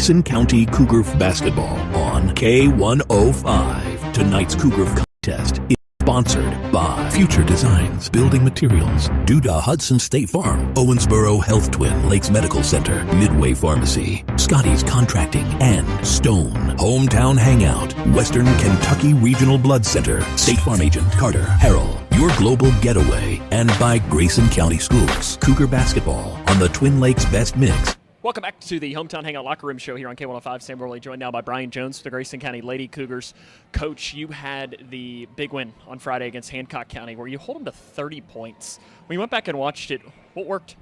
Grayson County Cougar basketball on K105. Tonight's Cougar contest is sponsored by Future Designs Building Materials, Duda Hudson State Farm, Owensboro Health Twin Lakes Medical Center, Midway Pharmacy, Scotty's Contracting, and Stone Hometown Hangout, Western Kentucky Regional Blood Center, State Farm Agent Carter Harrell, your global getaway, and by Grayson County Schools. Cougar basketball on the Twin Lakes Best Mix. Welcome back to the Hometown Hangout Locker Room Show here on K105. Sam Worley joined now by Brian Jones for the Grayson County Lady Cougars. Coach, you had the big win on Friday against Hancock County where you hold them to 30 points. When you went back and watched it, what worked?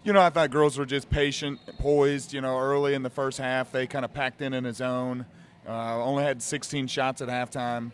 I thought girls were just patient, poised. Early in the first half, they kind of packed in a zone. Only had 16 shots at halftime,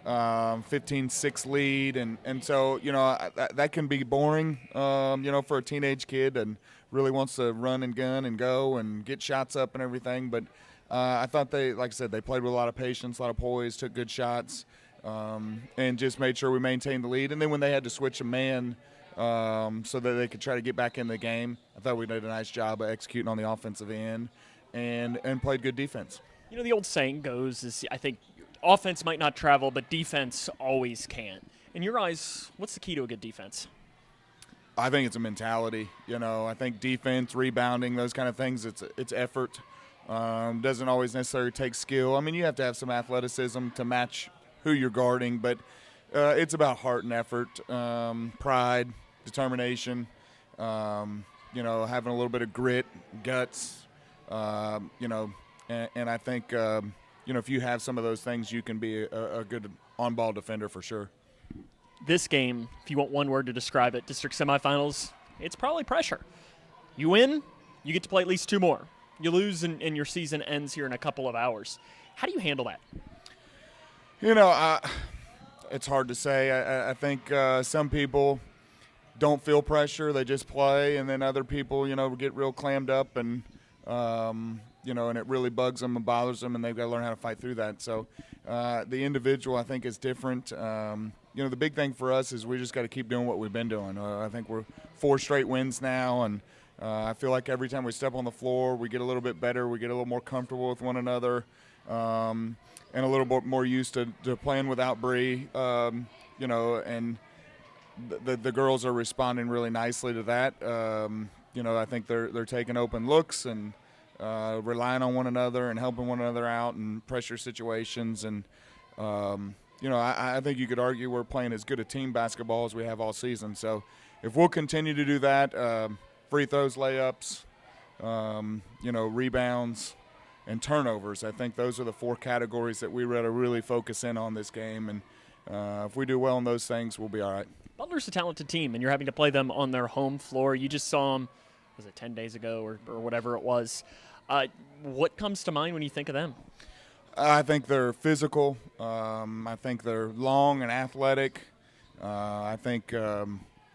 15-6 lead. And so, that can be boring, for a teenage kid and really wants to run and gun and go and get shots up and everything. But I thought they, like I said, they played with a lot of patience, a lot of poise, took good shots, and just made sure we maintained the lead. And then when they had to switch a man so that they could try to get back in the game, I thought we did a nice job of executing on the offensive end and played good defense. The old saying goes is, I think, offense might not travel, but defense always can. In your eyes, what's the key to a good defense? I think it's a mentality. I think defense, rebounding, those kind of things, it's effort. Doesn't always necessarily take skill. You have to have some athleticism to match who you're guarding, but it's about heart and effort, pride, determination, having a little bit of grit, guts, and I think, if you have some of those things, you can be a good on-ball defender for sure. This game, if you want one word to describe it, district semifinals, it's probably pressure. You win, you get to play at least two more. You lose, and your season ends here in a couple of hours. How do you handle that? It's hard to say. I think some people don't feel pressure. They just play, and then other people, get real clammed up and and it really bugs them and bothers them, and they've got to learn how to fight through that. So the individual, I think, is different. The big thing for us is we just got to keep doing what we've been doing. I think we're 4 straight wins now, and I feel like every time we step on the floor, we get a little bit better. We get a little more comfortable with one another, and a little bit more used to playing without Bree, and the girls are responding really nicely to that. I think they're taking open looks and relying on one another and helping one another out in pressure situations. And, I think you could argue we're playing as good a team basketball as we have all season. So if we'll continue to do that, free throws, layups, rebounds, and turnovers, I think those are the 4 categories that we really focus in on this game. And if we do well in those things, we'll be all right. Butler's a talented team, and you're having to play them on their home floor. You just saw them, was it 10 days ago or whatever it was. What comes to mind when you think of them? I think they're physical. I think they're long and athletic. I think,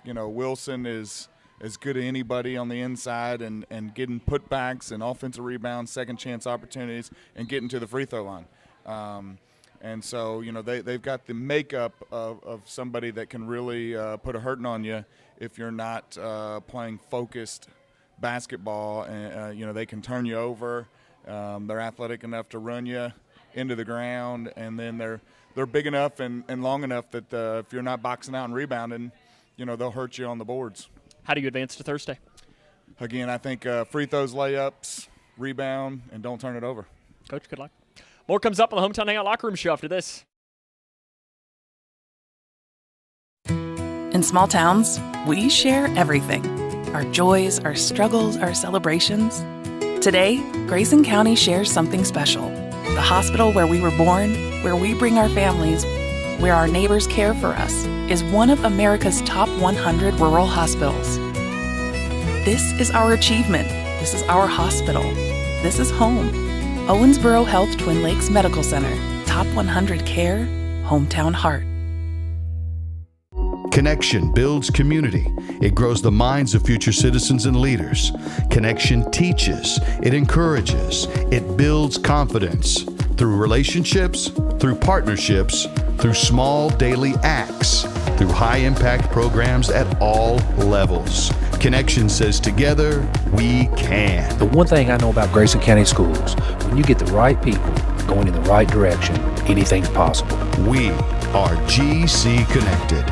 Wilson is as good as anybody on the inside and getting putbacks and offensive rebounds, second chance opportunities, and getting to the free throw line. And so, they've got the makeup of somebody that can really put a hurting on you if you're not playing focused basketball. And, they can turn you over. They're athletic enough to run you into the ground, and then they're big enough and long enough that if you're not boxing out and rebounding, they'll hurt you on the boards. How do you advance to Thursday? Again, I think free throws, layups, rebound, and don't turn it over. Coach, good luck. More comes up on the Hometown Hangout Locker Room Show after this. In small towns, we share everything. Our joys, our struggles, our celebrations. Today, Grayson County shares something special. The hospital where we were born, where we bring our families, where our neighbors care for us, is one of America's top 100 rural hospitals. This is our achievement. This is our hospital. This is home. Owensboro Health Twin Lakes Medical Center. Top 100 care, hometown heart. Connection builds community. It grows the minds of future citizens and leaders. Connection teaches. It encourages. It builds confidence through relationships, through partnerships, through small daily acts. through high-impact programs at all levels. Connection says together, we can. The one thing I know about Grayson County Schools, when you get the right people going in the right direction, anything's possible. We are GC Connected.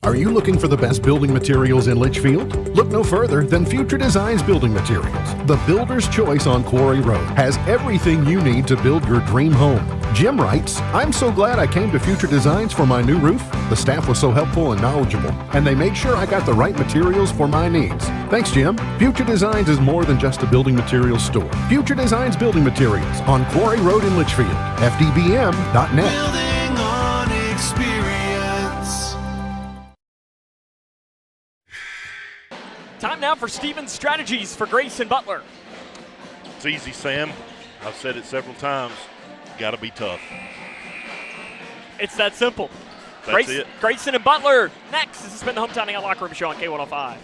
Are you looking for the best building materials in Leitchfield? Look no further than Future Designs Building Materials. The builder's choice on Quarry Road has everything you need to build your dream home. Jim writes, "I'm so glad I came to Future Designs for my new roof. The staff was so helpful and knowledgeable, and they made sure I got the right materials for my needs. Thanks, Jim." Future Designs is more than just a building materials store. Future Designs Building Materials on Quarry Road in Litchfield. FDBM.net. Building on experience. Time now for Steven's strategies for Grayson Butler. It's easy, Sam. I've said it several times. Got to be tough. It's that simple. That's it. Grayson and Butler next. This has been the Hometown Hangout Locker Room Show on K105.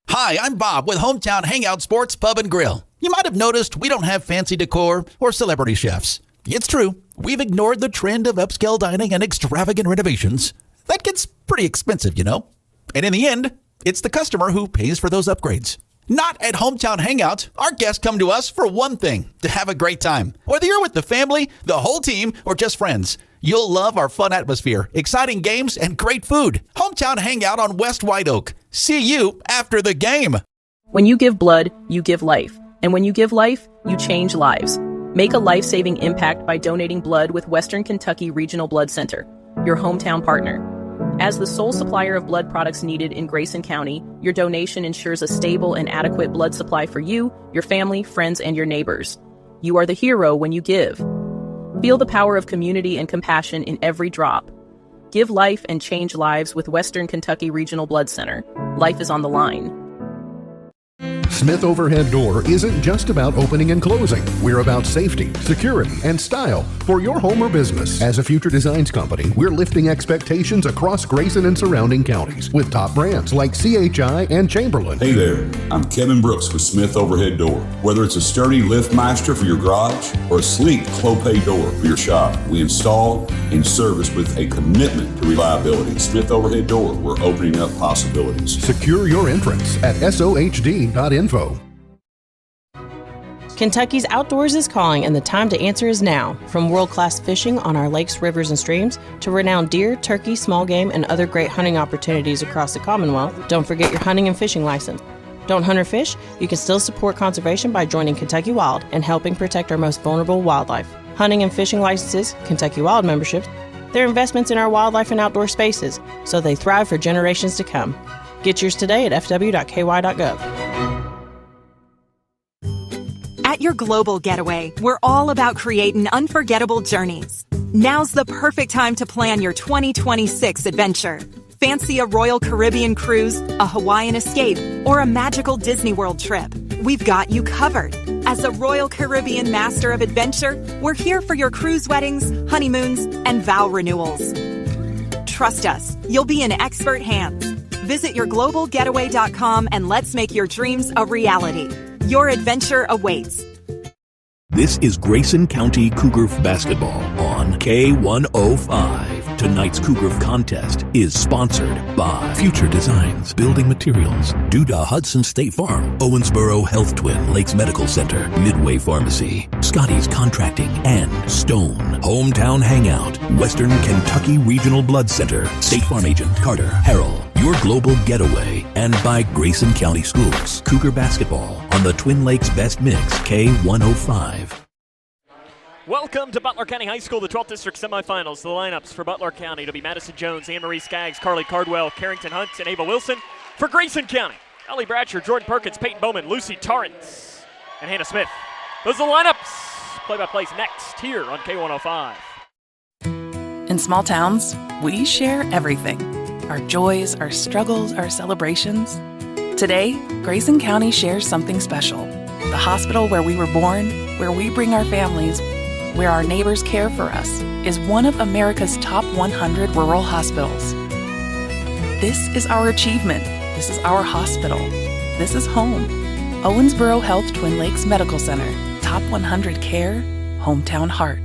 Hi, I'm Bob with Hometown Hangout Sports Pub and Grill. You might have noticed we don't have fancy decor or celebrity chefs. It's true. We've ignored the trend of upscale dining and extravagant renovations. That gets pretty expensive, you know. And in the end, it's the customer who pays for those upgrades. Not at Hometown Hangout. Our guests come to us for one thing, to have a great time. Whether you're with the family, the whole team, or just friends, you'll love our fun atmosphere, exciting games, and great food. Hometown Hangout on West White Oak. See you after the game. When you give blood, you give life. And when you give life, you change lives. Make a life-saving impact by donating blood with Western Kentucky Regional Blood Center, your hometown partner. As the sole supplier of blood products needed in Grayson County, your donation ensures a stable and adequate blood supply for you, your family, friends, and your neighbors. You are the hero when you give. Feel the power of community and compassion in every drop. Give life and change lives with Western Kentucky Regional Blood Center. Life is on the line. Smith Overhead Door isn't just about opening and closing. We're about safety, security, and style for your home or business. As a Future Designs company, we're lifting expectations across Grayson and surrounding counties with top brands like CHI and Chamberlain. Hey there, I'm Kevin Brooks with Smith Overhead Door. Whether it's a sturdy LiftMaster for your garage or a sleek Clopay door for your shop, we install and service with a commitment to reliability. Smith Overhead Door, we're opening up possibilities. Secure your entrance at sohd.info. Kentucky's outdoors is calling, and the time to answer is now. From world-class fishing on our lakes, rivers, and streams to renowned deer, turkey, small game, and other great hunting opportunities across the Commonwealth, don't forget your hunting and fishing license. Don't hunt or fish? You can still support conservation by joining Kentucky Wild and helping protect our most vulnerable wildlife. Hunting and fishing licenses, Kentucky Wild memberships, they're investments in our wildlife and outdoor spaces, so they thrive for generations to come. Get yours today at fw.ky.gov. At your global getaway, we're all about creating unforgettable journeys. Now's the perfect time to plan your 2026 adventure. Fancy a Royal Caribbean cruise, a Hawaiian escape, or a magical Disney World trip? We've got you covered. As a Royal Caribbean Master of Adventure, we're here for your cruise weddings, honeymoons, and vow renewals. Trust us, you'll be in expert hands. Visit yourglobalgetaway.com and let's make your dreams a reality. Your adventure awaits. This is Grayson County Cougar basketball on K105. Tonight's Cougar contest is sponsored by Future Designs Building Materials, Duda Hudson State Farm, Owensboro Health Twin Lakes Medical Center, Midway Pharmacy, Scotty's Contracting, and Stone. Hometown Hangout, Western Kentucky Regional Blood Center, State Farm Agent Carter Harrell, Your Global Getaway, and by Grayson County Schools. Cougar basketball on the Twin Lakes Best Mix, K105. Welcome to Butler County High School, the 12th District Semifinals. The lineups for Butler County to be Madison Jones, Anne-Marie Skaggs, Carly Cardwell, Carrington Hunt, and Ava Wilson. For Grayson County, Ellie Bratcher, Jordan Perkins, Peyton Bowman, Lucy Torrance, and Hannah Smith. Those are the lineups. Play-by-play's next here on K105. In small towns, we share everything. Our joys, our struggles, our celebrations. Today, Grayson County shares something special. The hospital where we were born, where we bring our families, where our neighbors care for us, is one of America's top 100 rural hospitals. This is our achievement. This is our hospital. This is home. Owensboro Health Twin Lakes Medical Center. Top 100 care, hometown heart.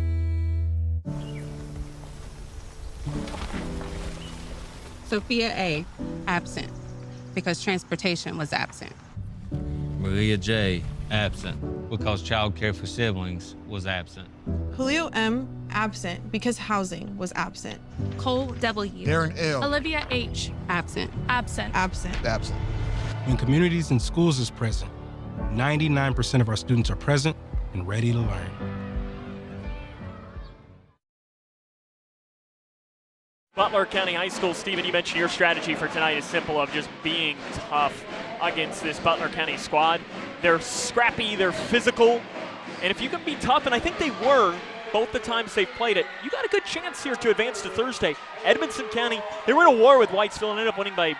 Sophia A., absent, because transportation was absent. Maria J., absent, because child care for siblings was absent. Julio M., absent, because housing was absent. Cole W. Darren L. Olivia H. Absent. Absent. Absent. Absent. When communities and schools is present, 99% of our students are present and ready to learn. Butler County High School, Stephen, you mentioned your strategy for tonight is simple of just being tough against this Butler County squad. They're scrappy, they're physical, and if you can be tough, and I think they were both the times they've played it, you got a good chance here to advance to Thursday. Edmonson County, they were in a war with Whitesville and ended up winning by,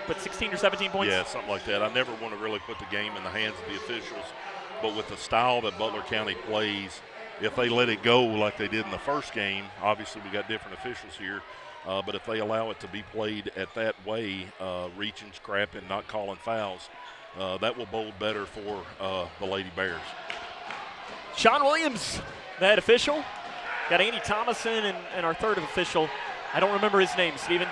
16 or 17 points? Yeah, something like that. I never want to really put the game in the hands of the officials, but with the style that Butler County plays, if they let it go like they did in the first game, obviously we got different officials here, but if they allow it to be played at that way, reaching, scrapping, not calling fouls, that will bode better for the Lady Bears. Sean Williams, the head official. Got Andy Thomason and our third official. I don't remember his name, Stephen.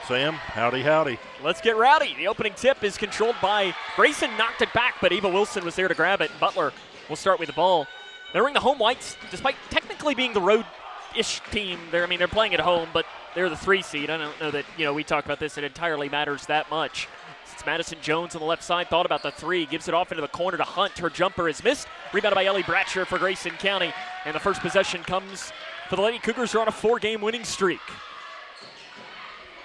Sam, howdy, howdy. Let's get rowdy. The opening tip is controlled by Grayson, knocked it back, but Ava Wilson was there to grab it. Butler will start with the ball. They're in the home whites, despite technically being the road-ish team. They're playing at home, but they're the 3 seed. I don't know that, we talk about this, it entirely matters that much. It's Madison Jones on the left side, thought about the 3, gives it off into the corner to Hunt. Her jumper is missed. Rebounded by Ellie Bratcher for Grayson County. And the first possession comes for the Lady Cougars, who are on a 4-game winning streak.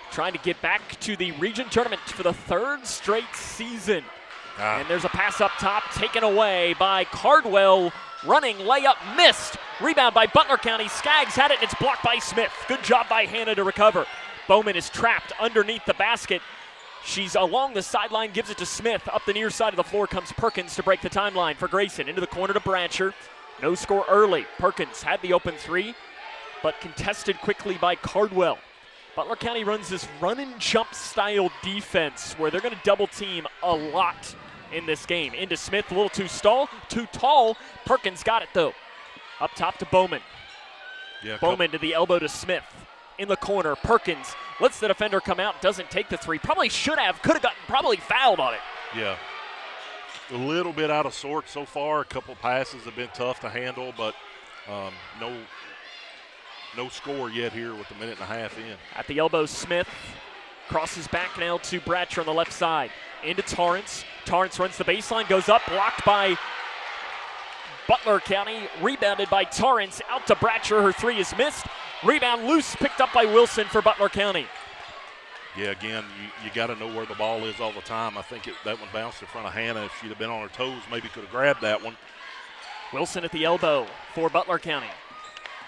Trying to get back to the region tournament for the 3rd straight season. And there's a pass up top taken away by Cardwell. Running layup missed. Rebound by Butler County. Skaggs had it and it's blocked by Smith. Good job by Hannah to recover. Bowman is trapped underneath the basket. She's along the sideline, gives it to Smith. Up the near side of the floor comes Perkins to break the timeline for Grayson. Into the corner to Bratcher. No score early. Perkins had the open 3, but contested quickly by Cardwell. Butler County runs this run and jump style defense where they're going to double team a lot in this game. Into Smith, a little too tall. Perkins got it though. Up top to Bowman. Yeah, Bowman to the elbow to Smith. In the corner, Perkins lets the defender come out, doesn't take the 3. Probably should have, could have gotten, probably fouled on it. Yeah. A little bit out of sorts so far. A couple passes have been tough to handle, but no score yet here with a minute and a half in. At the elbow, Smith crosses back now to Bratcher on the left side. Into Torrance. Torrance runs the baseline, goes up, blocked by Butler County. Rebounded by Torrance, out to Bratcher. Her 3 is missed. Rebound loose, picked up by Wilson for Butler County. Yeah, again, you got to know where the ball is all the time. I think that one bounced in front of Hannah. If she'd have been on her toes, maybe could have grabbed that one. Wilson at the elbow for Butler County.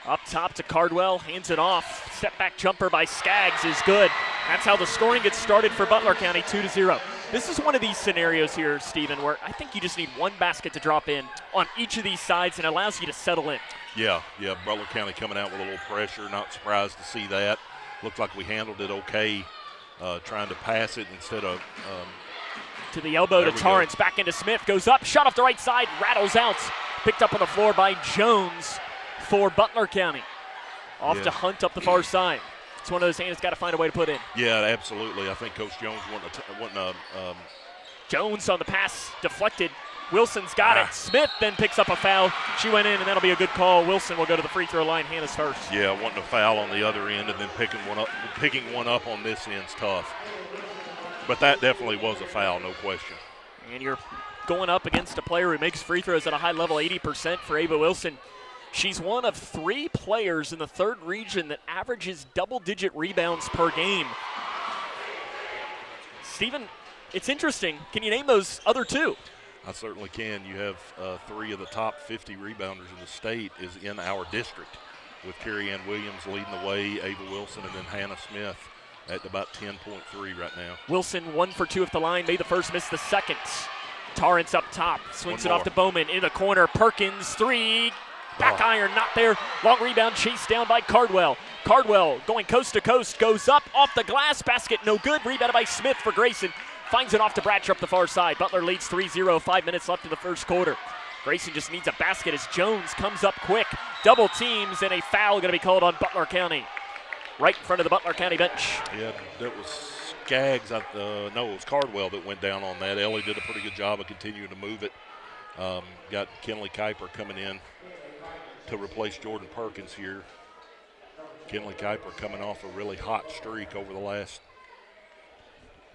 Up top to Cardwell, hands it off. Step back jumper by Skaggs is good. That's how the scoring gets started for Butler County, 2-0. This is one of these scenarios here, Stephen, where I think you just need one basket to drop in on each of these sides and it allows you to settle in. Yeah, Butler County coming out with a little pressure. Not surprised to see that. Looked like we handled it okay, trying to pass it instead of to the elbow to Torrance, back into Smith, goes up, shot off the right side, rattles out. Picked up on the floor by Jones for Butler County. Off to Hunt up the far side. It's one of those Hannah's got to find a way to put in. Yeah, absolutely. I think Coach Jones wanting Jones on the pass, deflected. Wilson's got it. Smith then picks up a foul. She went in, and that'll be a good call. Wilson will go to the free throw line. Hannah's first. Yeah, wanting a foul on the other end and then picking one up on this end's tough. But that definitely was a foul, no question. And you're going up against a player who makes free throws at a high level, 80% for Ava Wilson. She's one of 3 players in the 3rd region that averages double-digit rebounds per game. Stephen, it's interesting. Can you name those other 2? I certainly can. You have 3 of the top 50 rebounders in the state is in our district, with Carrie Ann Williams leading the way, Ava Wilson, and then Hannah Smith at about 10.3 right now. Wilson 1 for 2 at the line, made the first, missed the second. Torrance up top, swings it off to Bowman, in the corner, Perkins, 3, back iron, not there. Long rebound, chased down by Cardwell. Cardwell going coast to coast, goes up, off the glass, basket no good, rebounded by Smith for Grayson. Finds it off to Bratcher up the far side. Butler leads 3-0, 5 minutes left in the first quarter. Grayson just needs a basket as Jones comes up quick. Double teams and a foul going to be called on Butler County. right in front of the Butler County bench. Yeah, that was Skaggs. No, it was Cardwell that went down on that. Ellie did a pretty good job of continuing to move it. Got Kenley Kuiper coming in to replace Jordan Perkins here. Kenley Kuiper coming off a really hot streak over the last,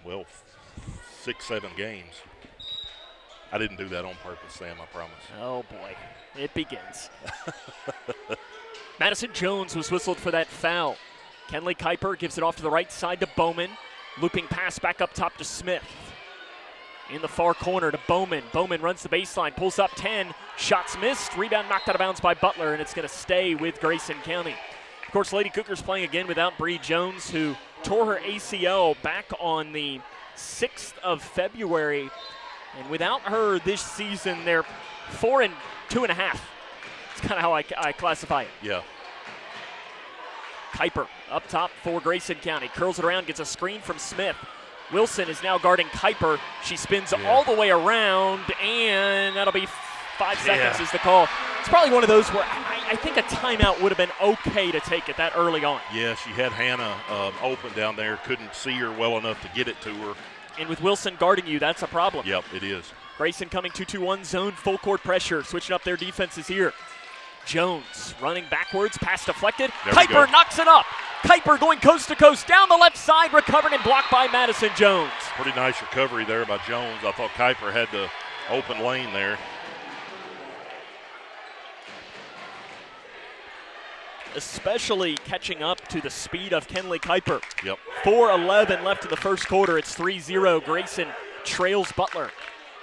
6-7 games. I didn't do that on purpose, Sam, I promise. Oh, boy. It begins. Madison Jones was whistled for that foul. Kenley Kuiper gives it off to the right side to Bowman. Looping pass back up top to Smith. In the far corner to Bowman. Bowman runs the baseline, pulls up 10. Shots missed. Rebound knocked out of bounds by Butler, and it's going to stay with Grayson County. Of course, Lady Cougars playing again without Bree Jones, who tore her ACL back on the 6th of February. And without her this season, they're 4 2.5. It's kind of how I classify it. Yeah. Kuiper up top for Grayson County. Curls it around, gets a screen from Smith. Wilson is now guarding Kuiper. She spins all the way around, and that'll be 5 seconds is the call. It's probably one of those where I think a timeout would have been okay to take it that early on. Yeah, she had Hannah open down there, couldn't see her well enough to get it to her. And with Wilson guarding you, that's a problem. Yep, it is. Grayson coming 2-2-1 zone, full court pressure, switching up their defenses here. Jones running backwards, pass deflected. Kuiper knocks it up. Kuiper going coast to coast down the left side, recovered and blocked by Madison Jones. Pretty nice recovery there by Jones. I thought Kuiper had the open lane there. Especially catching up to the speed of Kenley Kuiper. Yep. 4:11 left in the first quarter. It's 3-0. Grayson trails Butler.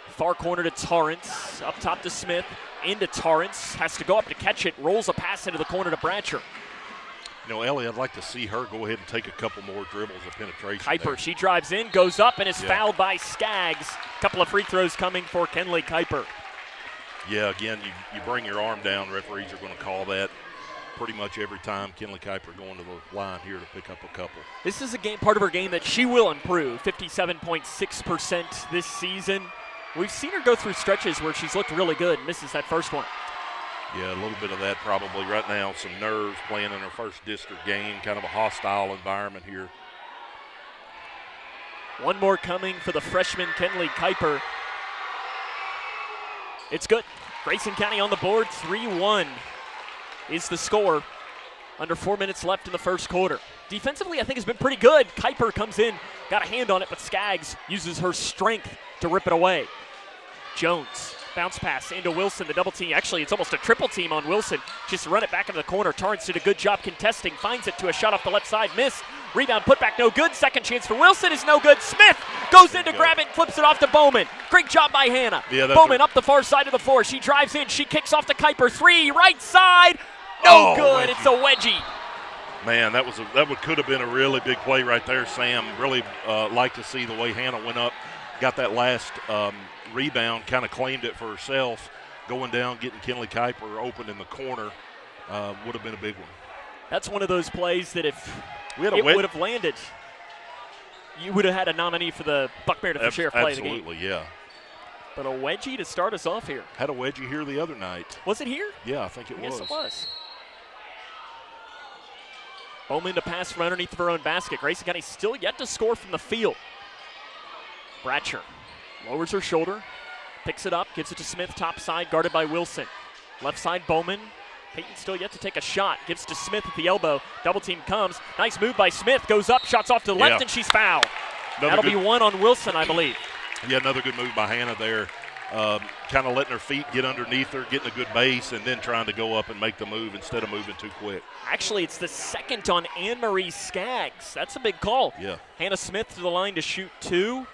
Far corner to Torrance. Up top to Smith. Into Torrance. Has to go up to catch it. Rolls a pass into the corner to Bratcher. You know, Ellie, I'd like to see her go ahead and take a couple more dribbles of penetration. Kuiper, she drives in, goes up, and is fouled by Skaggs. A couple of free throws coming for Kenley Kuiper. Yeah, again, you bring your arm down. Referees are going to call that pretty much every time. Kenley Kuiper going to the line here to pick up a couple. This is a game, part of her game that she will improve. 57.6% this season. We've seen her go through stretches where she's looked really good, misses that first one. Yeah, a little bit of that probably right now. Some nerves playing in her first district game, kind of a hostile environment here. One more coming for the freshman Kenley Kuiper. It's good. Grayson County on the board, 3-1 is the score. Under 4 minutes left in the first quarter. Defensively, I think has been pretty good. Kuiper comes in, got a hand on it, but Skaggs uses her strength to rip it away. Jones, bounce pass into Wilson, the double team. Actually, it's almost a triple team on Wilson. Just run it back into the corner. Torrance did a good job contesting, finds it to a shot off the left side, miss. Rebound, put back, no good. Second chance for Wilson is no good. Smith goes in to grab it and flips it off to Bowman. Great job by Hannah. Yeah, Bowman up the far side of the floor. She drives in, she kicks off to Kuiper. 3, right side. No good. Wedgie. It's a wedgie. Man, that could have been a really big play right there, Sam. Really like to see the way Hannah went up, got that last rebound, kind of claimed it for herself, going down, getting Kenley Kuiper open in the corner. Would have been a big one. That's one of those plays that if it would have landed, you would have had a nominee for the Buck Meredith Sheriff play of the game. Absolutely, yeah. But a wedgie to start us off here. Had a wedgie here the other night. Was it here? Yeah, I think it was. Yes, it was. Bowman to pass from underneath of her own basket. Grayson County still yet to score from the field. Bratcher lowers her shoulder, picks it up, gives it to Smith, top side, guarded by Wilson. Left side, Bowman. Peyton still yet to take a shot. Gives to Smith at the elbow. Double team comes. Nice move by Smith. Goes up, shots off to the left, and she's fouled. That'll be one on Wilson, I believe. Yeah, another good move by Hannah there. Kind of letting her feet get underneath her, getting a good base, and then trying to go up and make the move instead of moving too quick. Actually, it's the second on Anne-Marie Skaggs. That's a big call. Yeah. Hannah Smith to the line to shoot 2.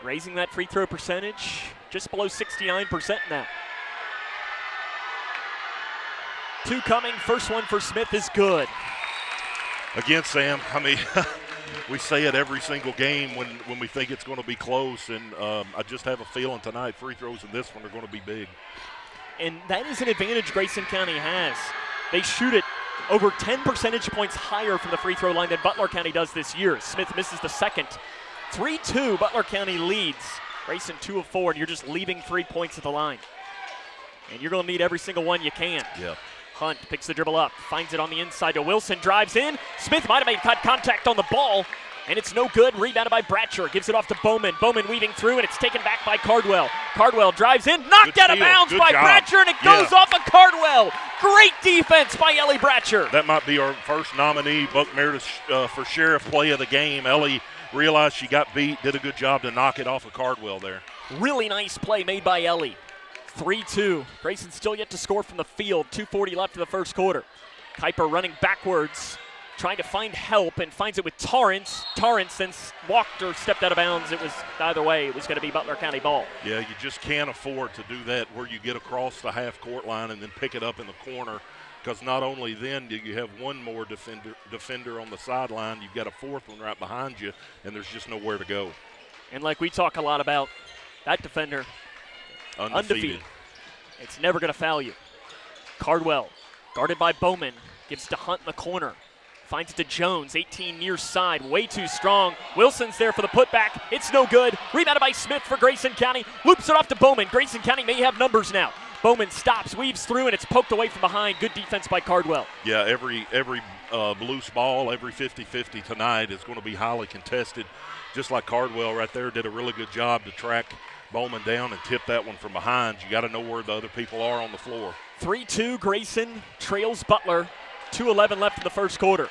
Raising that free throw percentage just below 69% now. 2 coming. First one for Smith is good. Again, Sam, I mean, we say it every single game when we think it's going to be close, and I just have a feeling tonight free throws in this one are going to be big. And that is an advantage Grayson County has. They shoot it over 10 percentage points higher from the free throw line than Butler County does this year. Smith misses the second. 3-2, Butler County leads. Grayson 2 of 4, and you're just leaving 3 points at the line. And you're going to need every single one you can. Yeah. Hunt picks the dribble up, finds it on the inside to Wilson, drives in. Smith might have made contact on the ball, and it's no good. Rebounded by Bratcher, gives it off to Bowman. Bowman weaving through, and it's taken back by Cardwell. Cardwell drives in, knocked out of bounds by Bratcher, and it goes off of Cardwell. Great defense by Ellie Bratcher. That might be our first nominee, Buck Meredith, for Sheriff Play of the Game. Ellie realized she got beat, did a good job to knock it off of Cardwell there. Really nice play made by Ellie. 3-2. Grayson still yet to score from the field. 2:40 left in the first quarter. Kuiper running backwards, trying to find help, and finds it with Torrance. Torrance then walked or stepped out of bounds. It was either way. It was going to be Butler County ball. Yeah, you just can't afford to do that where you get across the half-court line and then pick it up in the corner, because not only then do you have one more defender on the sideline, you've got a fourth one right behind you, and there's just nowhere to go. And like we talk a lot about, that defender, undefeated. It's never going to foul you. Cardwell, guarded by Bowman, gives to Hunt in the corner. Finds it to Jones, 18 near side, way too strong. Wilson's there for the putback. It's no good. Rebounded by Smith for Grayson County. Loops it off to Bowman. Grayson County may have numbers now. Bowman stops, weaves through, and it's poked away from behind. Good defense by Cardwell. Yeah, every loose ball, every 50-50 tonight is going to be highly contested. Just like Cardwell right there did a really good job to track Bowman down and tip that one from behind. You got to know where the other people are on the floor. 3-2, Grayson trails Butler. 2:11 left in the first quarter.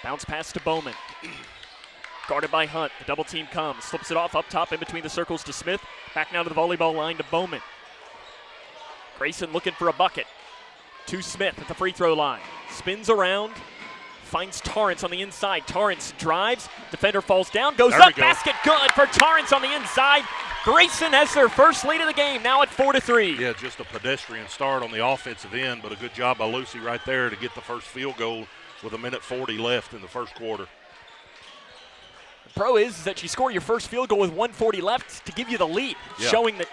Bounce pass to Bowman. Guarded by Hunt. The double team comes. Slips it off up top in between the circles to Smith. Back now to the volleyball line to Bowman. Grayson looking for a bucket. To Smith at the free throw line. Spins around. Finds Torrance on the inside. Torrance drives. Defender falls down. Goes up. Basket good for Torrance on the inside. Grayson has their first lead of the game, now at 4-3. Yeah, just a pedestrian start on the offensive end, but a good job by Lucy right there to get the first field goal with 1:40 left in the first quarter. The pro is that you score your first field goal with 1:40 left to give you the lead, showing that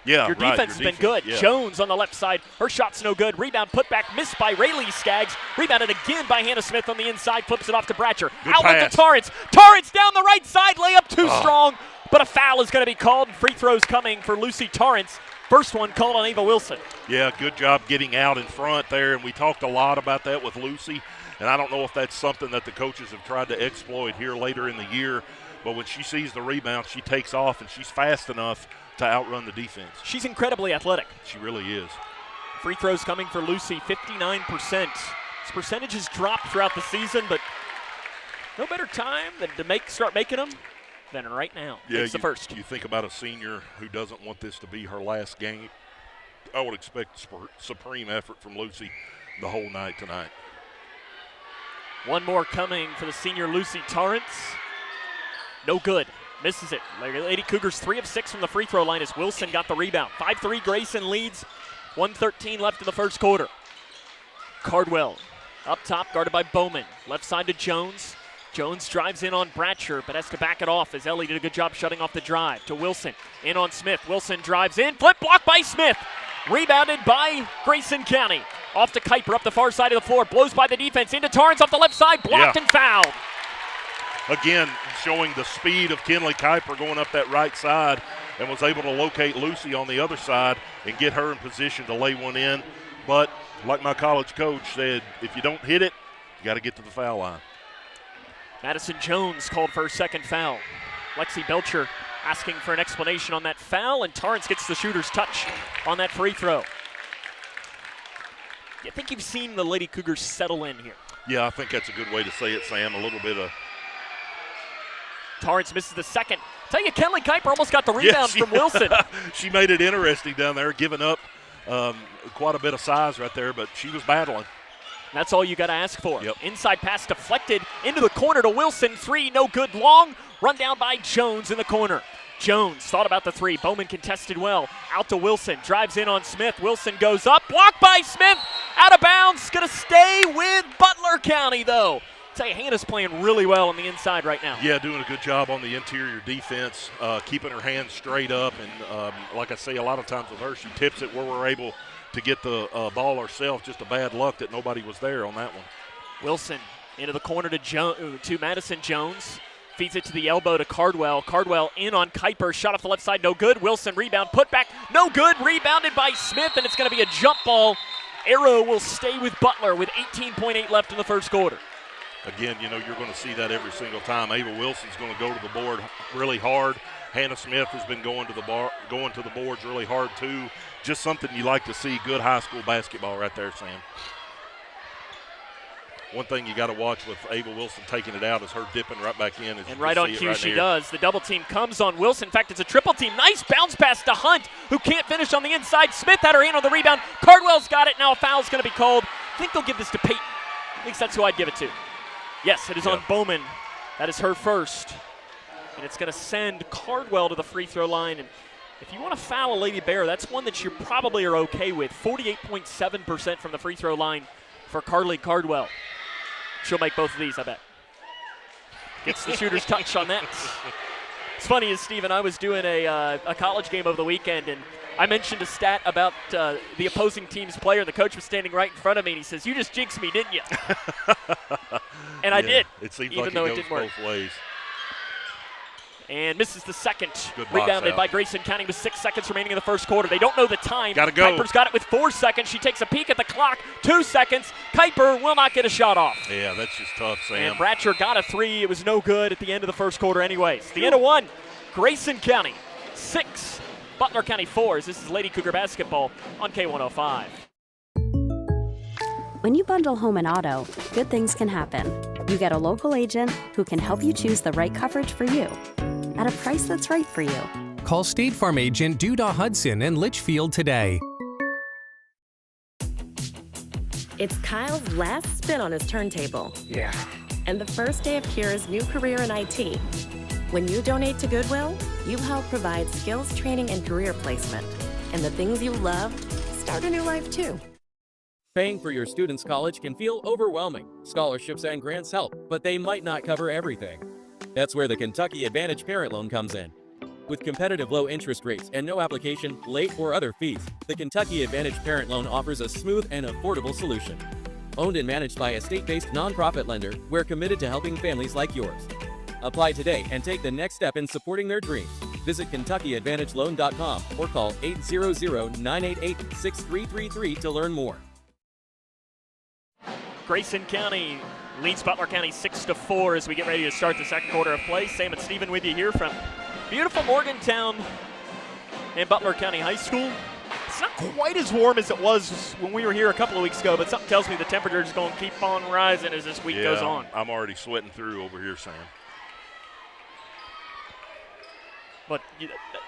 your defense has been good. Yeah. Jones on the left side. Her shot's no good. Rebound put back, missed by Rayleigh Skaggs. Rebounded again by Hannah Smith on the inside. Flips it off to Bratcher. Outlet to Torrance. Torrance down the right side. Layup too strong. But a foul is going to be called. Free throws coming for Lucy Torrance. First one called on Ava Wilson. Yeah, good job getting out in front there. And we talked a lot about that with Lucy. And I don't know if that's something that the coaches have tried to exploit here later in the year. But when she sees the rebound, she takes off, and she's fast enough to outrun the defense. She's incredibly athletic. She really is. Free throws coming for Lucy, 59%. This percentage has dropped throughout the season, but no better time than to start making them than right now. Yeah, it's the first. You think about a senior who doesn't want this to be her last game. I would expect supreme effort from Lucy the whole night tonight. One more coming for the senior Lucy Torrance. No good. Misses it. Lady Cougars 3 of 6 from the free throw line as Wilson got the rebound. 5-3 Grayson leads. 1:13 left in the first quarter. Cardwell up top, guarded by Bowman. Left side to Jones. Jones drives in on Bratcher, but has to back it off as Ellie did a good job shutting off the drive. To Wilson. In on Smith. Wilson drives in. Flip block by Smith. Rebounded by Grayson County. Off to Kuiper up the far side of the floor. Blows by the defense. Into Torrance off the left side. Blocked and fouled. Again, showing the speed of Kinley Kuiper going up that right side, and was able to locate Lucy on the other side and get her in position to lay one in. But like my college coach said, if you don't hit it, you got to get to the foul line. Madison Jones called for her second foul. Lexi Belcher asking for an explanation on that foul, and Torrance gets the shooter's touch on that free throw. I think you've seen the Lady Cougars settle in here. Yeah, I think that's a good way to say it, Sam. A little bit of... Torrance misses the second. Tell you, Kinley Kuiper almost got the rebound from Wilson. She made it interesting down there, giving up quite a bit of size right there, but she was battling. That's all you got to ask for. Yep. Inside pass deflected into the corner to Wilson. 3, no good. Long run down by Jones in the corner. Jones thought about the 3. Bowman contested well. Out to Wilson. Drives in on Smith. Wilson goes up. Blocked by Smith. Out of bounds. Going to stay with Butler County, though. Tell you, Hannah's playing really well on the inside right now. Yeah, doing a good job on the interior defense, keeping her hands straight up. And like I say, a lot of times with her, she tips it where we're able to get the ball ourselves. Just a bad luck that nobody was there on that one. Wilson into the corner to Madison Jones. Feeds it to the elbow to Cardwell. Cardwell in on Kuiper. Shot off the left side, no good. Wilson rebound, put back, no good. Rebounded by Smith, and it's going to be a jump ball. Arrow will stay with Butler with 18.8 left in the first quarter. Again, you're going to see that every single time. Ava Wilson's going to go to the board really hard. Hannah Smith has been going to the boards really hard too. Just something you like to see. Good high school basketball right there, Sam. One thing you got to watch with Ava Wilson taking it out is her dipping right back in. And right on cue she does. The double team comes on Wilson. In fact, it's a triple team. Nice bounce pass to Hunt, who can't finish on the inside. Smith had her hand on the rebound. Cardwell's got it. Now a foul's going to be called. I think they'll give this to Peyton. At least that's who I'd give it to. Yes, it is on Bowman. That is her first. And it's going to send Cardwell to the free throw line. And if you want to foul a Lady Bear, that's one that you probably are okay with. 48.7% from the free throw line for Carly Cardwell. She'll make both of these, I bet. Gets the shooter's touch on that. It's funny, as Steven, I was doing a college game over the weekend, and I mentioned a stat about the opposing team's player, and the coach was standing right in front of me, and he says, "You just jinxed me, didn't you?" And I did, it seems even like though it it goes didn't work. both ways. And misses the second. Good box Rebounded out. by Grayson County with 6 seconds remaining in the first quarter. They don't know the time. Gotta go. Kuiper's got it with 4 seconds. She takes a peek at the clock. 2 seconds. Kuiper will not get a shot off. Yeah, that's just tough, Sam. And Bratcher got a 3. It was no good at the end of the first quarter anyways. The end of 1. Grayson County 6. Butler County 4. This is Lady Cougar basketball on K105. When you bundle home and auto, good things can happen. You get a local agent who can help you choose the right coverage for you at a price that's right for you. Call State Farm agent Duda Hudson in Leitchfield today. It's Kyle's last spin on his turntable. Yeah. And the first day of Kira's new career in IT. When you donate to Goodwill, you help provide skills training and career placement. And the things you love start a new life too. Paying for your student's college can feel overwhelming. Scholarships and grants help, but they might not cover everything. That's where the Kentucky Advantage Parent Loan comes in. With competitive low interest rates and no application, late, or other fees, the Kentucky Advantage Parent Loan offers a smooth and affordable solution. Owned and managed by a state-based nonprofit lender, we're committed to helping families like yours. Apply today and take the next step in supporting their dreams. Visit KentuckyAdvantageLoan.com or call 800-988-6333 to learn more. Grayson County leads Butler County 6-4 as we get ready to start the second quarter of play. Sam and Steven with you here from beautiful Morgantown and Butler County High School. It's not quite as warm as it was when we were here a couple of weeks ago, but something tells me the temperature is going to keep on rising as this week goes on. I'm already sweating through over here, Sam. But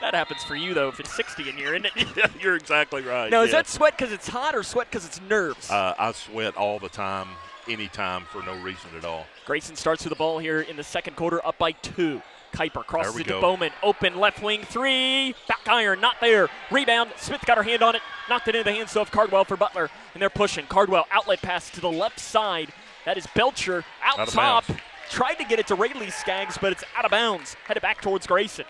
that happens for you, though, if it's 60 in here, isn't it? Yeah, you're exactly right. Now, is that sweat because it's hot or sweat because it's nerves? I sweat all the time, anytime, for no reason at all. Grayson starts with the ball here in the second quarter, up by 2. Kuiper crosses it to Bowman. Open left wing 3. Back iron, not there. Rebound. Smith got her hand on it. Knocked it into the hands of Cardwell for Butler. And they're pushing. Cardwell outlet pass to the left side. That is Belcher out top. Tried to get it to Rayleigh Skaggs, but it's out of bounds. Headed back towards Grayson.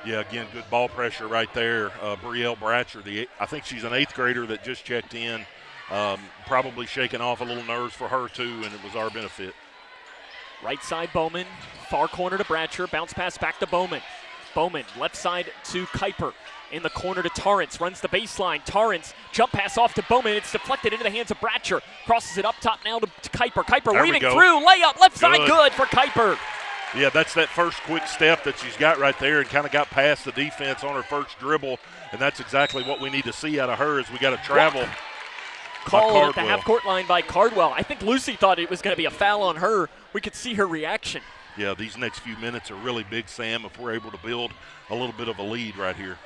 Yeah, again, good ball pressure right there. Brielle Bratcher, I think she's an 8th grader that just checked in. Probably shaking off a little nerves for her, too, and it was our benefit. Right side Bowman, far corner to Bratcher, bounce pass back to Bowman. Bowman, left side to Kuiper. In the corner to Torrance, runs the baseline. Torrance, jump pass off to Bowman. It's deflected into the hands of Bratcher. Crosses it up top now to Kuiper. Kuiper weaving through, layup, left side, good for Kuiper. Yeah, that's that first quick step that she's got right there and kind of got past the defense on her first dribble, and that's exactly what we need to see out of her as we got to travel. Called at the half-court line by Cardwell. I think Lucy thought it was going to be a foul on her. We could see her reaction. Yeah, these next few minutes are really big, Sam, if we're able to build a little bit of a lead right here.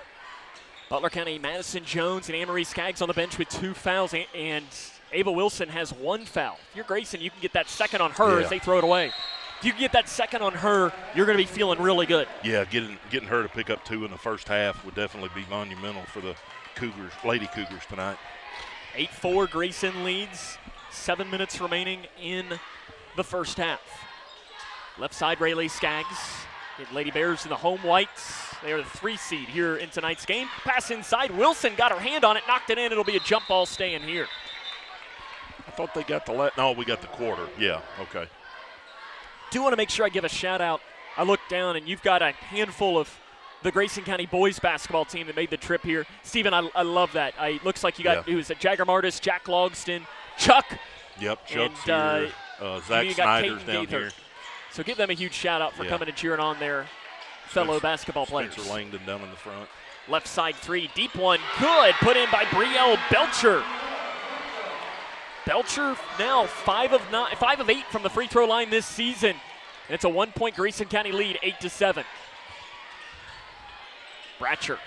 Butler County, Madison Jones and Anne-Marie Skaggs on the bench with 2 fouls, and Ava Wilson has 1 foul. If you're Grayson, you can get that second on her as they throw it away. If you can get that second on her, you're going to be feeling really good. Yeah, getting her to pick up 2 in the first half would definitely be monumental for the Cougars, Lady Cougars tonight. 8-4 Grayson leads. 7 minutes remaining in the first half. Left side, Rayleigh Skaggs. Lady Bears in the home whites. They are the 3 seed here in tonight's game. Pass inside. Wilson got her hand on it, knocked it in. It'll be a jump ball staying here. I thought they got the no, we got the quarter. Yeah, okay. Do want to make sure I give a shout out I look down, and you've got a handful of the Grayson County boys basketball team that made the trip here. Stephen, I love that. It looks like you got, who was it, Jagger Martis, Jack Logston, Chuck. Yep, Chuck's and, here. Zach Snyder's down here. So give them a huge shout-out for coming and cheering on their fellow basketball players. Spencer Langdon down in the front. Left side three, deep one, good. Put in by Brielle Belcher. Belcher now 5 of 8 from the free throw line this season. And it's a 1-point Grayson County lead, 8-7. Bratcher,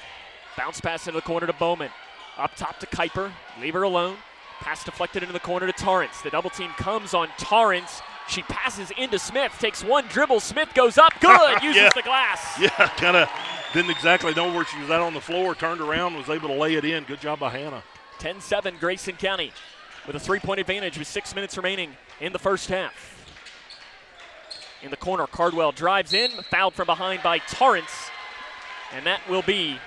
bounce pass into the corner to Bowman. Up top to Kuiper, leave her alone. Pass deflected into the corner to Torrance. The double team comes on Torrance. She passes into Smith, takes one dribble. Smith goes up, good, uses the glass. Yeah, kind of didn't exactly know where she was at on the floor, turned around, was able to lay it in. Good job by Hannah. 10-7 Grayson County with a 3-point advantage with 6 minutes remaining in the first half. In the corner, Cardwell drives in, fouled from behind by Torrance, and that will be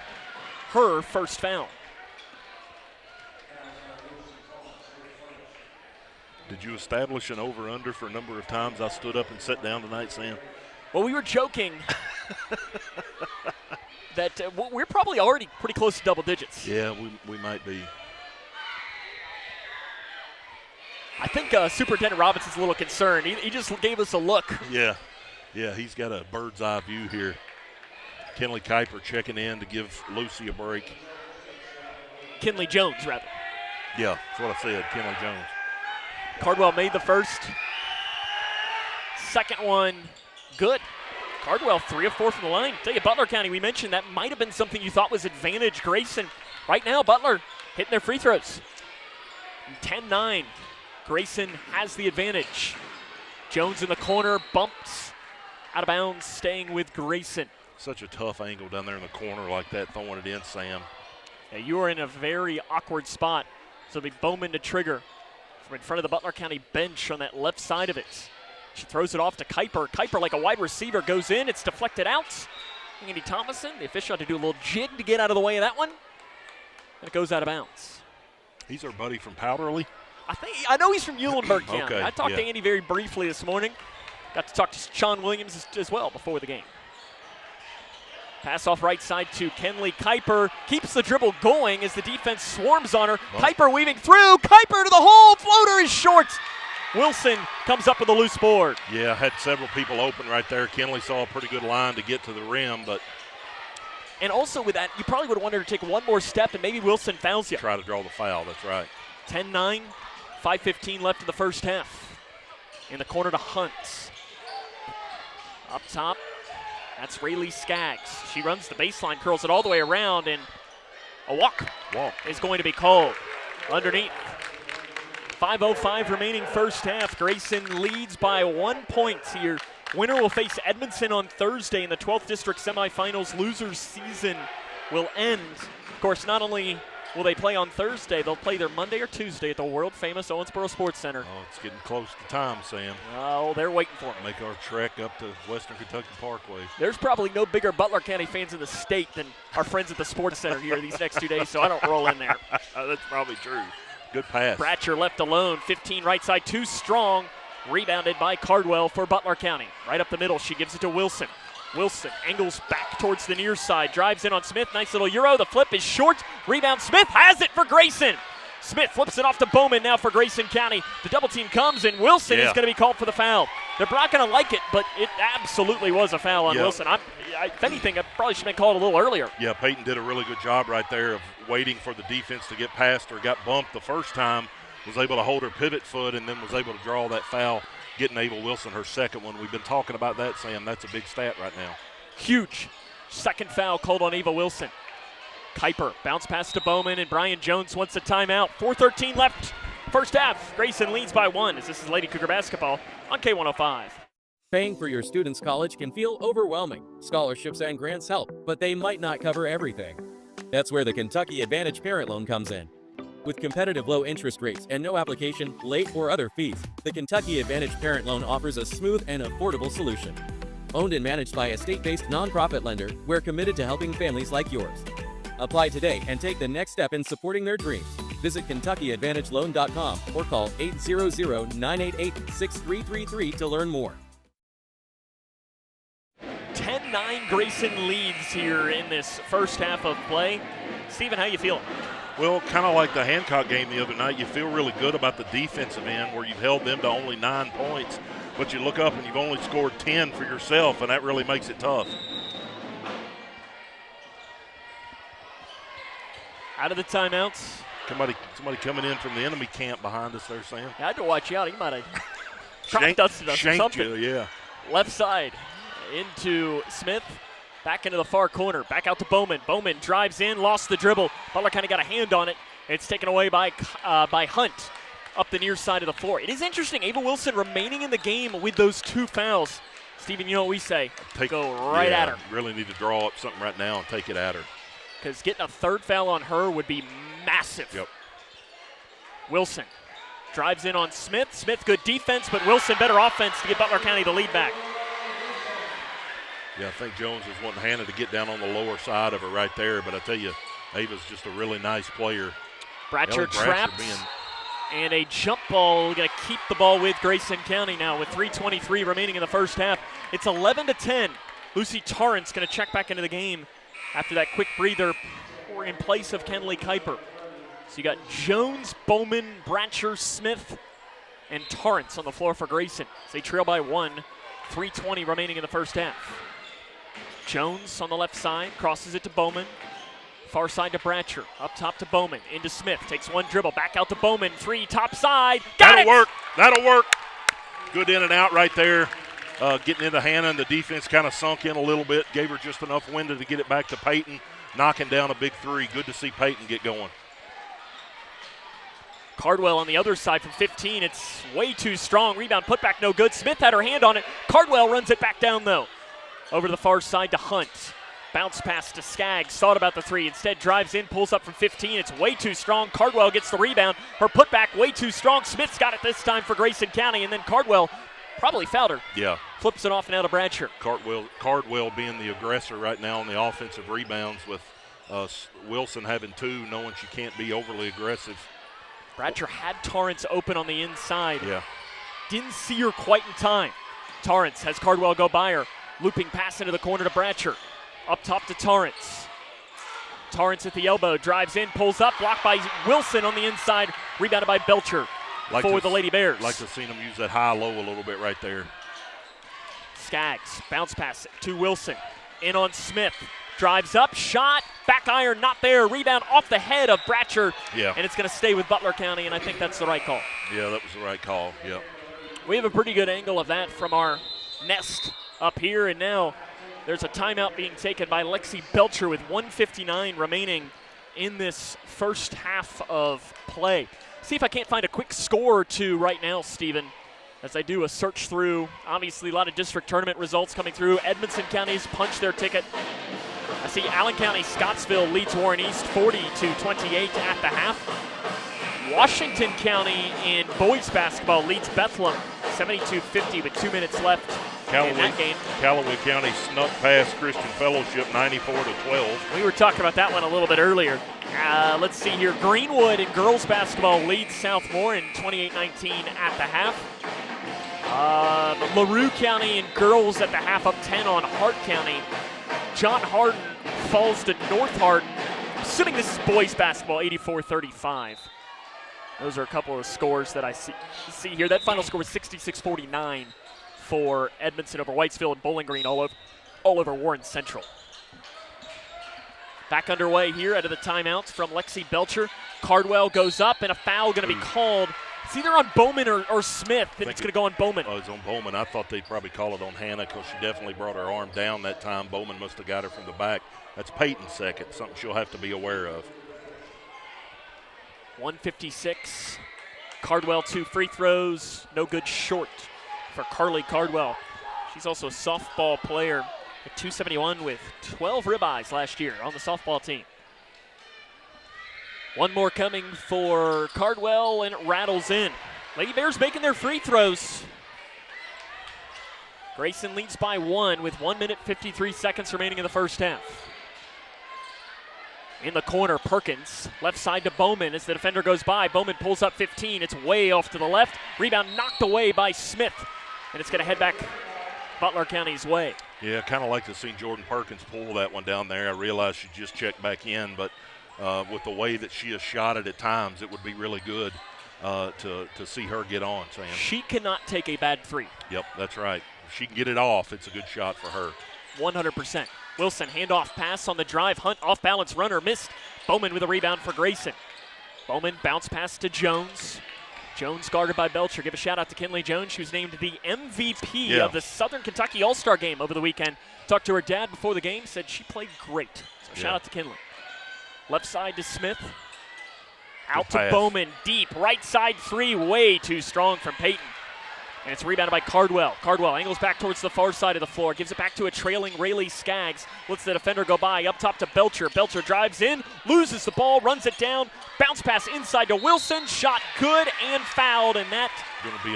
her first foul. Did you establish an over-under for a number of times I stood up and sat down tonight, Sam? Well, we were joking that we're probably already pretty close to double digits. Yeah, we might be. I think Superintendent Robinson's a little concerned. He just gave us a look. Yeah, he's got a bird's eye view here. Kenley Kuiper checking in to give Lucy a break. Kinley Jones, rather. Yeah, that's what I said, Kenley Jones. Cardwell made the first. Second one, good. Cardwell 3 of 4 from the line. Tell you, Butler County, we mentioned that might have been something you thought was advantage Grayson. Right now, Butler hitting their free throws. 10-9. Grayson has the advantage. Jones in the corner, bumps out of bounds, staying with Grayson. Such a tough angle down there in the corner like that, throwing it in, Sam. Yeah, you are in a very awkward spot. So it'll be Bowman to trigger from in front of the Butler County bench on that left side of it. She throws it off to Kuiper. Kuiper, like a wide receiver, goes in. It's deflected out. Andy Thomason, the official, had to do a little jig to get out of the way of that one. And it goes out of bounds. He's our buddy from Powderly. I know he's from Eulenburg County. Okay, I talked to Andy very briefly this morning. Got to talk to Sean Williams as well before the game. Pass off right side to Kenley Kuiper. Keeps the dribble going as the defense swarms on her. Kuiper weaving through. Kuiper to the hole. Floater is short. Wilson comes up with a loose board. Yeah, had several people open right there. Kenley saw a pretty good line to get to the rim, but. And also with that, you probably would have wanted to take one more step and maybe Wilson fouls you. Try to draw the foul, that's right. 10-9, 5:15 left in the first half. In the corner to Hunt. Up top, that's Rayleigh Skaggs. She runs the baseline, curls it all the way around, and a walk is going to be called. Underneath. 5:05 remaining first half. Grayson leads by 1 point here. Winner will face Edmondson on Thursday in the 12th District Semifinals. Loser's season will end. Of course, not only will they play on Thursday, they'll play their Monday or Tuesday at the world-famous Owensboro Sports Center. Oh, it's getting close to time, Sam. Oh, they're waiting for it. Make our trek up to Western Kentucky Parkway. There's probably no bigger Butler County fans in the state than our friends at the Sports Center here these next 2 days, so I don't roll in there. That's probably true. Good pass. Bratcher left alone, 15 right side, too strong. Rebounded by Cardwell for Butler County. Right up the middle, she gives it to Wilson. Wilson angles back towards the near side, drives in on Smith. Nice little Euro. The flip is short. Rebound. Smith has it for Grayson. Smith flips it off to Bowman now for Grayson County. The double team comes, and Wilson is going to be called for the foul. They're not going to like it, but it absolutely was a foul on Wilson. If anything, it probably should have been called a little earlier. Yeah, Peyton did a really good job right there of waiting for the defense to get past her. Got bumped the first time, was able to hold her pivot foot, and then was able to draw that foul, getting Ava Wilson her second one. We've been talking about that, Sam. That's a big stat right now. Huge. Second foul called on Ava Wilson. Kuiper bounce pass to Bowman, and Brian Jones wants a timeout. 4:13 left. First half. Grayson leads by 1 as this is Lady Cougar basketball on K105. Paying for your student's college can feel overwhelming. Scholarships and grants help, but they might not cover everything. That's where the Kentucky Advantage Parent Loan comes in. With competitive low interest rates and no application, late, or other fees, the Kentucky Advantage Parent Loan offers a smooth and affordable solution. Owned and managed by a state-based nonprofit lender, we're committed to helping families like yours. Apply today and take the next step in supporting their dreams. Visit KentuckyAdvantageLoan.com or call 800-988-6333 to learn more. 10-9 Grayson leads here in this first half of play. Stephen, how you feeling? Well, kind of like the Hancock game the other night, you feel really good about the defensive end where you've held them to only 9 points, but you look up and you've only scored 10 for yourself, and that really makes it tough. Out of the timeouts. Somebody coming in from the enemy camp behind us there, Sam. I had to watch you out. He might have dusted us or something. You, yeah. Left side into Smith. Back into the far corner. Back out to Bowman. Bowman drives in, lost the dribble. Butler kind of got a hand on it. It's taken away by Hunt up the near side of the floor. It is interesting. Ava Wilson remaining in the game with those 2 fouls. Stephen, you know what we say. Go right at her. Really need to draw up something right now and take it at her. Because getting a 3rd foul on her would be massive. Yep. Wilson drives in on Smith. Smith, good defense, but Wilson better offense to give Butler County the lead back. Yeah, I think Jones was wanting Hannah to get down on the lower side of her right there, but I tell you, Ava's just a really nice player. Bratcher trapped, and a jump ball. Going to keep the ball with Grayson County now with 3:23 remaining in the first half. It's 11-10. Lucy Torrance going to check back into the game after that quick breather in place of Kenley Kuiper. So you got Jones, Bowman, Bratcher, Smith, and Torrance on the floor for Grayson. They trail by 1, 3:20 remaining in the first half. Jones on the left side, crosses it to Bowman. Far side to Bratcher, up top to Bowman, into Smith, takes 1 dribble, back out to Bowman, 3, top side, That'll work. Good in and out right there. Getting into Hannah, and the defense kind of sunk in a little bit, gave her just enough window to get it back to Peyton, knocking down a big 3. Good to see Peyton get going. Cardwell on the other side from 15. It's way too strong. Rebound, put back, no good. Smith had her hand on it. Cardwell runs it back down, though. Over to the far side to Hunt. Bounce pass to Skaggs. Thought about the 3. Instead drives in, pulls up from 15. It's way too strong. Cardwell gets the rebound. Her putback way too strong. Smith's got it this time for Grayson County, and then Cardwell probably fouled her. Yeah. Flips it off and out of Bratcher. Cardwell being the aggressor right now on the offensive rebounds with Wilson having 2, knowing she can't be overly aggressive. Bratcher had Torrance open on the inside. Yeah. Didn't see her quite in time. Torrance has Cardwell go by her. Looping pass into the corner to Bratcher. Up top to Torrance. Torrance at the elbow, drives in, pulls up, blocked by Wilson on the inside, rebounded by Belcher for the Lady Bears. Like to see them use that high-low a little bit right there. Skaggs, bounce pass to Wilson. In on Smith, drives up, shot, back iron, not there, rebound off the head of Bratcher. Yeah. And it's going to stay with Butler County, and I think that's the right call. Yeah, that was the right call, yeah. We have a pretty good angle of that from our nest up here, and now there's a timeout being taken by Lexi Belcher with 1:59 remaining in this first half of play. See if I can't find a quick score or 2 right now, Stephen, as I do a search through. Obviously, a lot of district tournament results coming through. Edmonson County's punched their ticket. I see Allen County Scottsville leads Warren East 40-28 at the half. Washington County in boys basketball leads Bethlehem 72-50 with 2 minutes left in that game. Callaway County snuck past Christian Fellowship 94-12. We were talking about that one a little bit earlier. Let's see here. Greenwood in girls basketball leads Southmore in 28-19 at the half. LaRue County in girls at the half up 10 on Hart County. John Hardin falls to North Hardin. Assuming this is boys basketball, 84-35. Those are a couple of scores that I see here. That final score was 66-49 for Edmondson over Whitesville and Bowling Green all over Warren Central. Back underway here out of the timeouts from Lexi Belcher. Cardwell goes up, and a foul going to be called. It's either on Bowman or Smith, and it's going to go on Bowman. Oh, it's on Bowman. I thought they'd probably call it on Hannah because she definitely brought her arm down that time. Bowman must have got her from the back. That's Peyton's second, something she'll have to be aware of. 156. Cardwell 2 free throws, no good short for Carly Cardwell. She's also a softball player at 271 with 12 ribeyes last year on the softball team. One more coming for Cardwell, and it rattles in. Lady Bears making their free throws. Grayson leads by 1 with 1 minute 53 seconds remaining in the first half. In the corner, Perkins, left side to Bowman as the defender goes by. Bowman pulls up 15. It's way off to the left. Rebound knocked away by Smith, and it's going to head back Butler County's way. Yeah, kind of like to see Jordan Perkins pull that one down there. I realized she just checked back in, but with the way that she has shot it at times, it would be really good to see her get on, Sam. She cannot take a bad three. Yep, that's right. If she can get it off, it's a good shot for her. 100%. Wilson, handoff pass on the drive. Hunt, off-balance runner, missed. Bowman with a rebound for Grayson. Bowman bounce pass to Jones. Jones guarded by Belcher. Give a shout-out to Kinley Jones. She was named the MVP of the Southern Kentucky All-Star Game over the weekend. Talked to her dad before the game, said she played great. So shout-out to Kinley. Left side to Smith. Out to Bowman, deep. Right side three, way too strong from Peyton. And it's rebounded by Cardwell. Cardwell angles back towards the far side of the floor. Gives it back to a trailing Rayleigh Skaggs. Lets the defender go by. Up top to Belcher. Belcher drives in, loses the ball, runs it down. Bounce pass inside to Wilson. Shot good and fouled. And that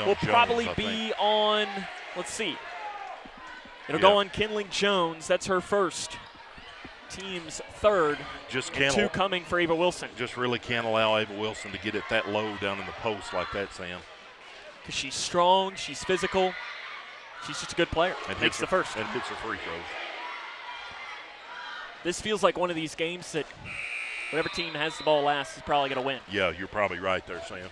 will probably be on, let's see. It'll go on Kinley Jones. That's her first. Team's third. Just and two coming for Ava Wilson. Just really can't allow Ava Wilson to get it that low down in the post like that, Sam. Because she's strong, she's physical, she's just a good player. And makes the first. And hits her free throws. This feels like one of these games that whatever team has the ball last is probably going to win. Yeah, you're probably right there, Sam.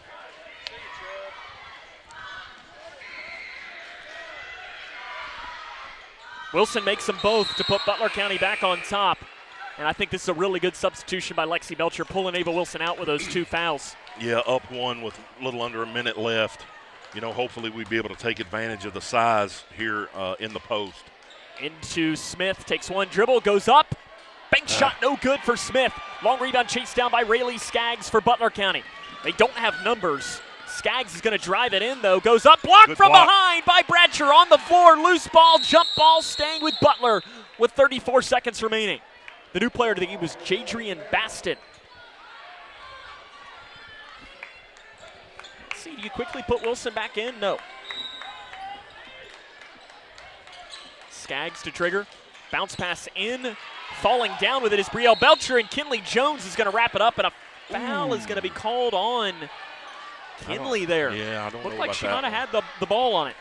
Wilson makes them both to put Butler County back on top. And I think this is a really good substitution by Lexi Belcher, pulling Ava Wilson out with those two fouls. Yeah, up one with a little under a minute left. You know, hopefully we'd be able to take advantage of the size here in the post. Into Smith, takes one dribble, goes up. Bank shot no good for Smith. Long rebound chased down by Rayleigh Skaggs for Butler County. They don't have numbers. Skaggs is going to drive it in, though. Goes up, blocked from behind by Bratcher on the floor. Loose ball, jump ball, staying with Butler with 34 seconds remaining. The new player to the game was Jadrian Baston. Let's see, do you quickly put Wilson back in? No. Skaggs to trigger. Bounce pass in. Falling down with it is Brielle Belcher, and Kinley Jones is going to wrap it up, and a foul is going to be called on Kinley there. Yeah, I don't know Looked like about she that might have had the ball on it.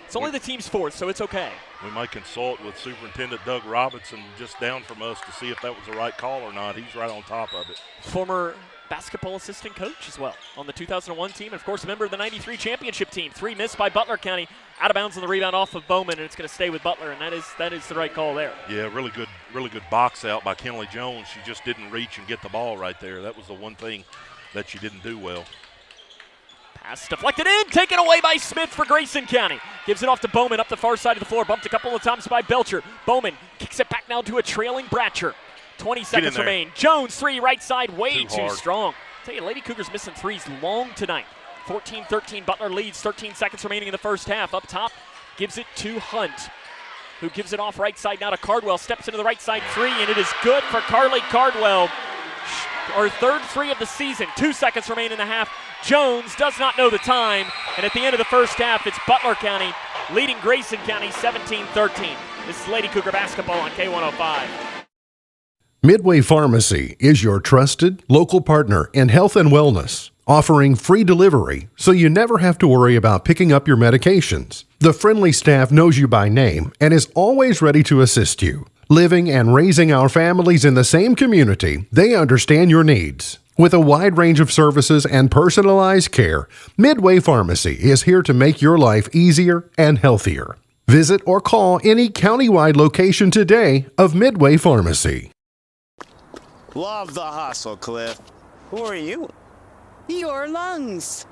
It's only the team's fourth, so it's okay. We might consult with Superintendent Doug Robinson just down from us to see if that was the right call or not. He's right on top of it. Former basketball assistant coach as well on the 2001 team, and of course a member of the 93 championship team. Three missed by Butler County. Out of bounds on the rebound off of Bowman, and it's going to stay with Butler, and that is the right call there. Yeah, really good box out by Kinley Jones. She just didn't reach and get the ball right there. That was the one thing that she didn't do well. Pass deflected in, taken away by Smith for Grayson County. Gives it off to Bowman up the far side of the floor. Bumped a couple of times by Belcher. Bowman kicks it back now to a trailing Bratcher. 20 seconds remain. Jones, three, right side, way too strong. I'll tell you, Lady Cougars missing threes long tonight. 14-13, Butler leads, 13 seconds remaining in the first half. Up top, gives it to Hunt, who gives it off right side now to Cardwell. Steps into the right side three, and it is good for Carly Cardwell. Our third three of the season. 2 seconds remain in the half. Jones does not know the time, and at the end of the first half, it's Butler County leading Grayson County 17-13. This is Lady Cougar basketball on K105. Midway Pharmacy is your trusted local partner in health and wellness, offering free delivery so you never have to worry about picking up your medications. The friendly staff knows you by name and is always ready to assist you. Living and raising our families in the same community, they understand your needs. With a wide range of services and personalized care, Midway Pharmacy is here to make your life easier and healthier. Visit or call any countywide location today of Midway Pharmacy. Love the hustle, Cliff. Who are you? Your lungs.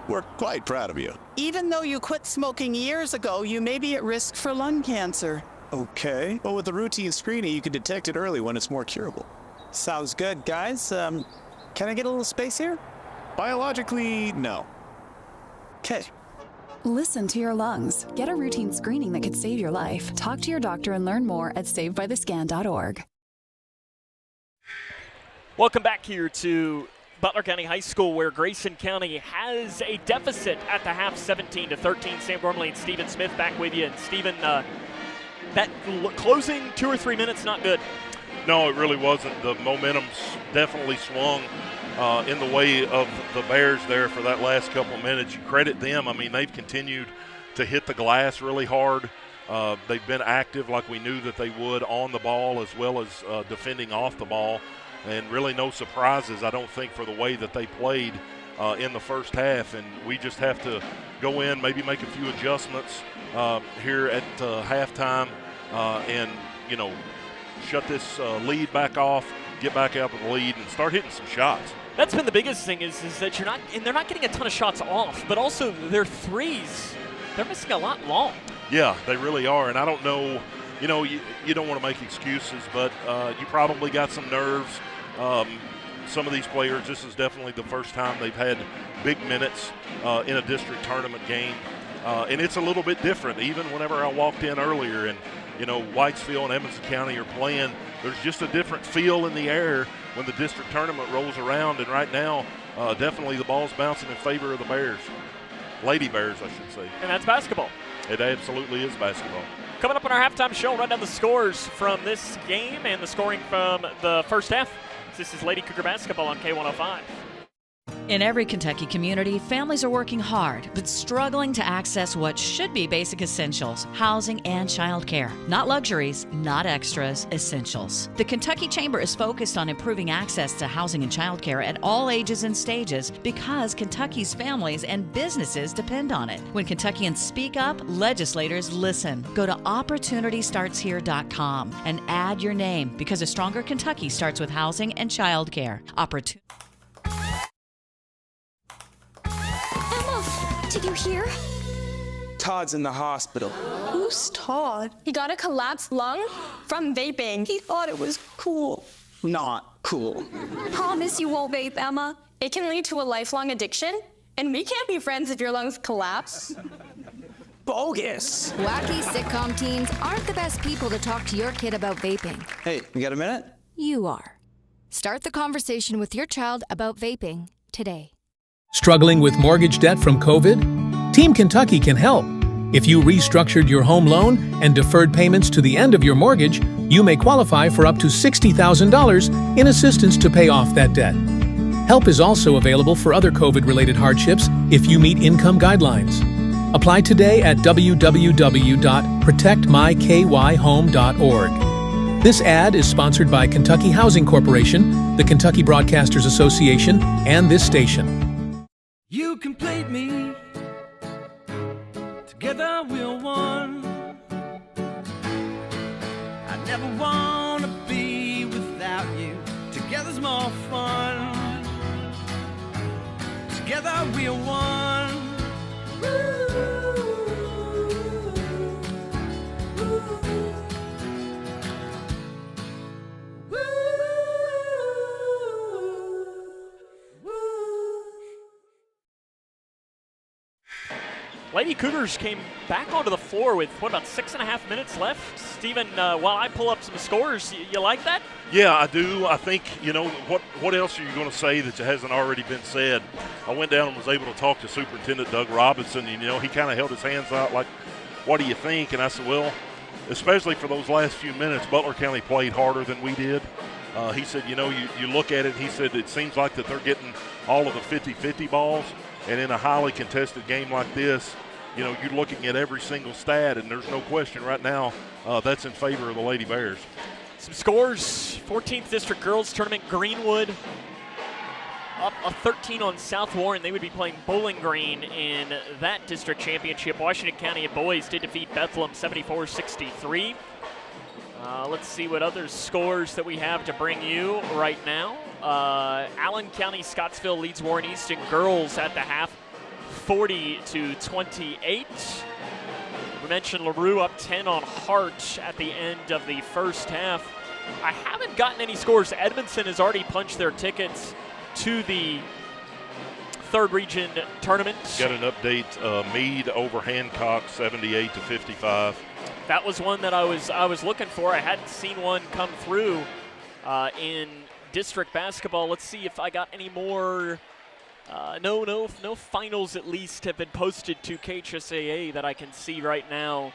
We're quite proud of you. Even though you quit smoking years ago, you may be at risk for lung cancer. Okay. Well, with the routine screening, you can detect it early when it's more curable. Sounds good, guys. Can I get a little space here? Biologically, no. Okay. Listen to your lungs. Get a routine screening that could save your life. Talk to your doctor and learn more at savedbythescan.org. Welcome back here to Butler County High School, where Grayson County has a deficit at the half, 17-13. Sam Gormley and Stephen Smith back with you. And Stephen, that closing 2 or 3 minutes, not good. No, it really wasn't. The momentum's definitely swung in the way of the Bears there for that last couple of minutes. You credit them. I mean, they've continued to hit the glass really hard. They've been active like we knew that they would on the ball as well as defending off the ball. And really no surprises, I don't think, for the way that they played in the first half. And we just have to go in, maybe make a few adjustments here at halftime and, shut this lead back off, get back out with the lead, and start hitting some shots. That's been the biggest thing is that they're not getting a ton of shots off, but also their threes, they're missing a lot long. Yeah, they really are. And I don't know, you don't want to make excuses, but you probably got some nerves. Some of these players, this is definitely the first time they've had big minutes in a district tournament game. And it's a little bit different. Even whenever I walked in earlier and, Whitesville and Edmonson County are playing, there's just a different feel in the air when the district tournament rolls around. And right now, definitely the ball's bouncing in favor of the Bears. Lady Bears, I should say. And that's basketball. It absolutely is basketball. Coming up on our halftime show, run down the scores from this game and the scoring from the first half. This is Lady Cougar basketball on K105. In every Kentucky community, families are working hard, but struggling to access what should be basic essentials, housing and childcare. Not luxuries, not extras, essentials. The Kentucky Chamber is focused on improving access to housing and childcare at all ages and stages because Kentucky's families and businesses depend on it. When Kentuckians speak up, legislators listen. Go to OpportunityStartsHere.com and add your name because a stronger Kentucky starts with housing and childcare. Did you hear? Todd's in the hospital. Who's Todd? He got a collapsed lung from vaping. He thought it was cool. Not cool. Promise you won't vape, Emma. It can lead to a lifelong addiction, and we can't be friends if your lungs collapse. Bogus. Wacky sitcom teens aren't the best people to talk to your kid about vaping. Hey, you got a minute? You are. Start the conversation with your child about vaping today. Struggling with mortgage debt from COVID? Team Kentucky can help. If you restructured your home loan and deferred payments to the end of your mortgage, you may qualify for up to $60,000 in assistance to pay off that debt. Help is also available for other COVID-related hardships if you meet income guidelines. Apply today at www.protectmykyhome.org. This ad is sponsored by Kentucky Housing Corporation, the Kentucky Broadcasters Association, and this station. You complete me, together we're one. I never wanna be without you, together's more fun. Together we're one. Lady Cougars came back onto the floor with, about 6.5 minutes left. Stephen, while I pull up some scores, you like that? Yeah, I do. I think, what else are you going to say that hasn't already been said? I went down and was able to talk to Superintendent Doug Robinson. He kind of held his hands out like, what do you think? And I said, well, especially for those last few minutes, Butler County played harder than we did. He said, you look at it, he said, it seems like that they're getting all of the 50-50 balls. And in a highly contested game like this, you're looking at every single stat, and there's no question right now that's in favor of the Lady Bears. Some scores: 14th District Girls Tournament, Greenwood up a 13 on South Warren. They would be playing Bowling Green in that district championship. Washington County boys did defeat Bethlehem 74-63. Let's see what other scores that we have to bring you right now. Allen County Scottsville leads Warren Easton girls at the half, 40-28. We mentioned LaRue up 10 on Hart at the end of the first half. I haven't gotten any scores. Edmondson has already punched their tickets to the third region tournament. Got an update, Meade over Hancock 78-55. That was one that I was looking for. I hadn't seen one come through in district basketball. Let's see if I got any more. No finals at least have been posted to KHSAA that I can see right now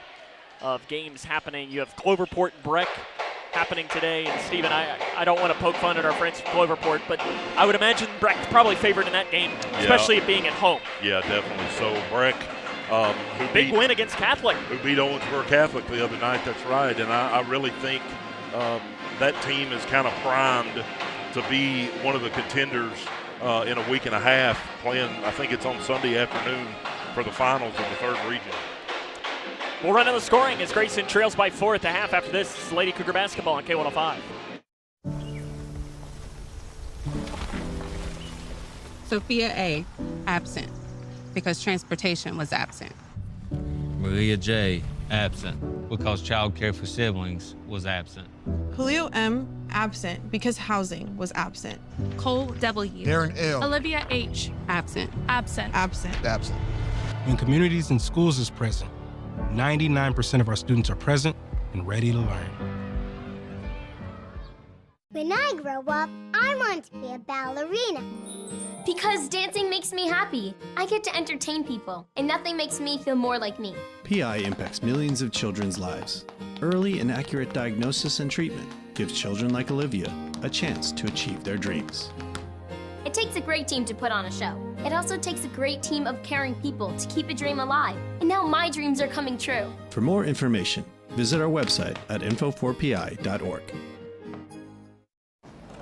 of games happening. You have Cloverport and Breck happening today. And Stephen, I don't want to poke fun at our friends from Cloverport, but I would imagine Breck's probably favored in that game, especially it being at home. Yeah, definitely. So Breck Big win against Catholic. Who beat Owensboro Catholic the other night, that's right. And I really think that team is kind of primed to be one of the contenders in a week and a half, playing, I think it's on Sunday afternoon for the finals of the 3rd region. We'll run on the scoring as Grayson trails by 4 at the half. After this, it's Lady Cougar basketball on K105. Sophia A., absent, because transportation was absent. Maria J., absent, because child care for siblings was absent. Julio M., absent because housing was absent. Cole W. Darren L. Olivia H. Absent. Absent. Absent. Absent. When communities and schools is present, 99% of our students are present and ready to learn. When I grow up, I want to be a ballerina. Because dancing makes me happy. I get to entertain people, and nothing makes me feel more like me. PI impacts millions of children's lives. Early and accurate diagnosis and treatment gives children like Olivia a chance to achieve their dreams. It takes a great team to put on a show. It also takes a great team of caring people to keep a dream alive. And now my dreams are coming true. For more information, visit our website at info4pi.org.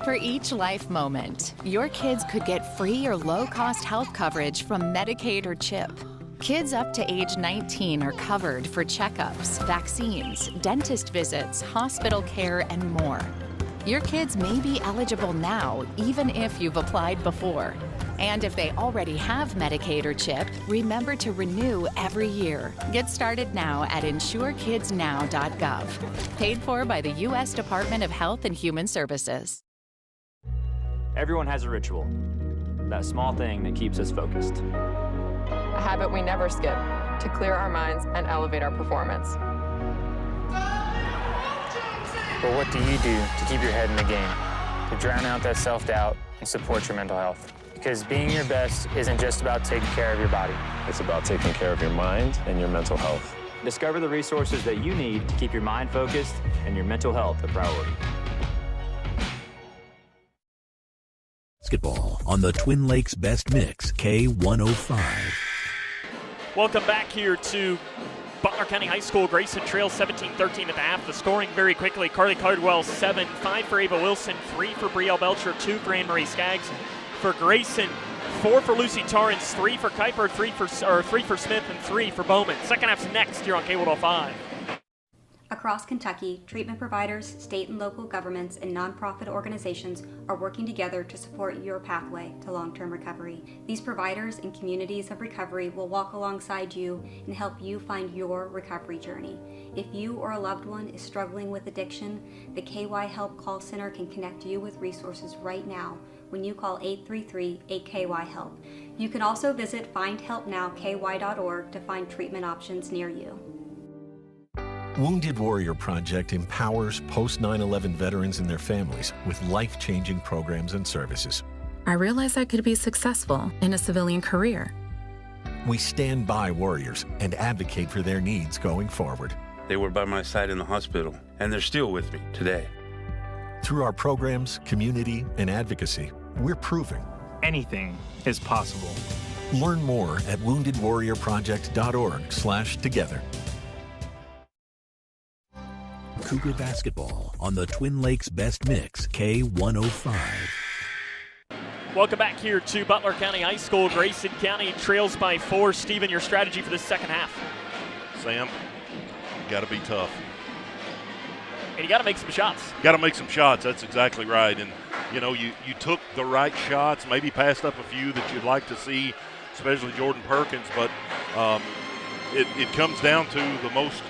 For each life moment, your kids could get free or low-cost health coverage from Medicaid or CHIP. Kids up to age 19 are covered for checkups, vaccines, dentist visits, hospital care, and more. Your kids may be eligible now, even if you've applied before. And if they already have Medicaid or CHIP, remember to renew every year. Get started now at insurekidsnow.gov. Paid for by the U.S. Department of Health and Human Services. Everyone has a ritual, that small thing that keeps us focused. A habit we never skip to clear our minds and elevate our performance. But what do you do to keep your head in the game, to drown out that self-doubt and support your mental health? Because being your best isn't just about taking care of your body. It's about taking care of your mind and your mental health. Discover the resources that you need to keep your mind focused and your mental health a priority. Basketball on the Twin Lakes Best Mix, K105. Welcome back here to Butler County High School. Grayson trails 17-13 at the half. The scoring very quickly. Carly Cardwell, 7, 5 for Ava Wilson, 3 for Brielle Belcher, 2 for Anne-Marie Skaggs. For Grayson, 4 for Lucy Torrance, 3 for Kuiper, 3 for Smith, and 3 for Bowman. Second half's next here on K105. Across Kentucky, treatment providers, state and local governments, and nonprofit organizations are working together to support your pathway to long-term recovery. These providers and communities of recovery will walk alongside you and help you find your recovery journey. If you or a loved one is struggling with addiction, the KY Help Call Center can connect you with resources right now when you call 833-8KY-HELP. You can also visit findhelpnowky.org to find treatment options near you. Wounded Warrior Project empowers post-9/11 veterans and their families with life-changing programs and services. I realized I could be successful in a civilian career. We stand by warriors and advocate for their needs going forward. They were by my side in the hospital, and they're still with me today. Through our programs, community, and advocacy, we're proving anything is possible. Learn more at woundedwarriorproject.org/together. Cougar basketball on the Twin Lakes Best Mix, K105. Welcome back here to Butler County High School. Grayson County trails by 4. Steven, your strategy for the second half? Sam, you got to be tough. And you got to make some shots. Got to make some shots. That's exactly right. And, you know, you took the right shots, maybe passed up a few that you'd like to see, especially Jordan Perkins. But it comes down to the most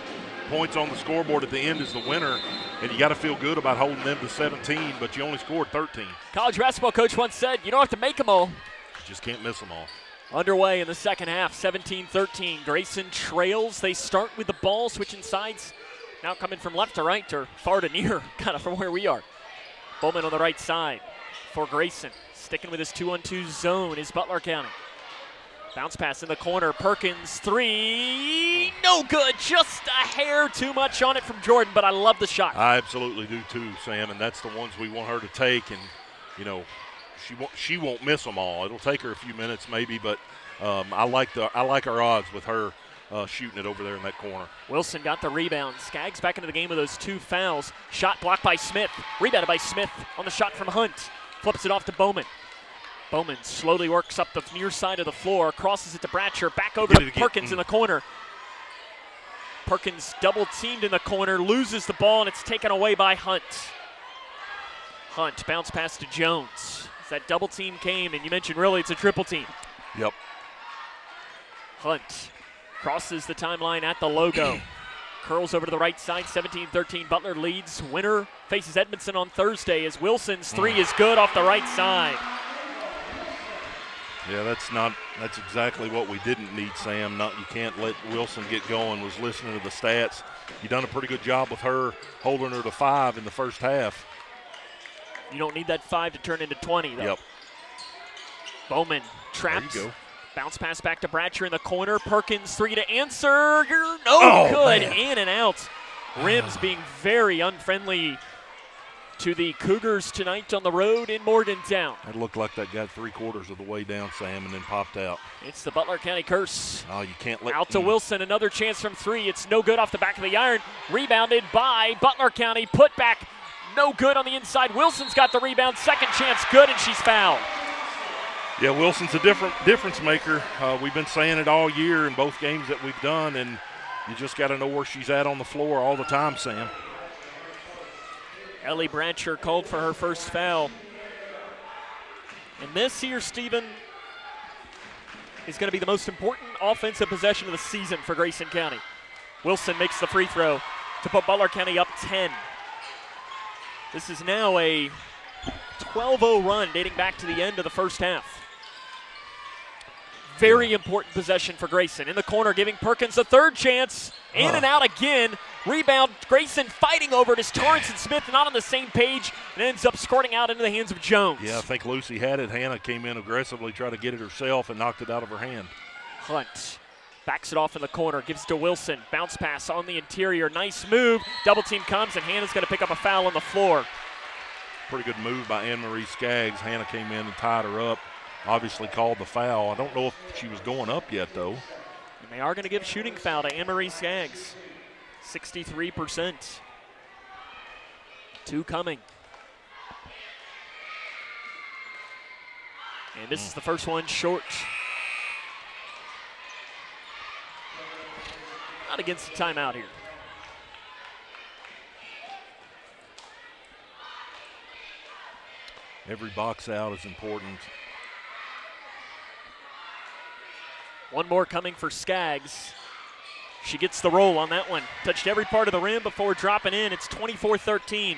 points on the scoreboard at the end is the winner, and you got to feel good about holding them to 17, but you only scored 13. College basketball coach once said, you don't have to make them all. You just can't miss them all. Underway in the second half, 17-13. Grayson trails. They start with the ball, switching sides. Now coming from left to right or far to near, kind of from where we are. Bowman on the right side for Grayson. Sticking with his 2-on-2 zone is Butler County. Bounce pass in the corner. Perkins, 3. No good. Just a hair too much on it from Jordan, but I love the shot. I absolutely do too, Sam, and that's the ones we want her to take. And, you know, she won't miss them all. It'll take her a few minutes maybe, but I like our odds with her shooting it over there in that corner. Wilson got the rebound. Skaggs back into the game with those 2 fouls. Shot blocked by Smith. Rebounded by Smith on the shot from Hunt. Flips it off to Bowman. Bowman slowly works up the near side of the floor, crosses it to Bratcher, back over to Perkins in the corner. Perkins double teamed in the corner, loses the ball, and it's taken away by Hunt. Hunt bounce pass to Jones. As that double team came, and you mentioned really it's a triple team. Yep. Hunt crosses the timeline at the logo. Curls over to the right side, 17-13. Butler leads. Winner faces Edmondson on Thursday as Wilson's 3 is good off the right side. Yeah, that's exactly what we didn't need, Sam. You can't let Wilson get going. Was listening to the stats. You done a pretty good job with her, holding her to 5 in the first half. You don't need that 5 to turn into 20, though. Yep. Bowman trapped. There you go. Bounce pass back to Bratcher in the corner. Perkins 3 to answer. No good. Man. In and out. Rims being very unfriendly to the Cougars tonight on the road in Morgantown. It looked like that got 3/4 of the way down, Sam, and then popped out. It's the Butler County curse. Oh, you can't let out to Wilson. Another chance from 3. It's no good off the back of the iron. Rebounded by Butler County. Put back. No good on the inside. Wilson's got the rebound. Second chance good, and she's fouled. Yeah, Wilson's a difference maker. We've been saying it all year in both games that we've done, and you just got to know where she's at on the floor all the time, Sam. Ellie Bratcher called for her first foul. And this here, Stephen, is going to be the most important offensive possession of the season for Grayson County. Wilson makes the free throw to put Butler County up 10. This is now a 12-0 run dating back to the end of the first half. Very important possession for Grayson. In the corner, giving Perkins a third chance. In and out again. Rebound. Grayson fighting over it as Torrance and Smith not on the same page and ends up squirting out into the hands of Jones. Yeah, I think Lucy had it. Hannah came in aggressively, tried to get it herself, and knocked it out of her hand. Hunt backs it off in the corner, gives it to Wilson. Bounce pass on the interior. Nice move. Double team comes, and Hannah's going to pick up a foul on the floor. Pretty good move by Anne-Marie Skaggs. Hannah came in and tied her up. Obviously called the foul. I don't know if she was going up yet, though. And they are going to give shooting foul to Anne-Marie Skaggs. 63%. 2 coming. And this is the first one short. Not against the timeout here. Every box out is important. One more coming for Skaggs. She gets the roll on that one. Touched every part of the rim before dropping in. It's 24-13.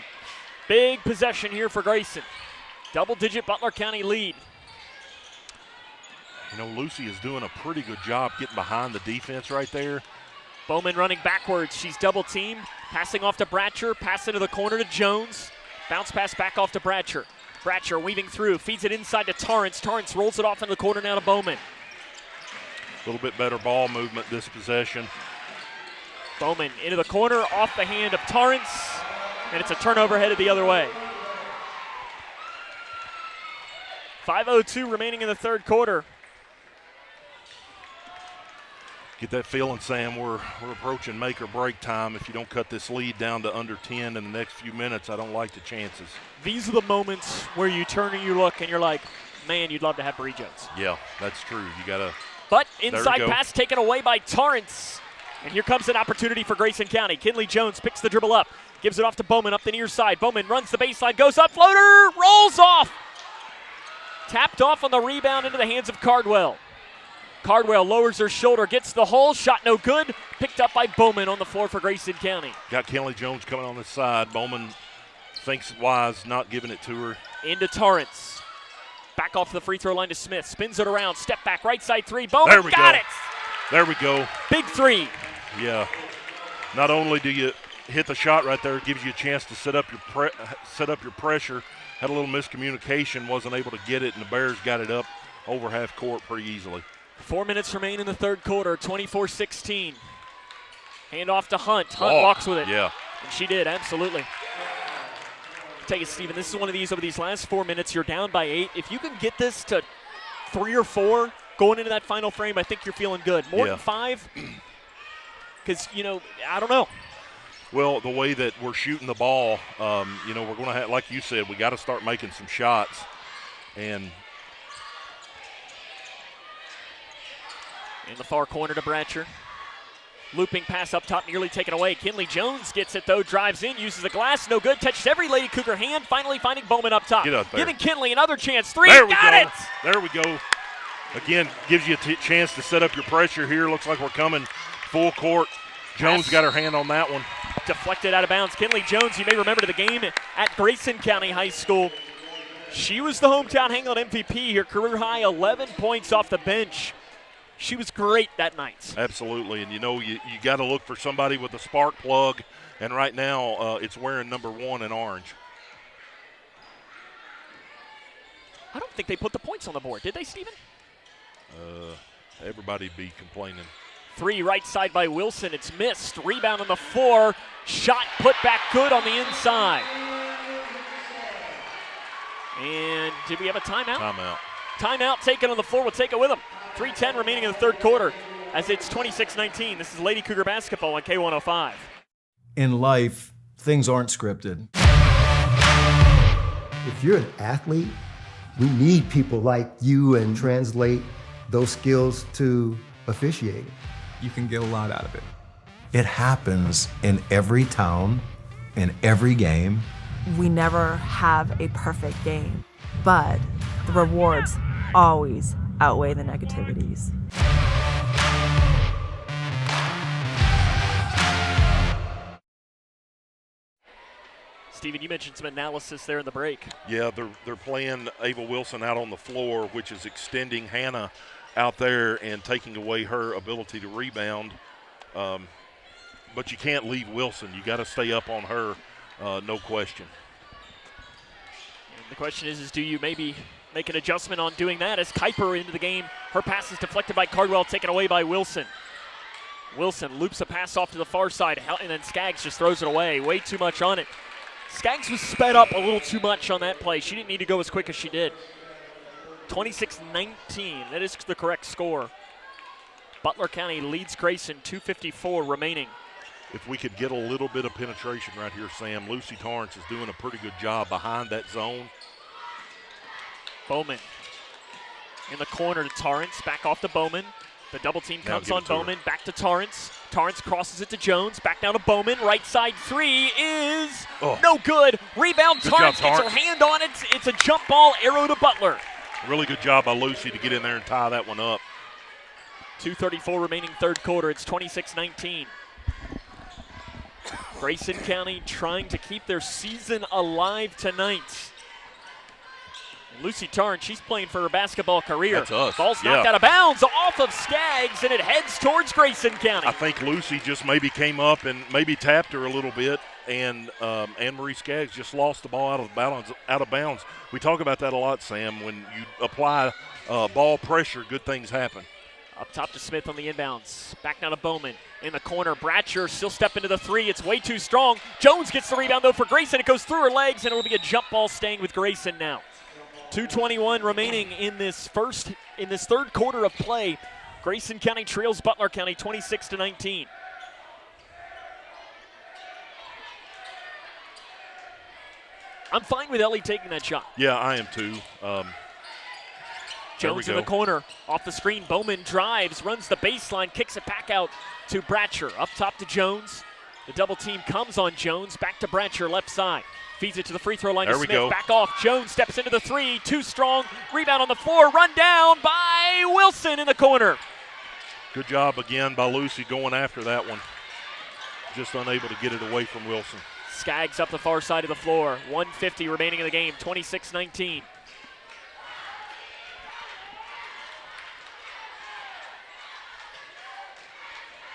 Big possession here for Grayson. Double-digit Butler County lead. You know, Lucy is doing a pretty good job getting behind the defense right there. Bowman running backwards. She's double-teamed. Passing off to Bratcher. Pass into the corner to Jones. Bounce pass back off to Bratcher. Bratcher weaving through. Feeds it inside to Torrance. Torrance rolls it off in the corner now to Bowman. A little bit better ball movement this possession. Bowman into the corner, off the hand of Torrance, and it's a turnover headed the other way. 5:02 remaining in the third quarter. Get that feeling, Sam. We're approaching make or break time. If you don't cut this lead down to under 10 in the next few minutes, I don't like the chances. These are the moments where you turn and you look and you're like, man, you'd love to have Bree Jones. Yeah, that's true. You got to. But inside pass taken away by Torrance. And here comes an opportunity for Grayson County. Kinley Jones picks the dribble up, gives it off to Bowman up the near side. Bowman runs the baseline, goes up, floater, rolls off. Tapped off on the rebound into the hands of Cardwell. Cardwell lowers her shoulder, gets the hole, shot no good. Picked up by Bowman on the floor for Grayson County. Got Kinley Jones coming on the side. Bowman thinks it wise, not giving it to her. Into Torrance. Back off the free throw line to Smith. Spins it around. Step back. Right side 3. Bowman got it. There we go. Big 3. Yeah. Not only do you hit the shot right there, it gives you a chance to set up your pressure. Had a little miscommunication. Wasn't able to get it, and the Bears got it up over half court pretty easily. 4 minutes remain in the third quarter. 24-16. Hand off to Hunt. Hunt walks with it. Yeah. And she did, absolutely. Take it, Steven. This is one of these over these last 4 minutes. You're down by 8. If you can get this to 3 or 4 going into that final frame, I think you're feeling good. More than 5, Because, I don't know. Well, the way that we're shooting the ball, we're going to have, like you said, we got to start making some shots. And in the far corner to Bratcher. Looping pass up top, nearly taken away. Kinley Jones gets it, though, drives in, uses the glass, no good, touches every Lady Cougar hand, finally finding Bowman up top. Get up there. Giving Kinley another chance. Three, there we got go. it! There we go. Again, gives you a chance to set up your pressure here. Looks like we're coming full court. Jones got her hand on that one. Deflected out of bounds. Kinley Jones, you may remember the game at Grayson County High School. She was the hometown Hangland MVP here, career high 11 points off the bench. She was great that night. Absolutely, and you got to look for somebody with a spark plug, and right now it's wearing number 1 in orange. I don't think they put the points on the board, did they, Steven? Everybody be complaining. 3 right side by Wilson. It's missed. Rebound on the floor. Shot put back good on the inside. And did we have a timeout? Timeout. Timeout taken on the floor. We'll take it with them. 3:10 remaining in the third quarter as it's 26-19. This is Lady Cougar basketball on K105. In life, things aren't scripted. If you're an athlete, we need people like you and translate those skills to officiating. You can get a lot out of it. It happens in every town, in every game. We never have a perfect game, but the rewards always outweigh the negativities. Steven, you mentioned some analysis there in the break. Yeah, they're playing Ava Wilson out on the floor, which is extending Hannah out there and taking away her ability to rebound. But you can't leave Wilson. You got to stay up on her, no question. And the question is do you maybe make an adjustment on doing that as Kuiper into the game? Her pass is deflected by Cardwell, taken away by Wilson. Wilson loops a pass off to the far side, and then Skaggs just throws it away. Way too much on it. Skaggs was sped up a little too much on that play. She didn't need to go as quick as she did. 26-19, that is the correct score. Butler County leads Grayson, 2:54 remaining. If we could get a little bit of penetration right here, Sam, Lucy Torrance is doing a pretty good job behind that zone. Bowman in the corner to Torrance, back off to Bowman. The double team comes on Bowman, back to Torrance. Torrance crosses it to Jones, back down to Bowman. Right side three is no good. Rebound, Torrance gets her hand on it. It's a jump ball, arrow to Butler. Really good job by Lucy to get in there and tie that one up. 2:34 remaining third quarter. It's 26-19. Grayson County trying to keep their season alive tonight. Lucy Torrance, she's playing for her basketball career. That's us. Ball's knocked out of bounds off of Skaggs, and it heads towards Grayson County. I think Lucy just maybe came up and maybe tapped her a little bit, and Anne-Marie Skaggs just lost the ball out of bounds. We talk about that a lot, Sam. When you apply ball pressure, good things happen. Up top to Smith on the inbounds. Back down to Bowman. In the corner, Bratcher still stepping to the three. It's way too strong. Jones gets the rebound, though, for Grayson. It goes through her legs, and it'll be a jump ball staying with Grayson now. 2:21 remaining in this third quarter of play. Grayson County trails Butler County 26-19. I'm fine with Ellie taking that shot. Yeah, I am too. Jones in the corner, off the screen. Bowman drives, runs the baseline, kicks it back out to Bratcher. Up top to Jones. The double team comes on Jones. Back to Bratcher, left side. Feeds it to the free throw line to Smith. Back off. Jones steps into the three. Too strong. Rebound on the floor. Run down by Wilson in the corner. Good job again by Lucy going after that one. Just unable to get it away from Wilson. Skaggs up the far side of the floor. 1:50 remaining in the game. 26-19.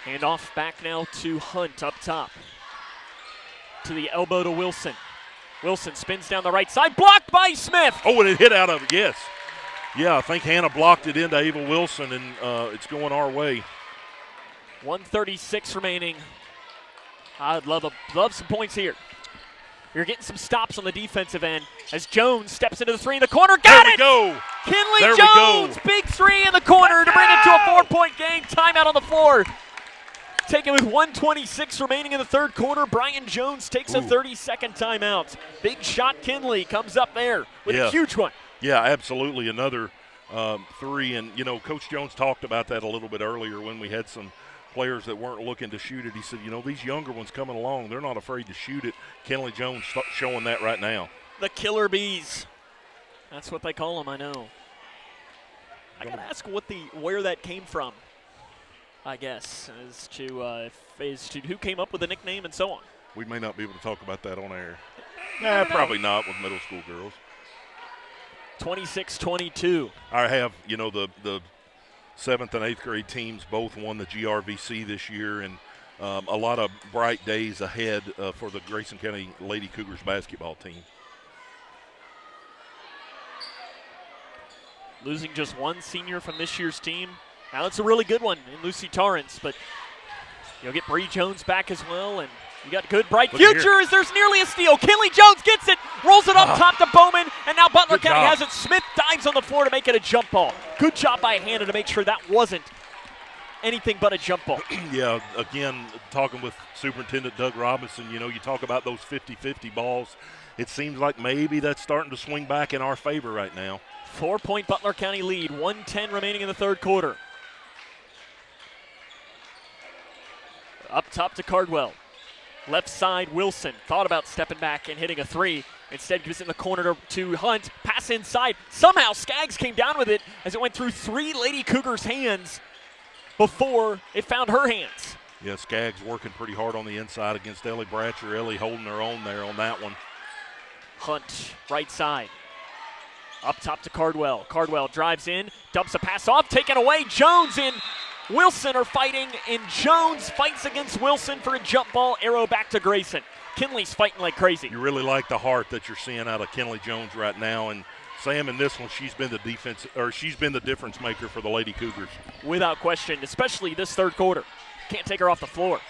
Handoff back now to Hunt up top. To the elbow to Wilson. Wilson spins down the right side, blocked by Smith. Oh, and it hit out of it, yes. Yeah, I think Hannah blocked it into Ava Wilson, and it's going our way. 1:36 remaining. I'd love some points here. You're getting some stops on the defensive end as Jones steps into the three in the corner. Got it! There we go. Kinley Jones, big three in the corner to bring it to a 4-point game. Timeout on the floor. Taken with 1:26 remaining in the third quarter. Brian Jones takes a 30-second timeout. Big shot Kinley comes up there with a huge one. Yeah, absolutely. Another 3. And, you know, Coach Jones talked about that a little bit earlier when we had some players that weren't looking to shoot it. He said, you know, these younger ones coming along, they're not afraid to shoot it. Kinley Jones showing that right now. The Killer Bees. That's what they call them, I know. I got to ask where that came from, I guess, as to who came up with the nickname and so on. We may not be able to talk about that on air. Probably not with middle school girls. 26-22. I have, you know, the 7th and 8th grade teams both won the GRVC this year, and a lot of bright days ahead for the Grayson County Lady Cougars basketball team. Losing just one senior from this year's team. Now it's a really good one in Lucy Torrance, but you'll get Bree Jones back as well, and you got good, bright future as there's nearly a steal. Kinley Jones gets it, rolls it up top to Bowman, and now Butler County has it. Smith dives on the floor to make it a jump ball. Good job by Hannah to make sure that wasn't anything but a jump ball. Yeah, again, talking with Superintendent Doug Robinson, you know, you talk about those 50-50 balls. It seems like maybe that's starting to swing back in our favor right now. 4-point Butler County lead, 1:10 remaining in the third quarter. Up top to Cardwell. Left side, Wilson thought about stepping back and hitting a 3. Instead, gives it in the corner to Hunt. Pass inside. Somehow Skaggs came down with it as it went through 3 Lady Cougars' hands before it found her hands. Yeah, Skaggs working pretty hard on the inside against Ellie Bratcher. Ellie holding her own there on that one. Hunt, right side. Up top to Cardwell. Cardwell drives in, dumps a pass off, taken away. Jones and Wilson are fighting, and Jones fights against Wilson for a jump ball. Arrow back to Grayson. Kinley's fighting like crazy. You really like the heart that you're seeing out of Kinley Jones right now, and Sam, in this one, she's been the difference maker for the Lady Cougars. Without question, especially this third quarter. Can't take her off the floor.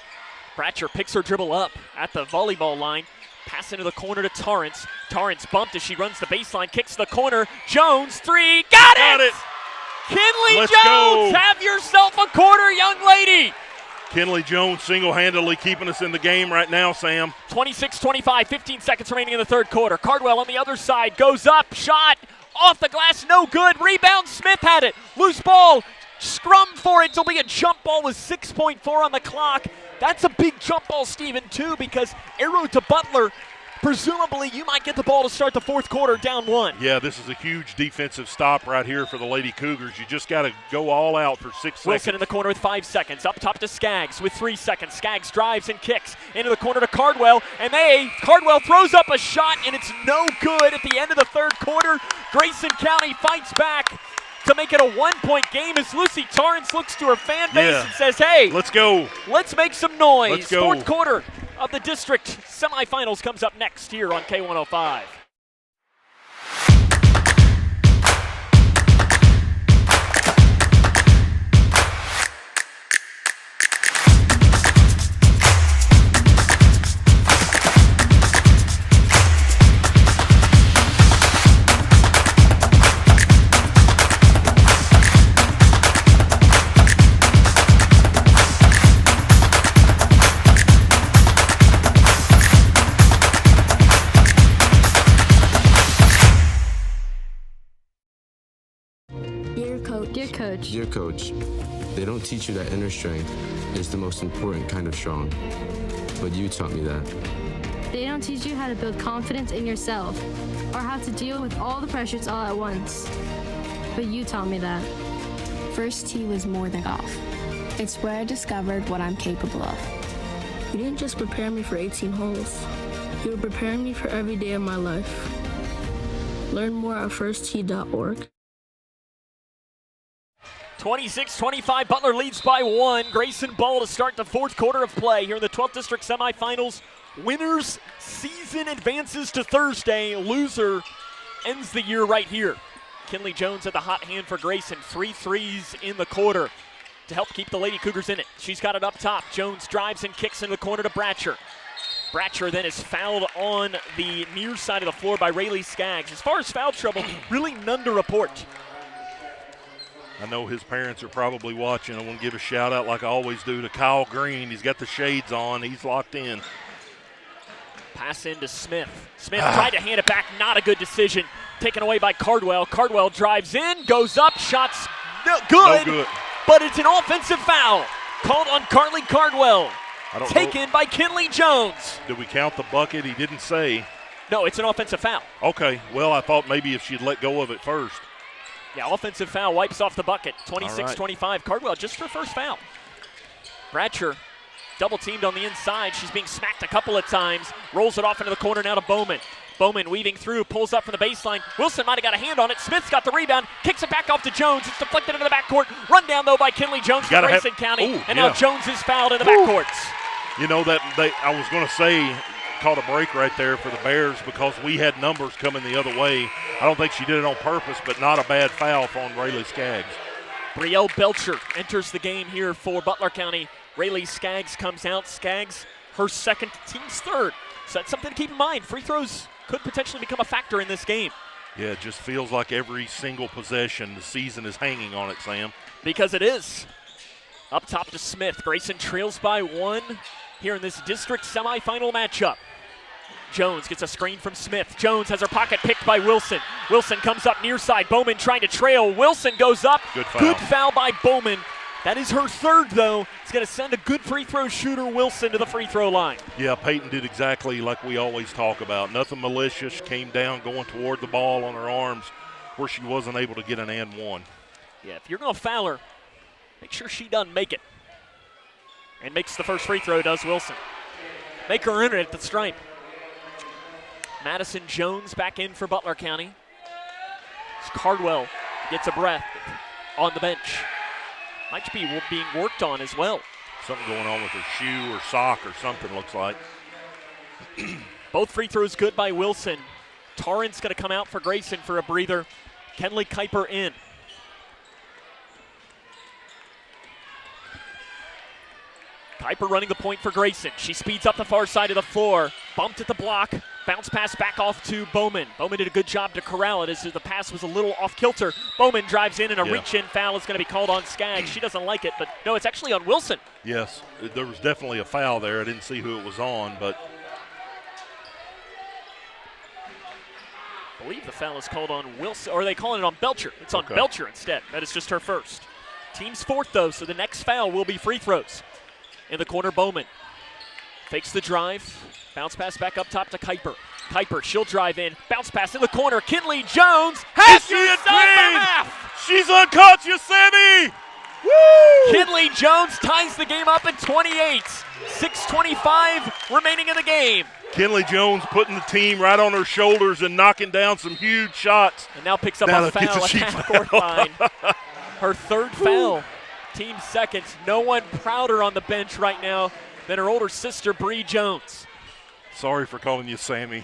Bratcher picks her dribble up at the volleyball line. Pass into the corner to Torrance. Torrance bumped as she runs the baseline, kicks the corner. Jones, 3, got it! Kinley Let's Jones, go. have yourself a quarter, young lady. Kinley Jones single-handedly keeping us in the game right now, Sam. 26-25, 15 seconds remaining in the third quarter. Cardwell on the other side goes up, shot off the glass, no good. Rebound, Smith had it. Loose ball, scrum for it. It'll be a jump ball with 6.4 on the clock. That's a big jump ball, Steven, too, because arrow to Butler. Presumably, you might get the ball to start the fourth quarter down 1. Yeah, this is a huge defensive stop right here for the Lady Cougars. You just got to go all out for 6 seconds. Wilson in the corner with 5 seconds. Up top to Skaggs with 3 seconds. Skaggs drives and kicks into the corner to Cardwell. And Cardwell throws up a shot, and it's no good at the end of the third quarter. Grayson County fights back to make it a 1-point game as Lucy Torrance looks to her fan base and says, hey, let's go. Let's make some noise. Let's go. Fourth quarter of the district semifinals comes up next here on K105. Dear coach, they don't teach you that inner strength is the most important kind of strong, but you taught me that. They don't teach you how to build confidence in yourself or how to deal with all the pressures all at once, but you taught me that. First tee was more than golf. It's where I discovered what I'm capable of. You didn't just prepare me for 18 holes. You were preparing me for every day of my life. Learn more at firsttee.org. 26-25, Butler leads by 1. Grayson ball to start the fourth quarter of play here in the 12th District semifinals. Winners season advances to Thursday. Loser ends the year right here. Kinley Jones at the hot hand for Grayson. 3 threes in the quarter to help keep the Lady Cougars in it. She's got it up top. Jones drives and kicks into the corner to Bratcher. Bratcher then is fouled on the near side of the floor by Rayleigh Skaggs. As far as foul trouble, really none to report. I know his parents are probably watching. I want to give a shout out like I always do to Kyle Green. He's got the shades on. He's locked in. Pass into Smith. Smith tried to hand it back. Not a good decision. Taken away by Cardwell. Cardwell drives in, goes up, shots good. No good. But it's an offensive foul called on Carly Cardwell. Taken by Kinley Jones. Did we count the bucket? He didn't say. No, it's an offensive foul. Okay. Well, I thought maybe if she'd let go of it first. Yeah, offensive foul, wipes off the bucket. 26-25. Cardwell just her first foul. Bratcher double teamed on the inside. She's being smacked a couple of times. Rolls it off into the corner now to Bowman. Bowman weaving through, pulls up from the baseline. Wilson might have got a hand on it. Smith's got the rebound, kicks it back off to Jones. It's deflected into the backcourt. Run down, though, by Kinley Jones from Grayson County. Now Jones is fouled in the backcourts. You know, I was going to say, caught a break right there for the Bears because we had numbers coming the other way. I don't think she did it on purpose, but not a bad foul on Rayleigh Skaggs. Brielle Belcher enters the game here for Butler County. Rayleigh Skaggs comes out. Skaggs, her second, team's third. So that's something to keep in mind. Free throws could potentially become a factor in this game. Yeah, it just feels like every single possession, the season is hanging on it, Sam. Because it is. Up top to Smith. Grayson trails by one here in this district semifinal matchup. Jones gets a screen from Smith. Jones has her pocket picked by Wilson. Wilson comes up near side. Bowman trying to trail. Wilson goes up. Good foul by Bowman. That is her third, though. It's going to send a good free throw shooter, Wilson, to the free throw line. Yeah, Peyton did exactly like we always talk about. Nothing malicious. Came down going toward the ball on her arms where she wasn't able to get an and one. Yeah, if you're going to foul her, make sure she doesn't make it. And makes the first free throw, does Wilson. Make her earn it at the stripe. Madison Jones back in for Butler County. Cardwell gets a breath on the bench. Might be being worked on as well. Something going on with her shoe or sock or something, looks like. Both free throws good by Wilson. Torrance going to come out for Grayson for a breather. Kenley Kuiper in. Kuiper running the point for Grayson. She speeds up the far side of the floor. Bumped at the block. Bounce pass back off to Bowman. Bowman did a good job to corral it as the pass was a little off kilter. Bowman drives in and a reach-in foul is going to be called on Skaggs. She doesn't like it, but no, it's actually on Wilson. Yes, there was definitely a foul there. I didn't see who it was on, but I believe the foul is called on Wilson, or are they calling it on Belcher? It's on Belcher instead. That is just her first. Team's fourth, though, so the next foul will be free throws. In the corner, Bowman fakes the drive. Bounce pass back up top to Kuiper. Kuiper, she'll drive in. Bounce pass in the corner. Kinley Jones has herself a half. She's unconscious, Sammy. Woo! Kinley Jones ties the game up at 28. 6:25 remaining in the game. Kinley Jones putting the team right on her shoulders and knocking down some huge shots. And now picks up a foul at half-court line. Her third foul. Team second. No one prouder on the bench right now than her older sister, Bree Jones. Sorry for calling you Sammy.